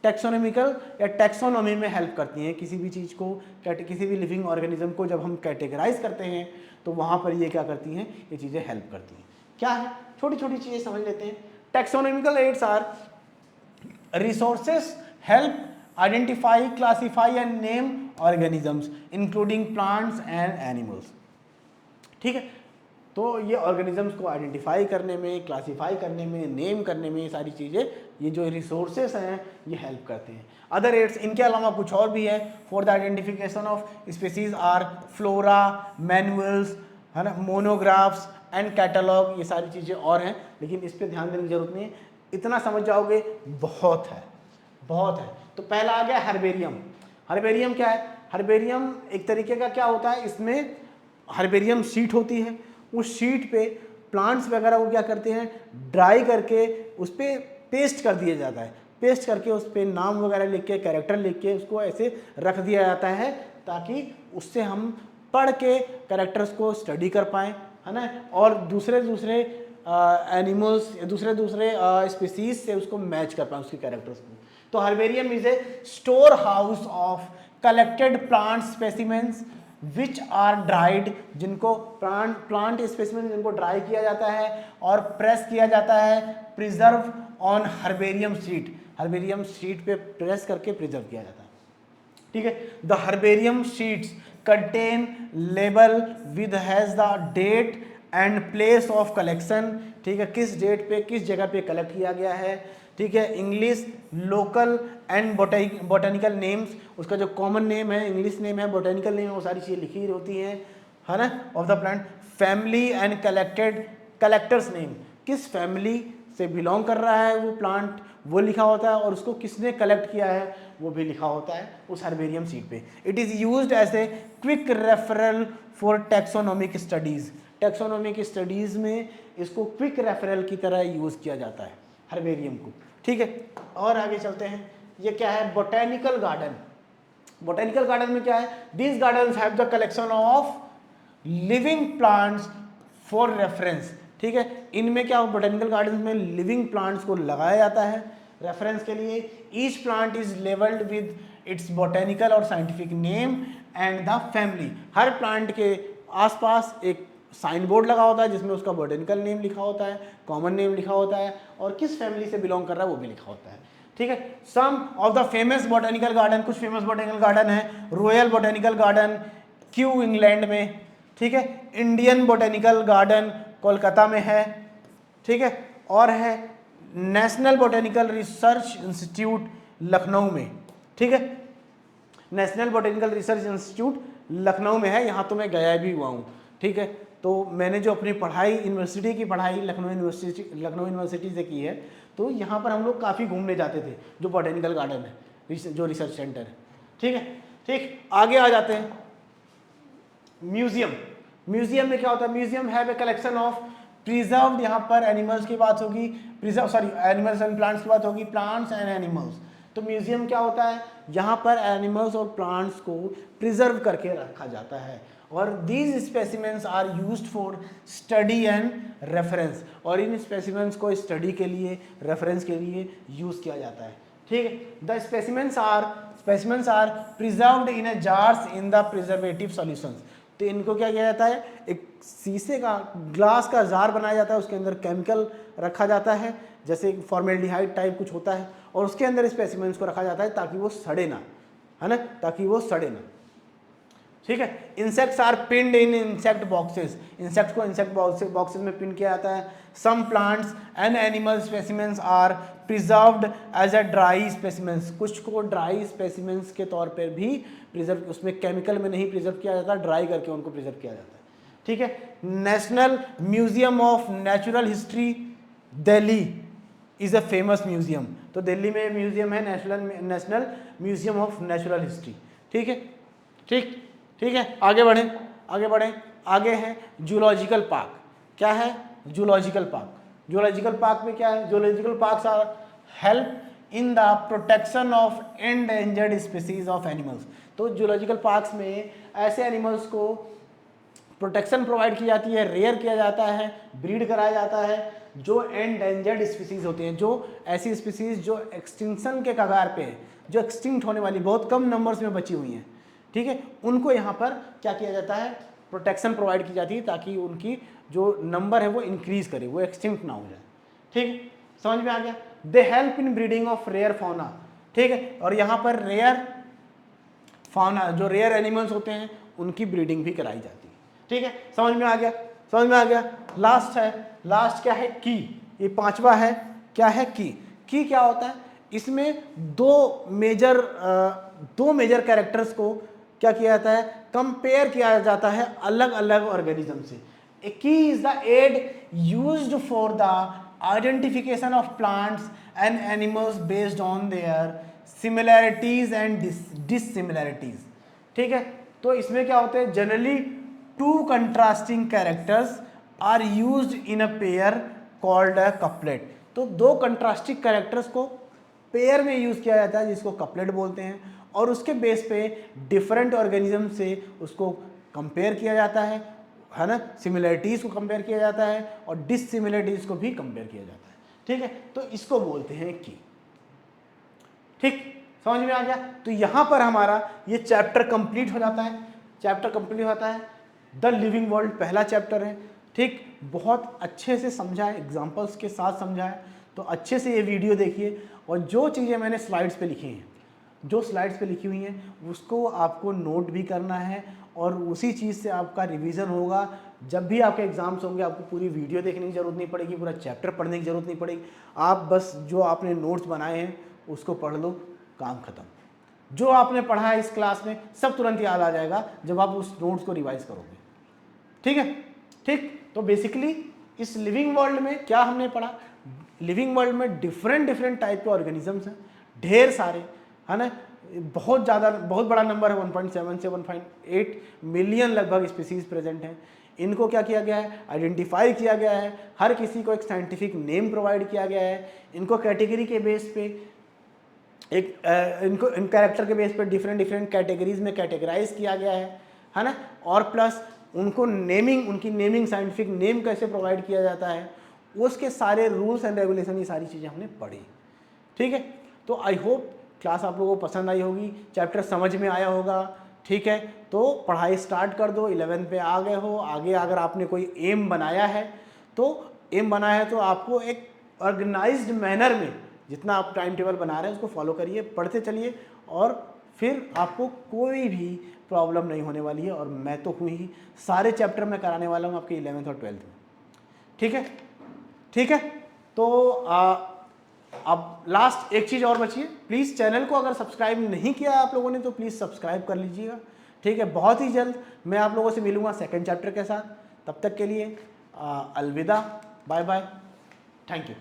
S1: टैक्सोनॉमिकल या टैक्सोनॉमी में हेल्प करती हैं। किसी भी चीज़ को, किसी भी लिविंग ऑर्गेनिज्म को जब हम कैटेगराइज करते हैं तो वहाँ पर ये क्या करती हैं, ये चीज़ें हेल्प करती हैं। क्या है, छोटी छोटी चीज़ें समझ लेते हैं। Taxonomical aids are resources help identify, classify and name organisms including plants and animals, ठीक है। तो ये ऑर्गेनिजम्स को आइडेंटिफाई करने में, क्लासीफाई करने में, नेम करने में, ये सारी चीज़ें, ये जो रिसोर्सेस हैं ये हेल्प करते हैं। अदर एड्स, इनके अलावा कुछ और भी है। For the identification of species are flora, manuals, है ना, मोनोग्राफ्स एंड कैटलॉग, ये सारी चीज़ें और हैं, लेकिन इस पर ध्यान देने की जरूरत नहीं है, इतना समझ जाओगे बहुत है, बहुत है। तो पहला आ गया हर्बेरियम। हर्बेरियम क्या है, हर्बेरियम एक तरीके का क्या होता है, इसमें हर्बेरियम शीट होती है, उस शीट पे प्लांट्स वगैरह को क्या करते हैं, ड्राई करके उस पर पेस्ट कर दिया जाता है, पेस्ट करके उस पर नाम वगैरह लिख के, कैरेक्टर लिख के उसको ऐसे रख दिया जाता है, ताकि उससे हम पढ़ के कैरेक्टर्स को स्टडी कर पाएँ, है ना, और दूसरे एनिमल्स, दूसरे स्पीसीज से उसको मैच कर पाएँ, उसके कैरेक्टर्स को। तो herbarium is a store house of collected plant specimens which are dried, जिनको प्लांट स्पेसिमेन जिनको ड्राई किया जाता है और प्रेस किया जाता है, preserve on herbarium sheet, herbarium sheet पे प्रेस करके प्रिजर्व किया जाता है, ठीक है। The herbarium sheets contain label with has the date and place of collection, ठीक है, किस डेट पे किस जगह पे कलेक्ट किया गया है, ठीक है। English, local and botanical names, उसका जो कॉमन नेम है, इंग्लिश नेम है, बोटेनिकल नेम है, वो सारी चीज़ें लिखी होती हैं, है ना, of the plant. Family and collector's name, किस फैमिली से बिलोंग कर रहा है वो प्लांट, वो लिखा होता है, और उसको किसने कलेक्ट किया है वो भी लिखा होता है उस हर्बेरियम शीट पे। It is used as a quick referral for taxonomic studies, taxonomic studies में इसको क्विक रेफरल की तरह यूज़ किया जाता है हर्बेरियम को, ठीक है। और आगे चलते हैं, ये क्या है, बोटेनिकल गार्डन। बोटेनिकल गार्डन में क्या है, these gardens have the collection of living plants for reference, ठीक है। इनमें क्या, बोटेनिकल गार्डन में लिविंग प्लांट्स को लगाया जाता है रेफरेंस के लिए। Each plant is labelled with its botanical और scientific name and the family, हर प्लांट के आसपास एक साइन बोर्ड लगा होता है जिसमें उसका बोटेनिकल नेम लिखा होता है, कॉमन नेम लिखा होता है, और किस फैमिली से बिलोंग कर रहा है वो भी लिखा होता है, ठीक है। Some of the famous botanical garden, कुछ फेमस बोटेनिकल गार्डन है, royal botanical garden Kew England में, ठीक है, इंडियन बोटेनिकल गार्डन कोलकाता में है, ठीक है, और है national botanical research institute Lucknow में, ठीक है, national botanical research institute Lucknow में है, यहाँ तो मैं गया भी हुआ हूँ, ठीक है। तो मैंने जो अपनी पढ़ाई, यूनिवर्सिटी की पढ़ाई लखनऊ यूनिवर्सिटी से की है, तो यहाँ पर हम लोग काफ़ी घूमने जाते थे, जो बोटेनिकल गार्डन है, जो रिसर्च सेंटर है, ठीक है। ठीक, आगे आ जाते हैं म्यूजियम। म्यूजियम में क्या होता है, museum have a collection of preserved, यहाँ पर एनिमल्स की बात होगी, एनिमल्स एंड प्लांट्स की बात होगी, प्लांट्स एंड एनिमल्स। तो म्यूजियम क्या होता है, यहाँ पर एनिमल्स और प्लांट्स को प्रिजर्व करके रखा जाता है, और these specimens are used for study and reference, और इन स्पेसिमेंस को स्टडी के लिए, रेफरेंस के लिए यूज़ किया जाता है, ठीक है। The specimens are preserved in a jars in the preservative solutions. तो इनको क्या किया जाता है, एक शीशे का, ग्लास का जार बनाया जाता है, उसके अंदर केमिकल रखा जाता है, जैसे फॉर्मेल्डिहाइड टाइप कुछ होता है, और उसके अंदर स्पेसिमेंस को रखा जाता है ताकि वो सड़े ना, है ना, ताकि वो सड़े ना, ठीक है। Insects are pinned in insect boxes, insect को इंसेक्ट बॉक्सेस में पिन किया जाता है। Some plants and animal specimens are preserved as a dry specimens, कुछ को ड्राई स्पेसिमेंस के तौर पर भी प्रिजर्व, उसमें केमिकल में नहीं प्रिजर्व किया जाता, ड्राई करके उनको प्रिजर्व किया जाता है, ठीक है। National museum of natural history Delhi is a famous museum. तो दिल्ली में म्यूजियम है national museum of natural history, ठीक है, ठीक है, आगे बढ़ें। आगे है जूलॉजिकल पार्क। क्या है जूलॉजिकल पार्क? जूलॉजिकल पार्क में क्या है? Zoological parks are help in the protection of endangered species of animals. तो जूलॉजिकल पार्क्स में ऐसे एनिमल्स को प्रोटेक्शन प्रोवाइड की जाती है, रेयर किया जाता है, ब्रीड कराया जाता है, जो एंडेंजर्ड स्पीसीज होते हैं, जो ऐसी स्पीसीज जो एक्सटिंक्शन के कगार पे है, जो एक्सटिंक्ट होने वाली, बहुत कम नंबर्स में बची हुई हैं, ठीक है, उनको यहाँ पर क्या किया जाता है? प्रोटेक्शन प्रोवाइड की जाती है ताकि उनकी जो नंबर है वो इंक्रीज करे, वो एक्सटिंक्ट ना हो जाए। ठीक है, समझ में आ गया? They help in breeding of rare fauna. ठीक है, और यहाँ पर रेयर फौना, जो रेयर एनिमल्स होते हैं, उनकी ब्रीडिंग भी कराई जाती है। ठीक है, समझ में आ गया? लास्ट है, लास्ट क्या है? की। ये पांचवा है, क्या है? की क्या होता है? इसमें दो मेजर कैरेक्टर्स को क्या किया जाता है? कंपेयर किया जाता है अलग अलग ऑर्गेनिज्म से। A key is the aid used for the identification of plants and animals based on their similarities and dissimilarities. ठीक है, तो इसमें क्या होते हैं? Generally two contrasting characters are used in a pair called a couplet. तो दो contrasting characters को पेयर में यूज किया जाता है जिसको कपलेट बोलते हैं, और उसके बेस पे डिफरेंट ऑर्गेनिज्म से उसको कंपेयर किया जाता है ना, सिमिलरिटीज को कंपेयर किया जाता है और डिससिमिलरिटीज को भी कंपेयर किया जाता है। ठीक है, तो इसको बोलते हैं की। ठीक, समझ में आ गया? तो यहां पर हमारा ये चैप्टर कंप्लीट हो जाता है। द लिविंग वर्ल्ड पहला चैप्टर है। ठीक, बहुत अच्छे से समझा है, एग्जाम्पल्स के साथ समझा है, तो अच्छे से ये वीडियो देखिए, और जो चीज़ें मैंने स्लाइड्स पे लिखी हैं, जो स्लाइड्स पे लिखी हुई हैं, उसको आपको नोट भी करना है, और उसी चीज़ से आपका रिवीजन होगा। जब भी आपके एग्जाम्स होंगे, आपको पूरी वीडियो देखने की ज़रूरत नहीं पड़ेगी, पूरा चैप्टर पढ़ने की ज़रूरत नहीं पड़ेगी। आप बस जो आपने नोट्स बनाए हैं उसको पढ़ लो, काम खत्म। जो आपने पढ़ा है इस क्लास में सब तुरंत याद आ जाएगा जब आप उस नोट्स को रिवाइज करोगे। ठीक है, ठीक। तो बेसिकली इस लिविंग वर्ल्ड में क्या हमने पढ़ा? लिविंग वर्ल्ड में डिफरेंट टाइप के ऑर्गेनिजम्स हैं, ढेर सारे, है ना, बहुत बड़ा नंबर है, 1.7 से 1.8 मिलियन लगभग स्पीसीज प्रेजेंट हैं। इनको क्या किया गया है? आइडेंटिफाई किया गया है, हर किसी को एक साइंटिफिक नेम प्रोवाइड किया गया है, इनको कैटेगरी के बेस पे इन कैरेक्टर के बेस पे डिफरेंट कैटेगरीज में कैटेगराइज किया गया है ना, और प्लस उनको उनकी नेमिंग साइंटिफिक नेम कैसे प्रोवाइड किया जाता है, उसके सारे रूल्स एंड रेगुलेशन, ये सारी चीज़ें हमने पढ़ी। ठीक है, तो आई होप क्लास आप लोगों को पसंद आई होगी, चैप्टर समझ में आया होगा। ठीक है, तो पढ़ाई स्टार्ट कर दो, 11 पे आ गए हो। आगे अगर आपने कोई एम बनाया है तो आपको एक ऑर्गेनाइज्ड मैनर में जितना आप टाइम टेबल बना रहे हैं उसको फॉलो करिए, पढ़ते चलिए, और फिर आपको कोई भी प्रॉब्लम नहीं होने वाली है। और मैं तो हूँ ही, सारे चैप्टर मैं कराने वाला हूँ आपके 11th और 12th में। ठीक है, तो अब लास्ट एक चीज़ और बची है, प्लीज़ चैनल को अगर सब्सक्राइब नहीं किया आप लोगों ने तो प्लीज़ सब्सक्राइब कर लीजिएगा। ठीक है, बहुत ही जल्द मैं आप लोगों से मिलूँगा सेकंड चैप्टर के साथ। तब तक के लिए अलविदा, बाय बाय, थैंक यू।